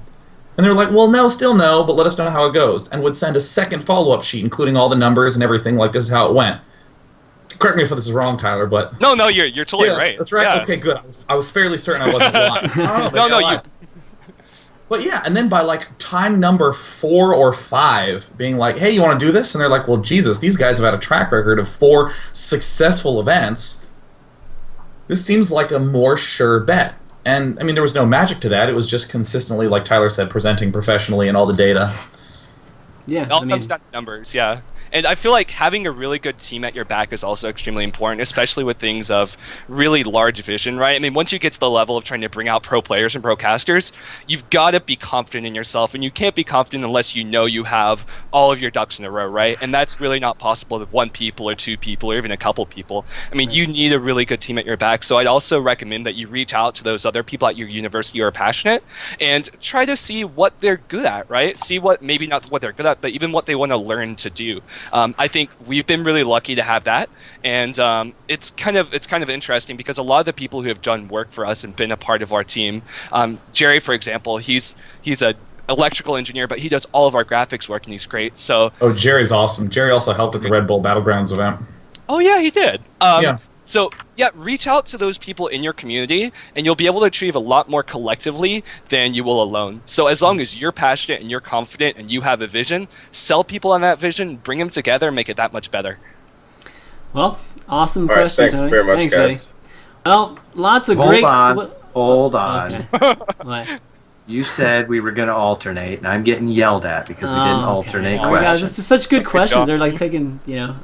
And they were like, well, no, still no, but let us know how it goes. And would send a second follow-up sheet, including all the numbers and everything, like this is how it went. Correct me if this is wrong, Tyler, but... No, you're totally right. That's right. Yeah. Okay, good. I was fairly certain I wasn't lying. But yeah, and then by like time number 4 or 5, being like, hey, you want to do this? And they're like, well, Jesus, these guys have had a track record of 4 successful events. This seems like a more sure bet. And I mean, there was no magic to that. It was just consistently, like Tyler said, presenting professionally and all the data. Yeah, It all comes down to numbers, yeah. And I feel like having a really good team at your back is also extremely important, especially with things of really large vision, right? I mean, once you get to the level of trying to bring out pro players and pro casters, you've got to be confident in yourself, and you can't be confident unless you know you have all of your ducks in a row, right? And that's really not possible with one people or two people or even a couple people. I mean, you need a really good team at your back, so I'd also recommend that you reach out to those other people at your university who are passionate and try to see what they're good at, right? See what, maybe not what they're good at, but even what they want to learn to do. I think we've been really lucky to have that, and it's kind of interesting because a lot of the people who have done work for us and been a part of our team, Jerry, for example, he's a electrical engineer, but he does all of our graphics work, and he's great. So Jerry's awesome. Jerry also helped at the Red Bull Battlegrounds event. Oh yeah, he did. Yeah. So yeah, reach out to those people in your community, and you'll be able to achieve a lot more collectively than you will alone. So as long as you're passionate and you're confident and you have a vision, sell people on that vision, bring them together, and make it that much better. Well, awesome All right, question, thanks Tony. very much, Thanks, guys. buddy. Well, lots of Hold great. on. Hold on. Okay. What? You said we were going to alternate, and I'm getting yelled at because we didn't alternate Oh my gosh, questions. this is such good questions. job. They're like taking,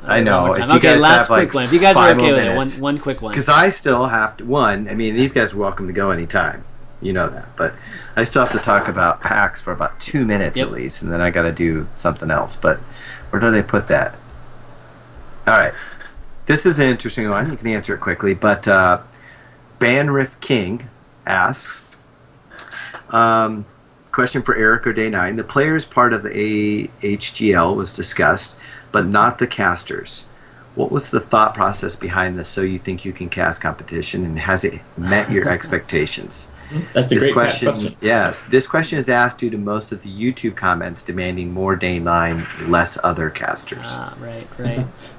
I know. a long If time. you Okay, guys last have, quick like, one. If you guys are 5 okay more with it, minutes. one quick one. Because I still have to, I mean, these guys are welcome to go anytime. You know that. But I still have to talk about PAX for about 2 minutes at least, and then I got to do something else. But where did I put that? All right. This is an interesting one. You can answer it quickly. But Banriff King asks, question for Eric or Day 9. The players part of the AHGL was discussed, but not the casters. What was the thought process behind this so you think you can cast competition, and has it met your expectations? That's a great question. Yeah, this question is asked due to most of the YouTube comments demanding more Day 9, less other casters. Ah, right.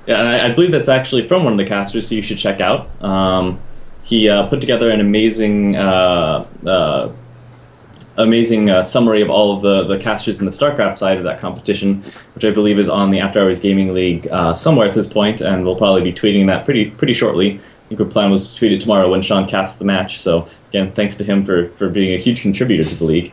Yeah, and I believe that's actually from one of the casters, so you should check out. He put together an amazing summary of all of the casters in the StarCraft side of that competition, which I believe is on the After Hours Gaming League somewhere at this point, and we'll probably be tweeting that pretty shortly. I think our plan was to tweet it tomorrow when Sean casts the match, so again, thanks to him for being a huge contributor to the league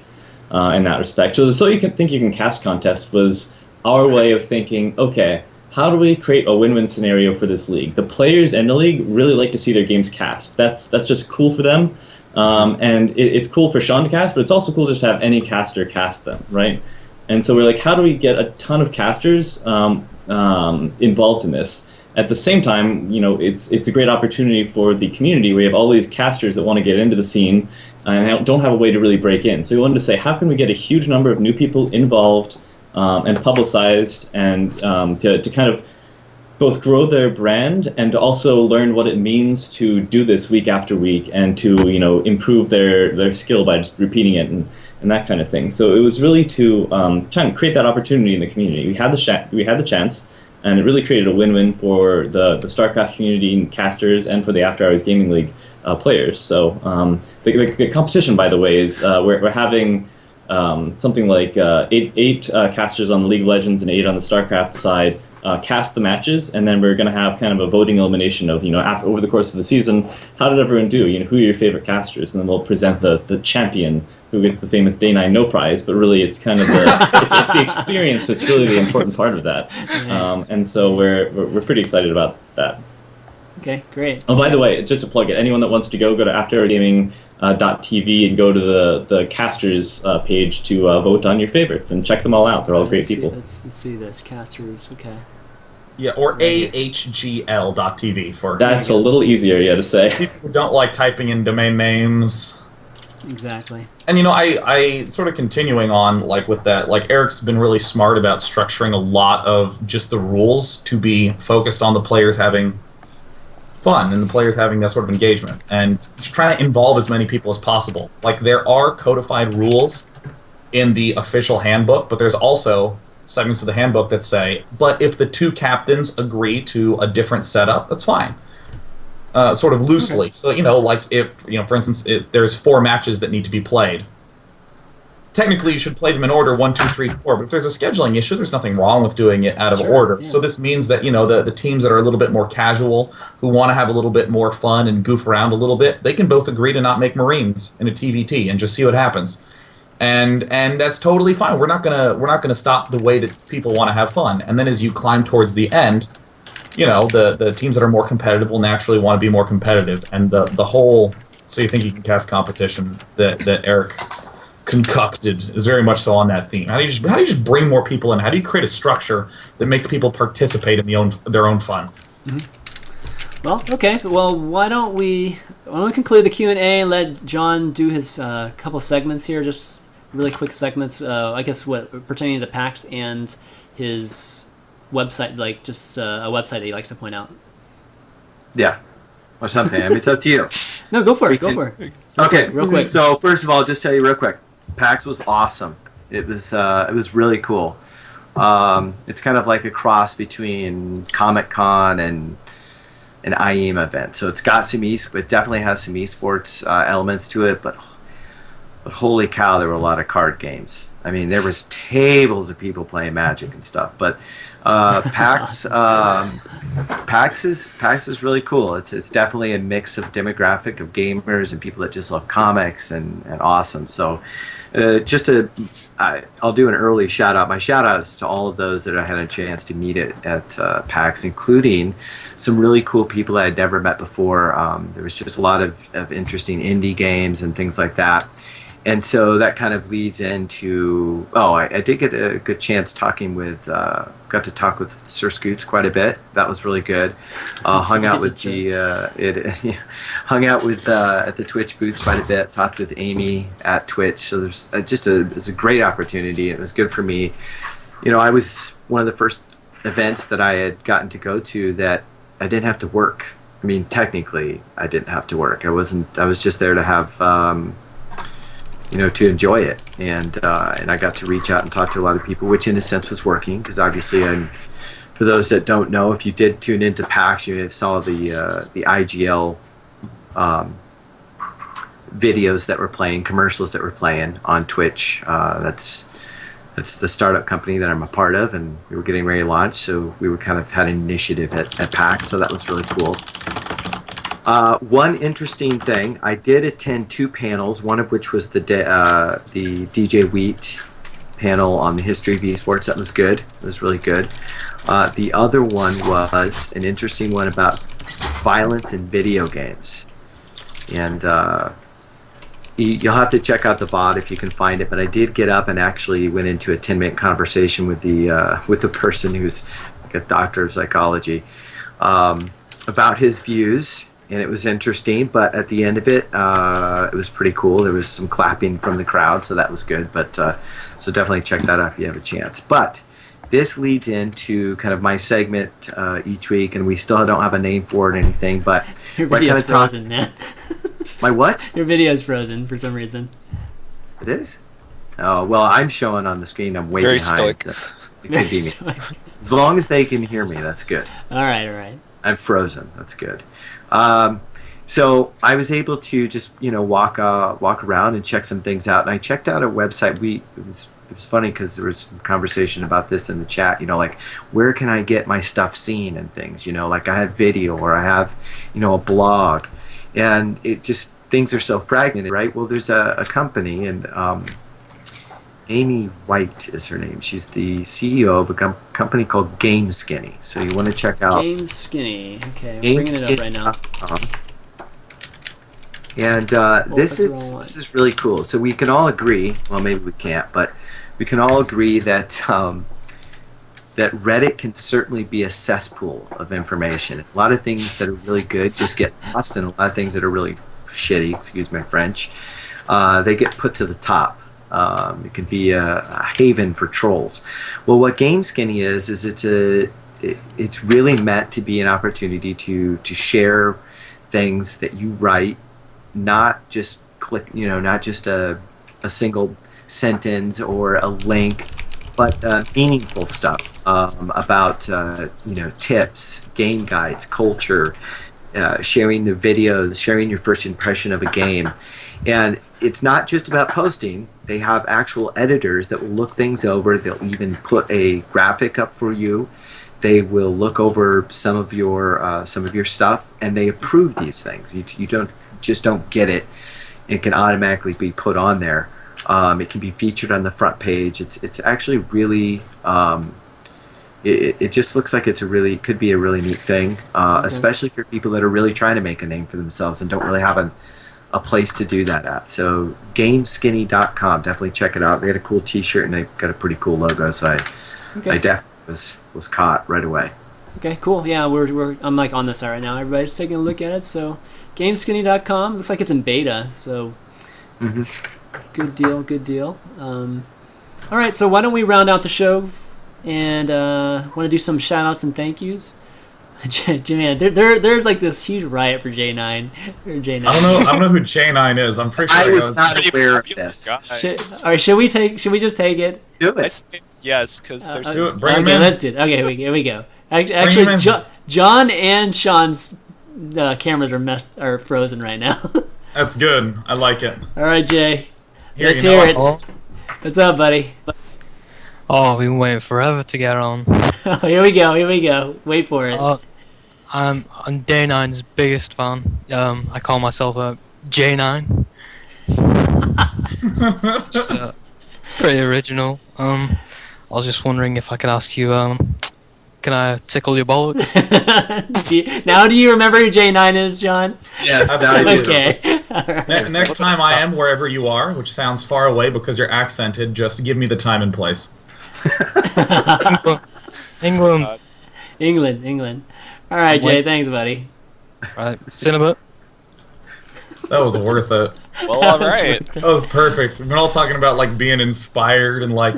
in that respect. So you can think you can cast contest was our way of thinking, okay, how do we create a win-win scenario for this league? The players and the league really like to see their games cast. That's just cool for them. And it's cool for Sean to cast, but it's also cool just to have any caster cast them, right? And so we're like, how do we get a ton of casters involved in this? At the same time, it's a great opportunity for the community. We have all these casters that want to get into the scene and don't have a way to really break in. So we wanted to say, how can we get a huge number of new people involved and publicized, and to kind of both grow their brand and to also learn what it means to do this week after week and to improve their skill by just repeating it and that kind of thing. So it was really to try and create that opportunity in the community. We had the chance, and it really created a win-win for the StarCraft community and casters and for the After Hours Gaming League players. So the competition, by the way, is we're having something like eight casters on the League of Legends and 8 on the StarCraft side cast the matches, and then we're going to have kind of a voting elimination of, over the course of the season, how did everyone do? Who are your favorite casters? And then we'll present the champion who gets the famous Day 9 no prize, but really it's kind of it's the experience that's really the important part of that. Nice. And so we're pretty excited about that. Okay, great. Oh, by the way, just to plug it, anyone that wants to go to AfterHoursGaming.tv and go to the casters page to vote on your favorites and check them all out. They're all great people. Let's see this. Casters, okay. Yeah, or AHGL.tv for That's a little easier, to say. people who don't like typing in domain names. Exactly. And I sort of continuing on with that, Eric's been really smart about structuring a lot of just the rules to be focused on the players having fun and the players having that sort of engagement and trying to involve as many people as possible. There are codified rules in the official handbook, but there's also segments of the handbook that say, but if the two captains agree to a different setup, that's fine. Sort of loosely. Okay. So, if, for instance, there's 4 matches that need to be played. technically you should play them in order 1, 2, 3, 4. But if there's a scheduling issue, there's nothing wrong with doing it out of order. Yeah. So this means that the teams that are a little bit more casual, who want to have a little bit more fun and goof around a little bit, they can both agree to not make Marines in a TVT and just see what happens. And that's totally fine. We're not gonna stop the way that people want to have fun. And then as you climb towards the end, the teams that are more competitive will naturally want to be more competitive. And the whole "so you think you can cast competition" that Eric concocted is very much so on that theme. How do you just bring more people in? How do you create a structure that makes people participate in their own fun? Mm-hmm. Well, okay. Well, why don't we conclude the Q&A and let John do his couple segments here, just really quick segments. I guess pertaining to PAX and his website, like just a website that he likes to point out. Yeah, or something. I mean, it's up to you. No, go for it. Go for it. Okay, real quick. So first of all, just tell you real quick, PAX was awesome. It was really cool. It's kind of like a cross between Comic-Con and an IEM event. So it's got some it definitely has some esports elements to it, but holy cow, there were a lot of card games. I mean, there was tables of people playing Magic and stuff. But PAX is really cool. It's definitely a mix of demographic of gamers and people that just love comics and awesome. So I'll do an early shout out. My shout outs to all of those that I had a chance to meet at PAX, including some really cool people that I'd never met before. There was just a lot of interesting indie games and things like that. And so that kind of leads into, I did get a good chance talking with, got to talk with Sir Scoots quite a bit. That was really good. Hung out with at the Twitch booth quite a bit. Talked with Amy at Twitch. So there's it's a great opportunity. It was good for me. I was one of the first events that I had gotten to go to that I didn't have to work. I mean, technically, I didn't have to work. I was just there to have, to enjoy it, and I got to reach out and talk to a lot of people, which in a sense was working, because obviously, for those that don't know, if you did tune into PAX, you saw the AHGL videos that were playing, commercials that were playing on Twitch. That's the startup company that I'm a part of, and we were getting ready to launch, so we were kind of had an initiative at PAX, so that was really cool. One interesting thing, I did attend 2 panels, one of which was the DJ Wheat panel on the history of esports. That was good. It was really good. The other one was an interesting one about violence in video games. And you'll have to check out the VOD if you can find it, but I did get up and actually went into a 10-minute conversation with the person who's like a doctor of psychology about his views. And it was interesting, but at the end of it, it was pretty cool. There was some clapping from the crowd, so that was good. But so definitely check that out if you have a chance. But this leads into kind of my segment each week, and we still don't have a name for it or anything. But your video's frozen, man. My what? Your video's frozen for some reason. It is? Oh, well, I'm showing on the screen. I'm way Very behind. stoic. So it could be me. As long as they can hear me, that's good. All right. I'm frozen. That's good. So I was able to just walk around and check some things out, and I checked out a website. It was funny because there was some conversation about this in the chat. Like where can I get my stuff seen and things. Like I have video or I have a blog, and it just things are so fragmented, right? Well, there's a company, and Amy White is her name. She's the CEO of a company called Game Skinny. So you want to check out Game Skinny. Okay, I'm bringing it up right now. And this is really cool. So we can all agree. Well, maybe we can't, but we can all agree that that Reddit can certainly be a cesspool of information. A lot of things that are really good just get lost, and a lot of things that are really shitty, excuse my French, they get put to the top. It can be a haven for trolls. Well, what Game Skinny is it's really meant to be an opportunity to share things that you write, not just not just a single sentence or a link, but meaningful stuff about tips, game guides, culture, sharing the videos, sharing your first impression of a game. And it's not just about posting. They have actual editors that will look things over. They'll even put a graphic up for you. They will look over some of your stuff, and they approve these things. You don't get it. It can automatically be put on there. It can be featured on the front page. It's actually really. It just looks like could be a really neat thing, especially for people that are really trying to make a name for themselves and don't really have a place to do that at. So gameskinny.com, definitely check it out. They had a cool T-shirt and they got a pretty cool logo, so I definitely was caught right away. Okay, cool. Yeah, I'm like on this right now. Everybody's taking a look at it. So gameskinny.com looks like it's in beta. So good deal. All right, so why don't we round out the show and want to do some shout outs and thank yous. Jimmy, there's like this huge riot for J9 or J9. I don't know who J9 is. I'm pretty sure I was not aware of this. All right, should we just take it? Do it. Yes, because there's do it. Bring him okay, in. let's do it. Okay, here we go. Bring him Actually, in. John and Sean's cameras are frozen right now. That's good. I like it. All right, Jay. Here, Let's you know hear it. what? What's up, buddy? Oh, we've been waiting forever to get on. Oh, here we go. Wait for it. I'm Day9's biggest fan. I call myself a J9. It's pretty original. I was just wondering if I could ask you, can I tickle your bollocks? Now do you remember who J9 is, John? Yes, now I do. Okay. Right. Next time I am wherever you are, which sounds far away because you're accented, just give me the time and place. England. All right, Jay. Thanks, buddy. Right, Cinnabon. That was worth it. Well, all right. That was perfect. We've been all talking about like being inspired and like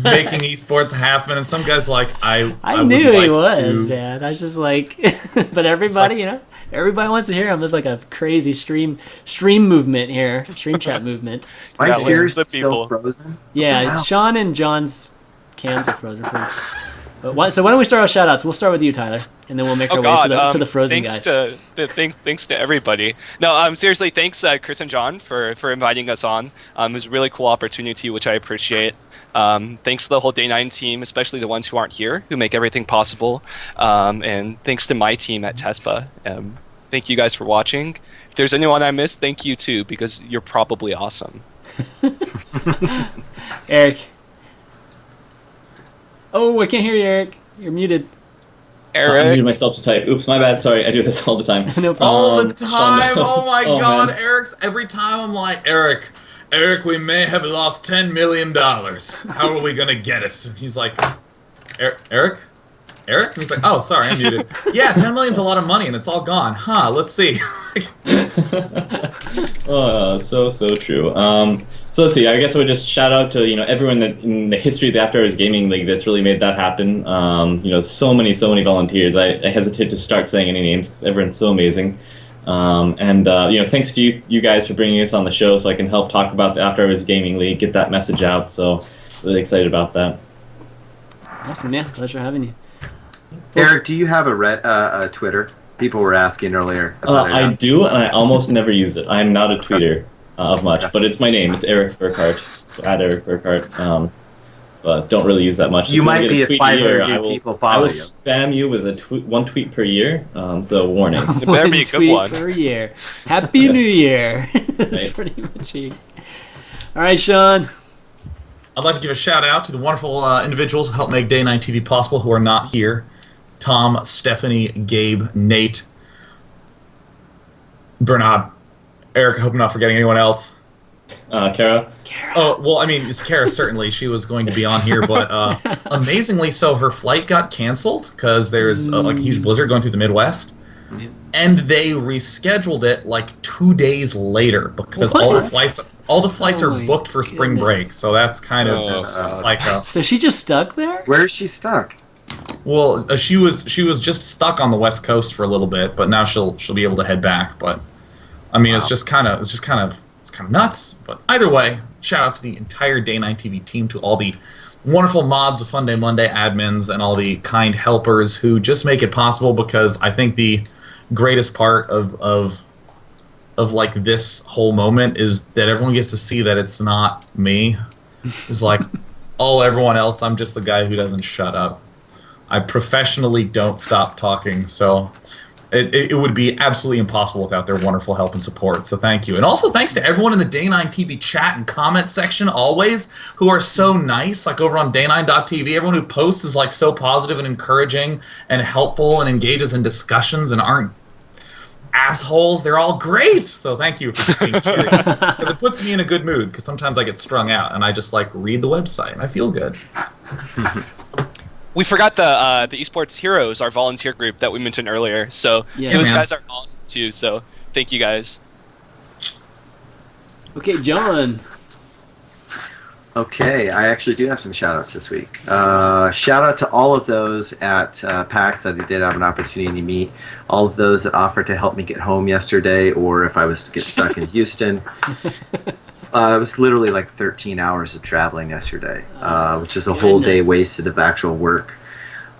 making esports happen, and some guys like I knew would he like was, to... man. I was just like, but everybody, everybody wants to hear him. There's like a crazy stream movement here, stream chat movement. My series the is still people. frozen. Yeah, Wow. Sean and John's cams are frozen. So why don't we start our shout-outs? We'll start with you, Tyler, and then we'll make our way to the frozen thanks guys. Thanks to everybody. No, seriously, thanks Chris and John for inviting us on. It was a really cool opportunity, which I appreciate. Thanks to the whole Day 9 team, especially the ones who aren't here, who make everything possible. And thanks to my team at TesPa. Thank you guys for watching. If there's anyone I missed, thank you too, because you're probably awesome. Eric. Oh, I can't hear you, Eric. You're muted. I muted myself to type. Oops, my bad. Sorry, I do this all the time. No problem. All the time. Oh my God, man. Eric's every time I'm like, Eric, we may have lost $10 million. How are we gonna get it? And he's like, Eric? And he's like, oh, sorry, I'm muted. Yeah, 10 million's a lot of money and it's all gone. Huh, let's see. Oh, so true. So let's see. I guess I would just shout out to everyone that in the history of the After Hours Gaming League that's really made that happen. So many volunteers. I hesitate to start saying any names because everyone's so amazing. Thanks to you guys for bringing us on the show so I can help talk about the After Hours Gaming League, get that message out. So really excited about that. Awesome, yeah. Pleasure having you. Eric, do you have a Twitter? People were asking earlier. I do, and I almost never use it. I'm not a tweeter of much, but it's my name. It's Eric Burkhart. So at Eric Burkhart. But don't really use that much. You might be at 500 new people follow you. I will spam you with one tweet per year. So warning. It better be a good one. Per year. Happy New Year. That's pretty much it. All right, Sean. I'd like to give a shout out to the wonderful individuals who helped make Day 9 TV possible who are not here. Tom, Stephanie, Gabe, Nate, Bernard, Eric. I hope I'm not forgetting anyone else. Kara. Oh, well, I mean, it's Kara, certainly. She was going to be on here, but amazingly so, her flight got canceled because there's like a huge blizzard going through the Midwest. And they rescheduled it like 2 days later because all the flights are booked for spring break. So that's kind of psycho. So she just stuck there? Where is she stuck? Well, she was just stuck on the West Coast for a little bit, but now she'll be able to head back. But I mean, it's kind of nuts. But either way, shout out to the entire Day 9 TV team, to all the wonderful mods, the Fun Day Monday admins, and all the kind helpers who just make it possible. Because I think the greatest part of like this whole moment is that everyone gets to see that it's not me. It's like, oh, everyone else, I'm just the guy who doesn't shut up. I professionally don't stop talking, so it would be absolutely impossible without their wonderful help and support, so thank you. And also thanks to everyone in the Day9 TV chat and comment section always, who are so nice, like over on day9.tv. Everyone who posts is like so positive and encouraging and helpful and engages in discussions and aren't assholes. They're all great, so thank you for being cheery. Because it puts me in a good mood, because sometimes I get strung out and I just like read the website and I feel good. We forgot the Esports Heroes, our volunteer group that we mentioned earlier. So those guys are awesome too. So thank you guys. Okay, John. Okay, I actually do have some shout-outs this week. Shout out to all of those at PAX that I did have an opportunity to meet. All of those that offered to help me get home yesterday, or if I was to get stuck in Houston. It was literally like 13 hours of traveling yesterday, which is a whole day wasted of actual work.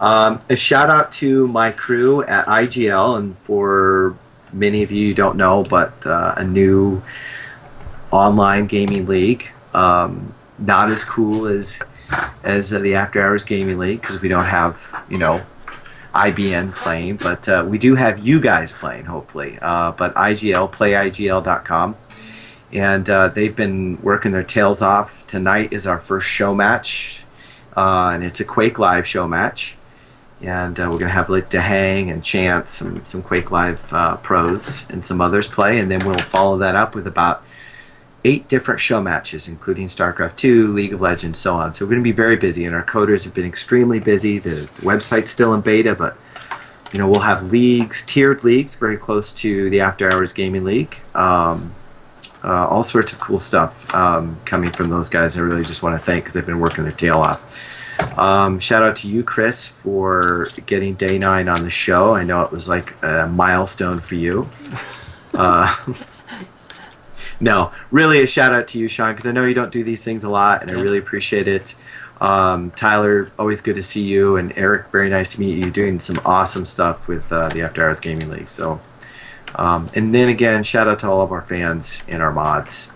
A shout out to my crew at AHGL, and for many of you who don't know, but a new online gaming league. Not as cool as the After Hours Gaming League, because we don't have, IBN playing, but we do have you guys playing, hopefully. But IGL, playigl.com. And they've been working their tails off. Tonight is our first show match, and it's a Quake Live show match. And we're going to have like DeHang and Chance, some Quake Live pros, and some others play. And then we'll follow that up with about 8 different show matches, including StarCraft 2, League of Legends, so on. So we're going to be very busy, and our coders have been extremely busy. The website's still in beta, but we'll have leagues, tiered leagues, very close to the After Hours Gaming League. All sorts of cool stuff coming from those guys. I really just want to thank, because they've been working their tail off. Shout out to you, Chris, for getting Day9 on the show. I know it was like a milestone for you. No, really a shout out to you, Sean, because I know you don't do these things a lot, and I really appreciate it. Tyler, always good to see you, and Eric, very nice to meet you. Doing some awesome stuff with the After Hours Gaming League. So, and then again, shout out to all of our fans and our mods.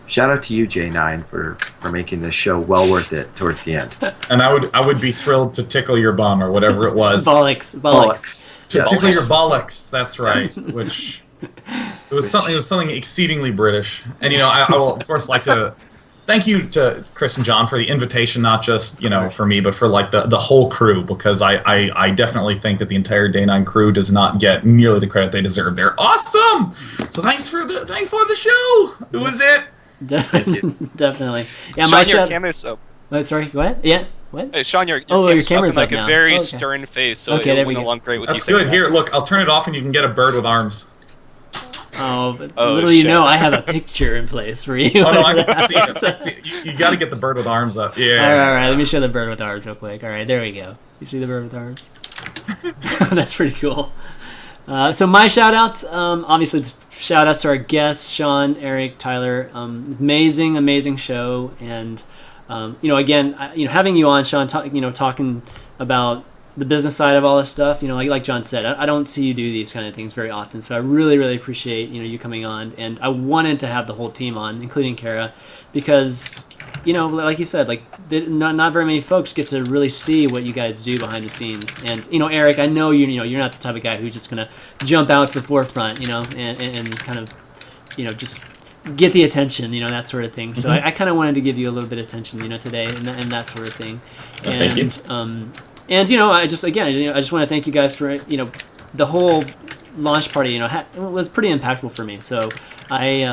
Shout out to you, J9, for making this show well worth it towards the end. And I would be thrilled to tickle your bum or whatever it was. Bollocks. To tickle your bollocks. That's right. Which it was something exceedingly British. And I will of course like to thank you to Chris and John for the invitation, not just for me, but for like the whole crew, because I definitely think that the entire Day9 crew does not get nearly the credit they deserve. They're awesome. So thanks for the show. It was it. Definitely. Yeah, Sean, your camera's up. Oh, sorry, go ahead. Yeah, what? Hey, Sean, your camera's up, like now. a very stern face, so okay, it went along great with That's you. That's good. Here, look, I'll turn it off and you can get a bird with arms. Oh, but little you know, I have a picture in place for you. Oh, no, I can see it. You got to get the bird with arms up. Yeah. All right. Let me show the bird with arms real quick. All right, there we go. You see the bird with arms? That's pretty cool. So my shout-outs, obviously, shout-outs to our guests, Sean, Eric, Tyler. Amazing show. And, again, having you on, Sean, talking about the business side of all this stuff, like John said, I don't see you do these kind of things very often, so I really appreciate you coming on. And I wanted to have the whole team on, including Kara, because like you said, like not very many folks get to really see what you guys do behind the scenes. And Eric, I know you're not the type of guy who's just gonna jump out to the forefront, and kind of just get the attention, that sort of thing. So I kind of wanted to give you a little bit of attention, today, and that sort of thing. Thank you. And I just want to thank you guys for the whole launch party. Was pretty impactful for me. So I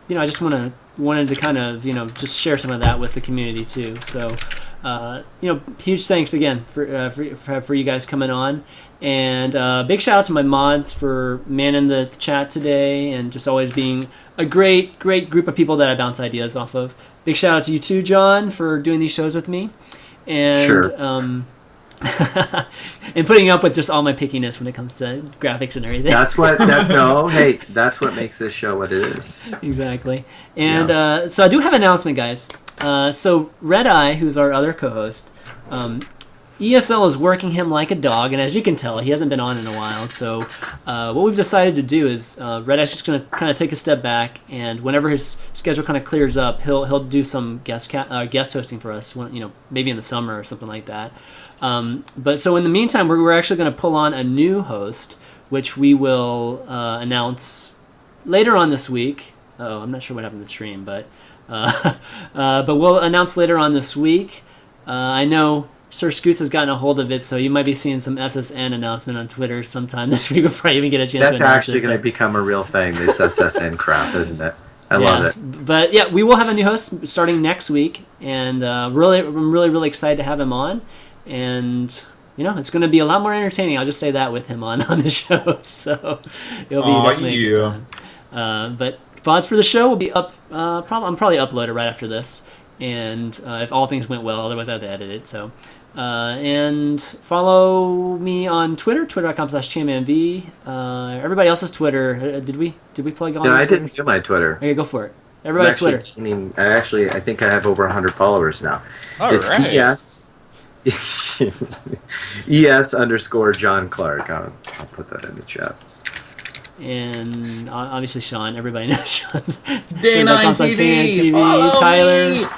just wanted to kind of just share some of that with the community too. So huge thanks again for you guys coming on, and big shout out to my mods for manning the chat today and just always being a great group of people that I bounce ideas off of. Big shout out to you too, John, for doing these shows with me, and sure. And putting up with just all my pickiness when it comes to graphics and everything. That's what makes this show what it is. Exactly. And so I do have an announcement, guys. So Red Eye, who's our other co-host, ESL is working him like a dog, and as you can tell, he hasn't been on in a while. So what we've decided to do is Red Eye's just going to kind of take a step back, and whenever his schedule kind of clears up, he'll do some guest hosting for us. Maybe in the summer or something like that. But so in the meantime, we're actually going to pull on a new host, which we will announce later on this week. Oh, I'm not sure what happened to the stream, but we'll announce later on this week. I know Sir Scoots has gotten a hold of it, so you might be seeing some SSN announcement on Twitter sometime this week before I even get a chance That's to announce actually going to become a real thing, this SSN crap, isn't it? I love it. But yeah, we will have a new host starting next week, and I'm really excited to have him on. And it's going to be a lot more entertaining. I'll just say that with him on the show. So it'll be definitely a good time. But VODs for the show will be up. I'm probably uploaded right after this, and if all things went well, otherwise I have to edit it. So. And follow me on Twitter, twitter.com/ChanmanV. Everybody else's Twitter. Did we plug on? No, I didn't do my Twitter. Okay, go for it. Everybody's Twitter. I think I have over 100 followers now. It's ES _John Clark. I'll put that in the chat. And obviously Sean. Everybody knows Sean's. Day9 TV. Tyler.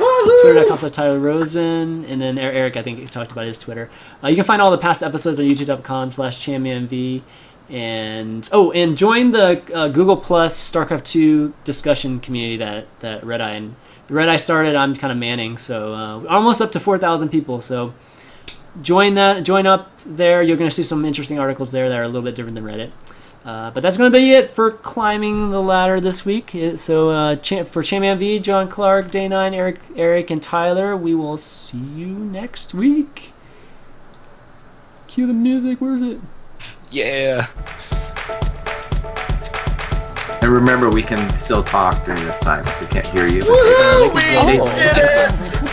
Twitter.com/Tyler Rosen. And then Eric, I think, talked about his Twitter. You can find all the past episodes on youtube.com/ChanmanV. And join the Google Plus StarCraft 2 discussion community that Red Eye started. I'm kind of manning, so almost up to 4,000 people. So join up there. You're going to see some interesting articles there that are a little bit different than Reddit. But that's going to be it for climbing the ladder this week. So for ChanmanV, John Clark, Day9, Eric, and Tyler, we will see you next week. Cue the music. Where is it? Yeah. And remember, we can still talk during this time because we can't hear you. Woo! We did it!